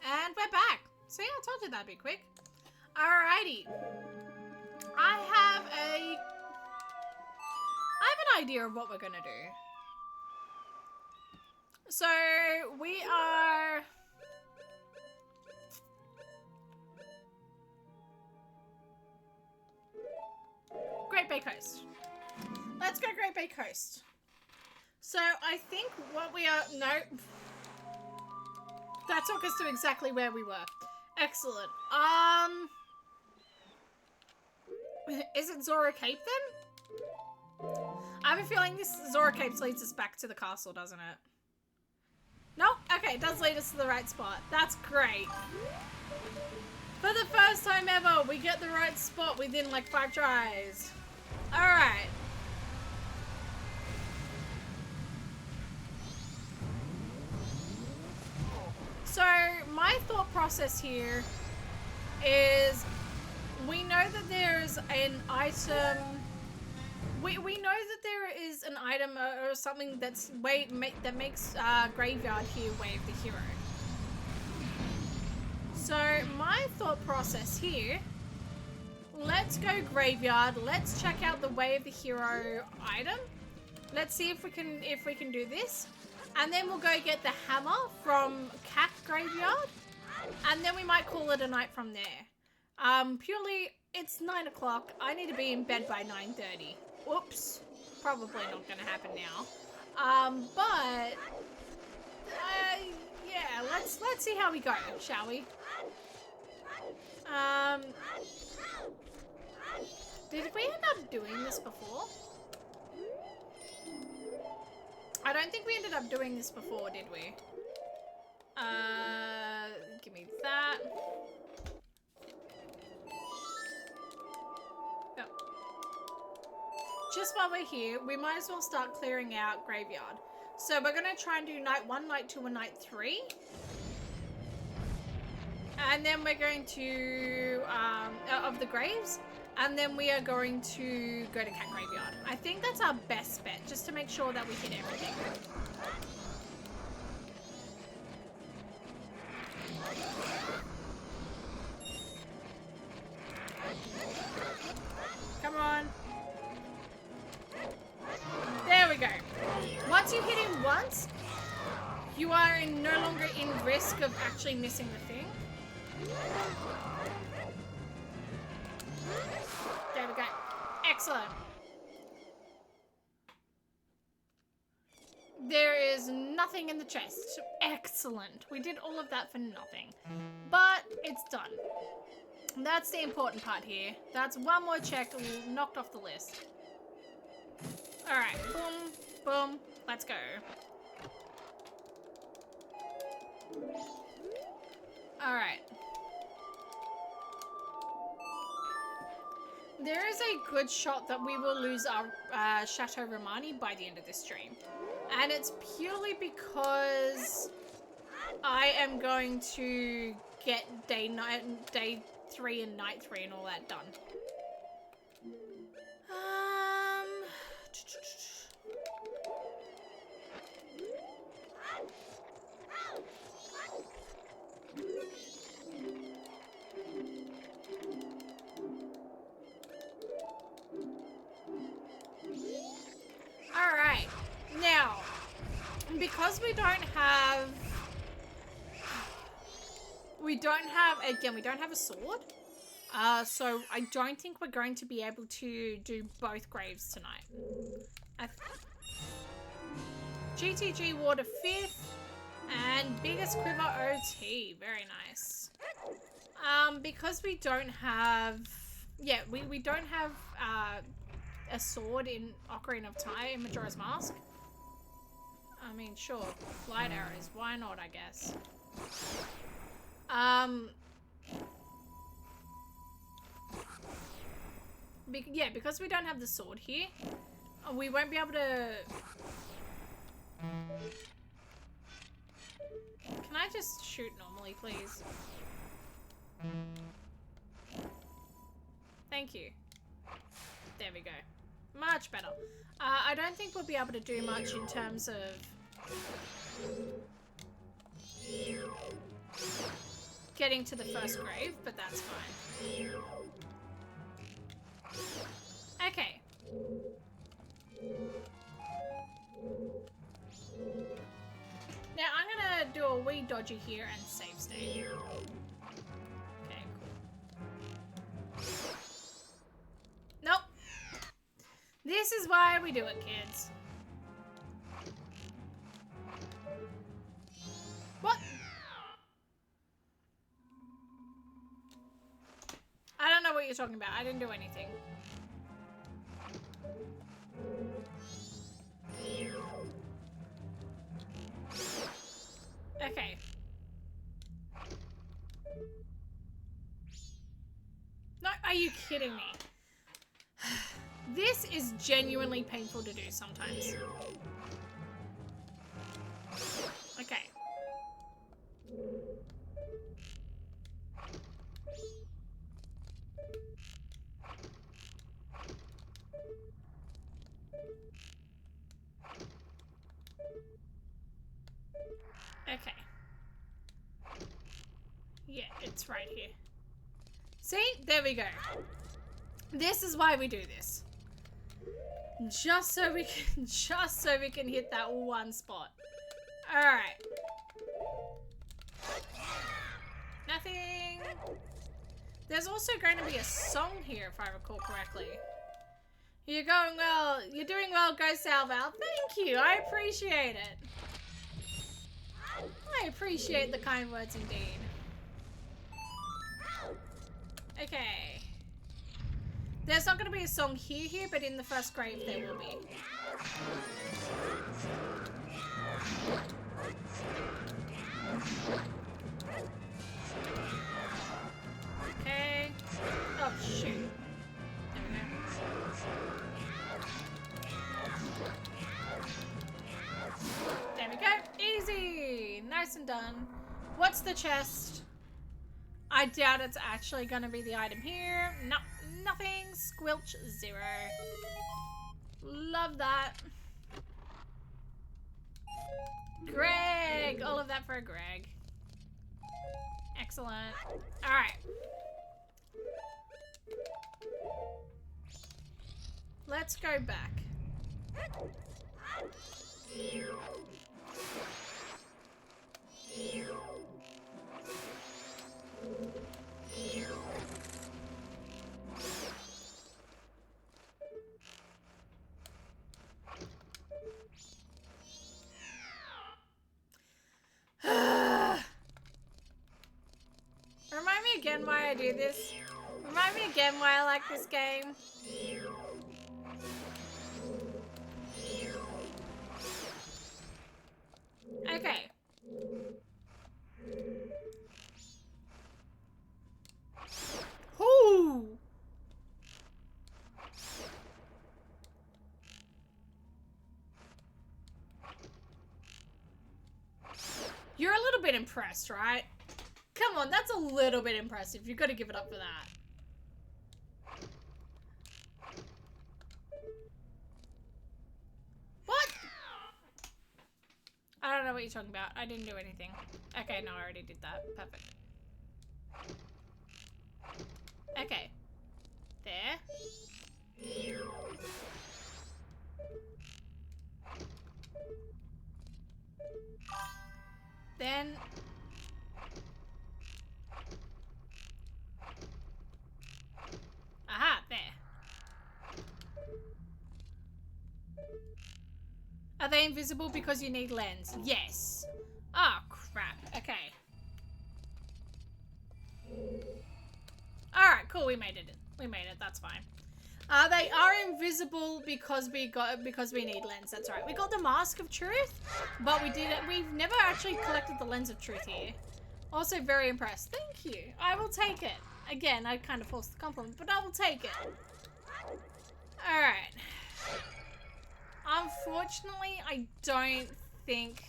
B: And we're back. See, I told you that'd be quick. Alrighty. I have an idea of what we're gonna do. So we are Great Bay Coast. Let's go Great Bay Coast. So I think what we are that took us to exactly where we were. Excellent. Is it Zora Cape then? I have a feeling this Zora Cape leads us back to the castle, doesn't it? No? Okay, it does lead us to the right spot. That's great. For the first time ever, we get the right spot within like 5 tries. Alright. So, my thought process here is we know that there's an item. We know that there is an item or something that's that makes Graveyard here Way of the Hero. So, my thought process here, let's go Graveyard. Let's check out the Way of the Hero item. Let's see if we can do this. And then we'll go get the hammer from Cat Graveyard. And then we might call it a night from there. Purely, it's 9 o'clock. I need to be in bed by 9:30. Whoops. Probably not going to happen now. But, yeah, let's see how we go, shall we? Did we end up doing this before? I don't think we ended up doing this before, did we? Give me that. Oh. Just while we're here, we might as well start clearing out Graveyard. So we're gonna try and do night 1, night 2, and night 3. And then we're going to, of the graves. And then we are going to go to Cat Graveyard. I think that's our best bet, just to make sure that we hit everything. Come on. There we go. Once you hit him once, you are no longer in risk of actually missing the thing. There we go. Excellent. There is nothing in the chest. Excellent. We did all of that for nothing. But it's done. That's the important part here. That's one more check knocked off the list. Alright. Boom. Boom. Let's go. Alright. There is a good shot that we will lose our Chateau Romani by the end of this stream. And it's purely because I am going to get day 3 and night 3 and all that done. Alright, now, because we don't have, again, we don't have a sword, so I don't think we're going to be able to do both graves tonight. GTG Water 5th, and Biggest Quiver OT, very nice. Because we don't have, we don't have, a sword in Ocarina of Time in Majora's Mask. I mean, sure, flight arrows, why not, I guess. Because we don't have the sword here, we won't be able to... Can I just shoot normally, please? Thank you. There we go. Much better. I don't think we'll be able to do much in terms of getting to the first grave, but that's fine. Okay. Now I'm gonna do a wee dodgy here and save state. Okay, cool. Nope. This is why we do it, kids. What? I don't know what you're talking about. I didn't do anything. Okay. No, are you kidding me? This is genuinely painful to do sometimes. Okay. Okay. Yeah, it's right here. See? There we go. This is why we do this. Just so we can hit that one spot. Alright. Nothing. There's also going to be a song here, if I recall correctly. You're going well. You're doing well, Ghost Salval. Thank you. I appreciate it. I appreciate the kind words indeed. Okay. There's not going to be a song here, but in the first grave there will be. Okay. Oh, shoot. There we go. There we go. Easy. Nice and done. What's the chest? I doubt it's actually going to be the item here. No, nothing nothing. Squelch 0. Love that. Greg! All of that for Greg. Excellent. Alright. Let's go back. Remind me again why I do this. Remind me again why I like this game. Okay. Ooh. You're a little bit impressed, right? Come on, that's a little bit impressive. You've got to give it up for that. What? I don't know what you're talking about. I didn't do anything. Okay, no, I already did that. Perfect. Okay. There. Then... Aha, there. Are they invisible because you need lens? Yes. Oh, crap. Okay. Alright, cool. We made it. We made it. That's fine. They are invisible because we need lens. That's right. We got the Mask of Truth, but we've never actually collected the Lens of Truth here. Also very impressed. Thank you. I will take it. Again, I kind of forced the compliment, but I will take it. Alright. Unfortunately, I don't think...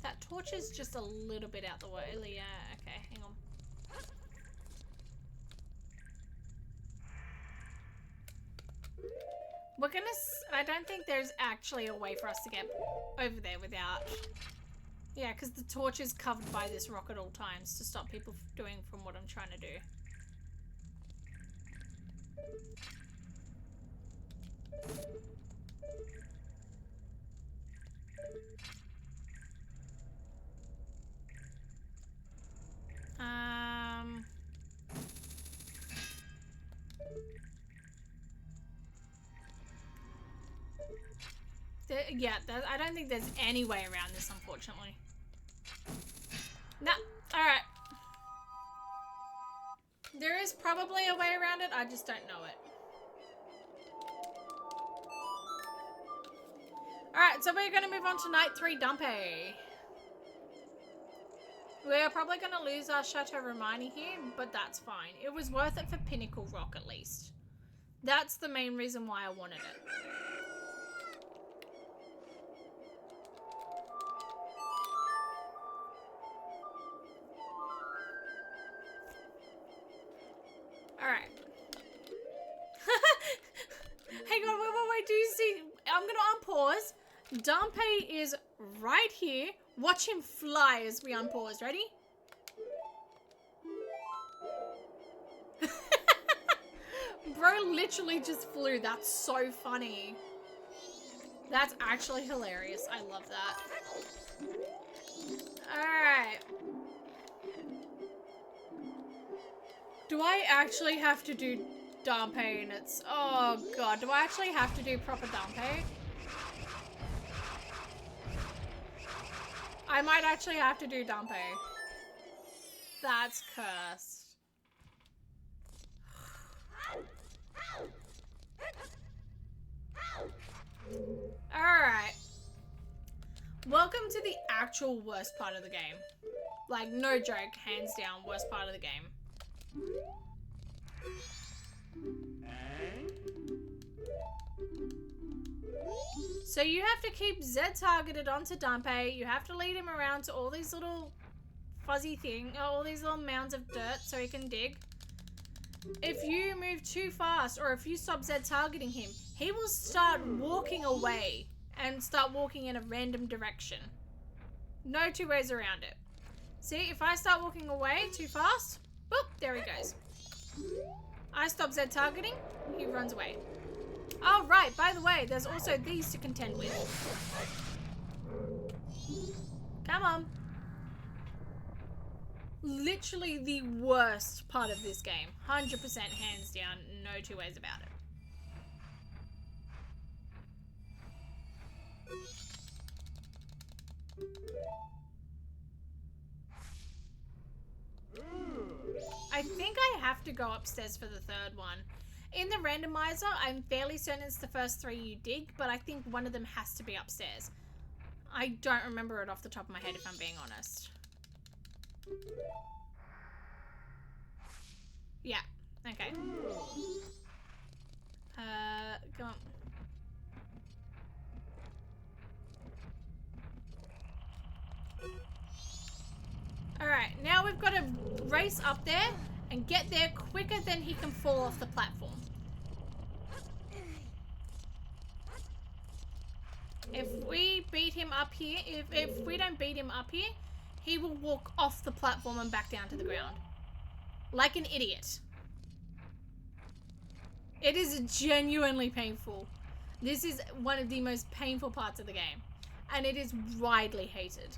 B: That torch is just a little bit out the way. Yeah, okay, hang on. We're gonna... I don't think there's actually a way for us to get over there without... Yeah, because the torch is covered by this rock at all times to stop people doing from what I'm trying to do. Yeah, I don't think there's any way around this, unfortunately. No, alright. There is probably a way around it, I just don't know it. Alright, so we're going to move on to Night 3 Dumpy. We're probably going to lose our Chateau Romani here, but that's fine. It was worth it for Pinnacle Rock, at least. That's the main reason why I wanted it. Alright. Hang on, wait, do you see? I'm going to unpause. Dumpy is right here. Watch him fly as we unpause. Ready? Bro literally just flew. That's so funny. That's actually hilarious. I love that. Alright. Do I actually have to do Dumpy and it's... Oh god, do I actually have to do proper Dumpy? I might actually have to do Dumpy. That's cursed. Alright. Welcome to the actual worst part of the game. Like, no joke, hands down, worst part of the game. So you have to keep Z targeted onto Dampé. You have to lead him around to all these little fuzzy all these little mounds of dirt so he can dig. If you move too fast or if you stop Z targeting him, he will start walking away and start walking in a random direction. No two ways around it. See, if I start walking away too fast, boop, there he goes. I stop Z targeting, he runs away. Oh, right, by the way, there's also these to contend with. Come on. Literally the worst part of this game. 100% hands down, no two ways about it. I think I have to go upstairs for the third one. In the randomizer, I'm fairly certain it's the first 3 you dig, but I think one of them has to be upstairs. I don't remember it off the top of my head if I'm being honest. Yeah, okay. Go on. Alright, now we've got to race up there and get there quicker than he can fall off the platform. If we beat him up here, if we don't beat him up here, he will walk off the platform and back down to the ground. Like an idiot. It is genuinely painful. This is one of the most painful parts of the game. And it is widely hated.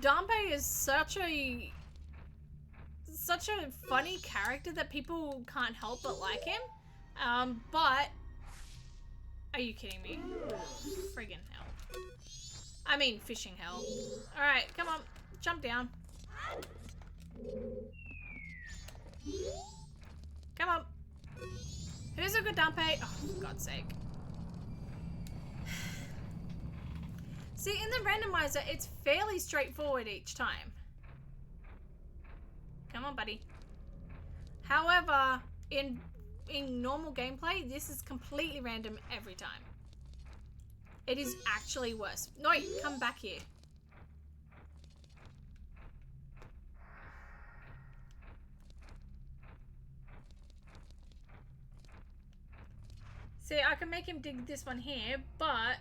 B: Dampé is such a funny character that people can't help but like him. But are you kidding me? Friggin' hell. I mean fishing hell. Alright, come on. Jump down. Come on. Who's a good Dampé? Oh, for God's sake. See, in the randomizer, it's fairly straightforward each time. Come on, buddy. However, in normal gameplay, this is completely random every time. It is actually worse. No, come back here. See, I can make him dig this one here, but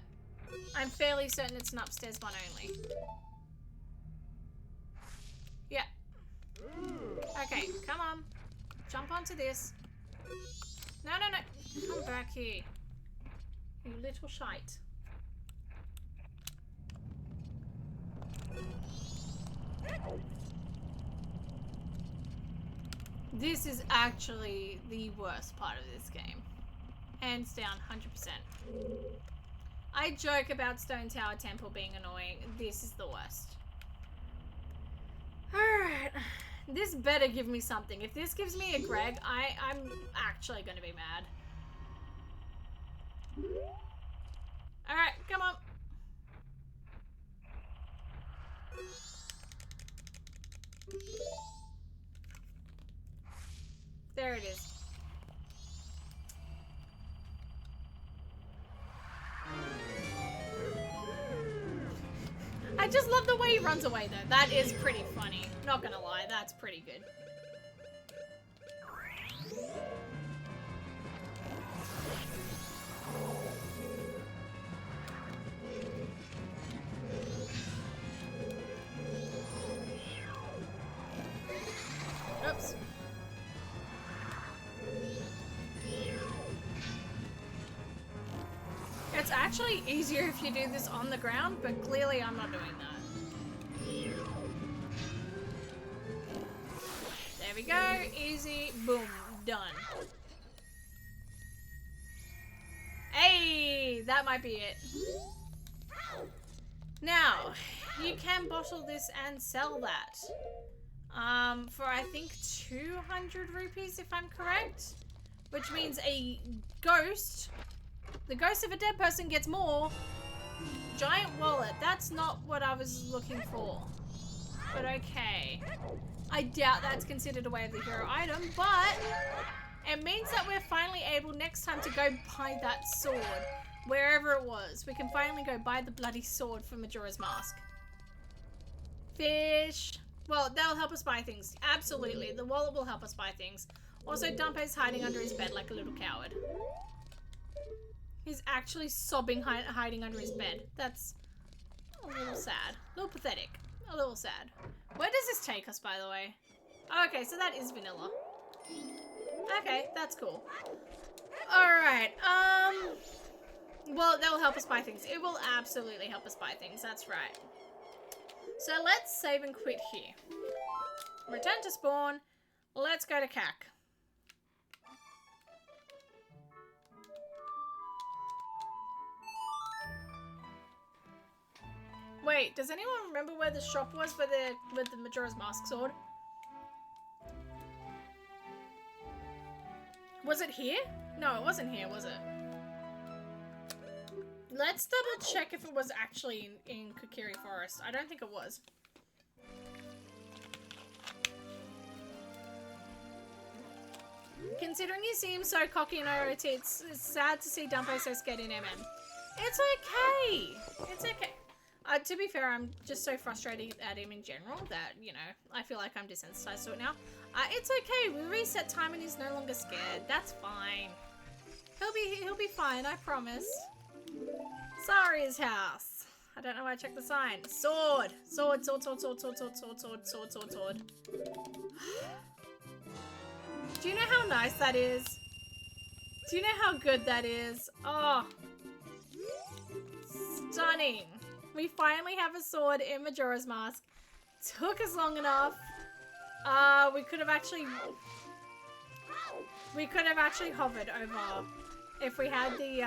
B: I'm fairly certain it's an upstairs one only. Yeah. Okay, come on. Jump onto this. No, no, no. Come back here. You little shite. This is actually the worst part of this game. Hands down, 100%. I joke about Stone Tower Temple being annoying. This is the worst. Alright. This better give me something. If this gives me a Greg, I'm actually going to be mad. Alright, come on. There it is. I just love the way he runs away though. That is pretty funny. Not gonna lie, that's pretty good. Oops. It's actually easier if you do this on the ground, but clearly I'm not doing that. There we go. Easy. Boom. Done. Hey, that might be it. Now, you can bottle this and sell that. For I think 200 rupees if I'm correct. Which means a ghost, the ghost of a dead person gets more. Giant wallet, that's not what I was looking for. But okay. I doubt that's considered a way of the hero item, but it means that we're finally able next time to go buy that sword. Wherever it was. We can finally go buy the bloody sword for Majora's Mask. Fish. Well, that'll help us buy things. Absolutely. The wallet will help us buy things. Also, Dumpe's hiding under his bed like a little coward. He's actually sobbing, hiding under his bed. That's a little sad. A little pathetic. A little sad. Where does this take us, by the way? Okay, so that is vanilla. Okay, that's cool. Alright, well, that will help us buy things. It will absolutely help us buy things, that's right. So let's save and quit here. Return to spawn. Let's go to CAC. Wait, does anyone remember where the shop was with the Majora's Mask sword? Was it here? No, it wasn't here, was it? Let's double check if it was actually in Kokiri Forest. I don't think it was. Considering you seem so cocky in IoT, it's sad to see Dumpo so scared in MM. It's okay! It's okay. To be fair, I'm just so frustrated at him in general that, you know, I feel like I'm desensitized to it now. It's okay. We reset time and he's no longer scared. That's fine. He'll be fine, I promise. Sari's house. I don't know why I checked the sign. Sword. Sword, sword, sword, sword, sword, sword, sword, sword, sword, sword, sword. Do you know how nice that is? Do you know how good that is? Oh. Stunning. We finally have a sword in Majora's Mask. Took us long enough. We could have actually hovered over if we had the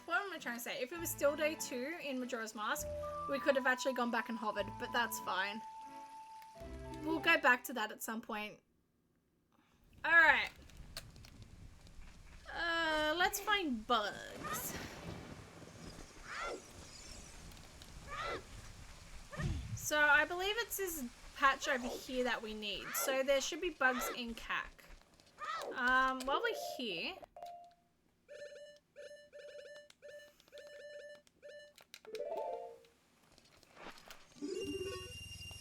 B: what am I trying to say? If it was still day 2 in Majora's Mask, we could have actually gone back and hovered, but that's fine. We'll go back to that at some point. Alright. Let's find bugs. So I believe it's this patch over here that we need. So there should be bugs in CAC. While we're here,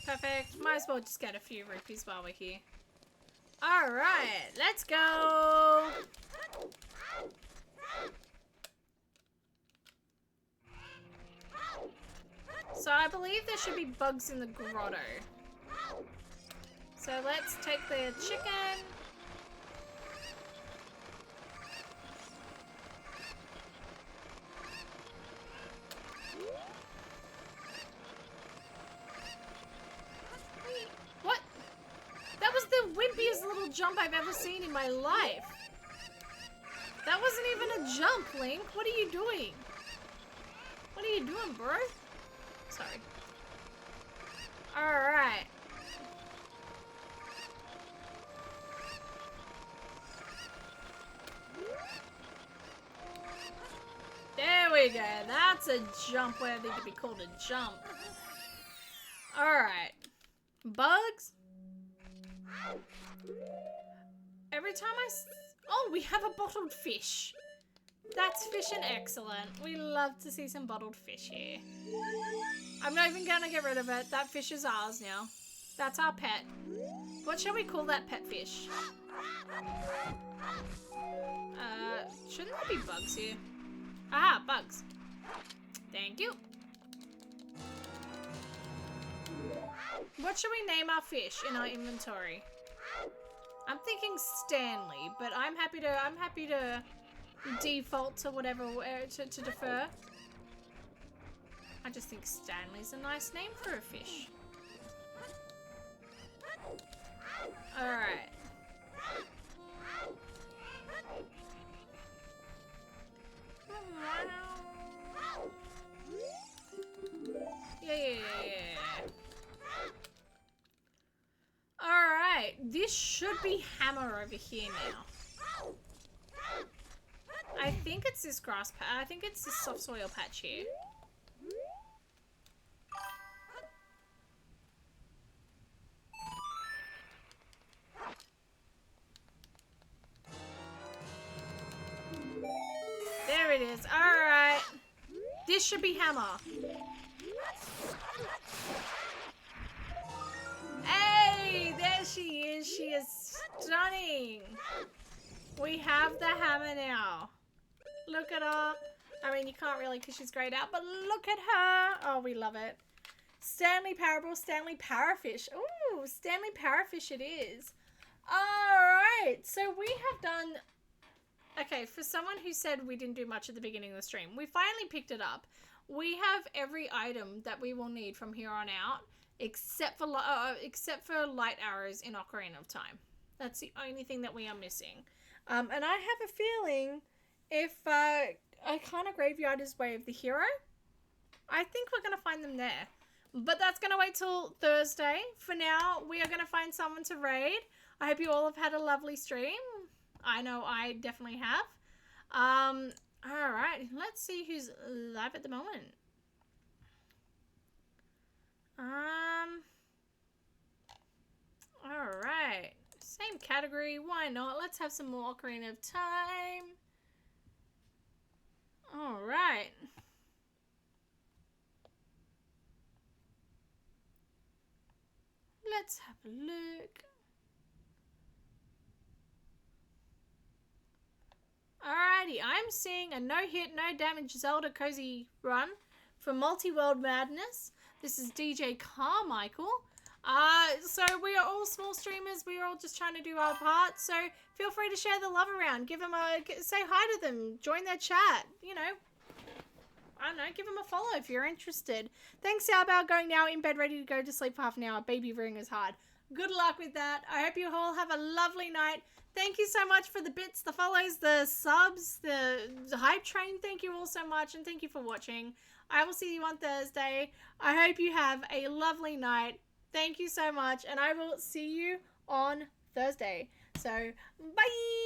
B: perfect. Might as well just get a few rupees while we're here. Alright, let's go. So I believe there should be bugs in the grotto. So let's take the chicken. What? That was the wimpiest little jump I've ever seen in my life. That wasn't even a jump, Link. What are you doing? What are you doing, bro? Sorry. Alright. There we go. That's a jump where they could be called a jump. Alright. Bugs? Every time oh, we have a bottled fish. That's fish and excellent. We love to see some bottled fish here. I'm not even gonna get rid of it. That fish is ours now. That's our pet. What shall we call that pet fish? Shouldn't there be bugs here? Ah, bugs. Thank you. What should we name our fish in our inventory? I'm thinking Stanley, but I'm happy to default to whatever to defer. I just think Stanley's a nice name for a fish. Alright. Yeah. Alright, this should be Hammer over here now. I think it's this grass patch. I think it's this soft soil patch here. is. Alright. This should be hammer. Hey, there she is. She is stunning. We have the hammer now. Look at her. I mean, you can't really because she's grayed out, but look at her. Oh, we love it. Stanley Parable, Stanley Parafish. Ooh, Stanley Parafish it is. Alright, so we have done... Okay, for someone who said we didn't do much at the beginning of the stream, we finally picked it up. We have every item that we will need from here on out, except for light arrows in Ocarina of Time. That's the only thing that we are missing. And I have a feeling if Icona Graveyard is Way of the Hero, I think we're going to find them there. But that's going to wait till Thursday. For now, we are going to find someone to raid. I hope you all have had a lovely stream. I know I definitely have. Alright, let's see who's live at the moment. Alright. Same category, why not? Let's have some more Ocarina of Time. Alright. Let's have a look. Alrighty, I'm seeing a no-hit, no-damage Zelda Cozy run for Multi-World Madness. This is DJ Carmichael. So we are all small streamers. We are all just trying to do our part. So feel free to share the love around. Give them say hi to them. Join their chat. You know, I don't know. Give them a follow if you're interested. Thanks, Xiaobao. Going now in bed, ready to go to sleep for half an hour. Baby ring is hard. Good luck with that. I hope you all have a lovely night. Thank you so much for the bits, the follows, the subs, the hype train. Thank you all so much, and thank you for watching. I will see you on Thursday. I hope you have a lovely night. Thank you so much, and I will see you on Thursday. So, bye!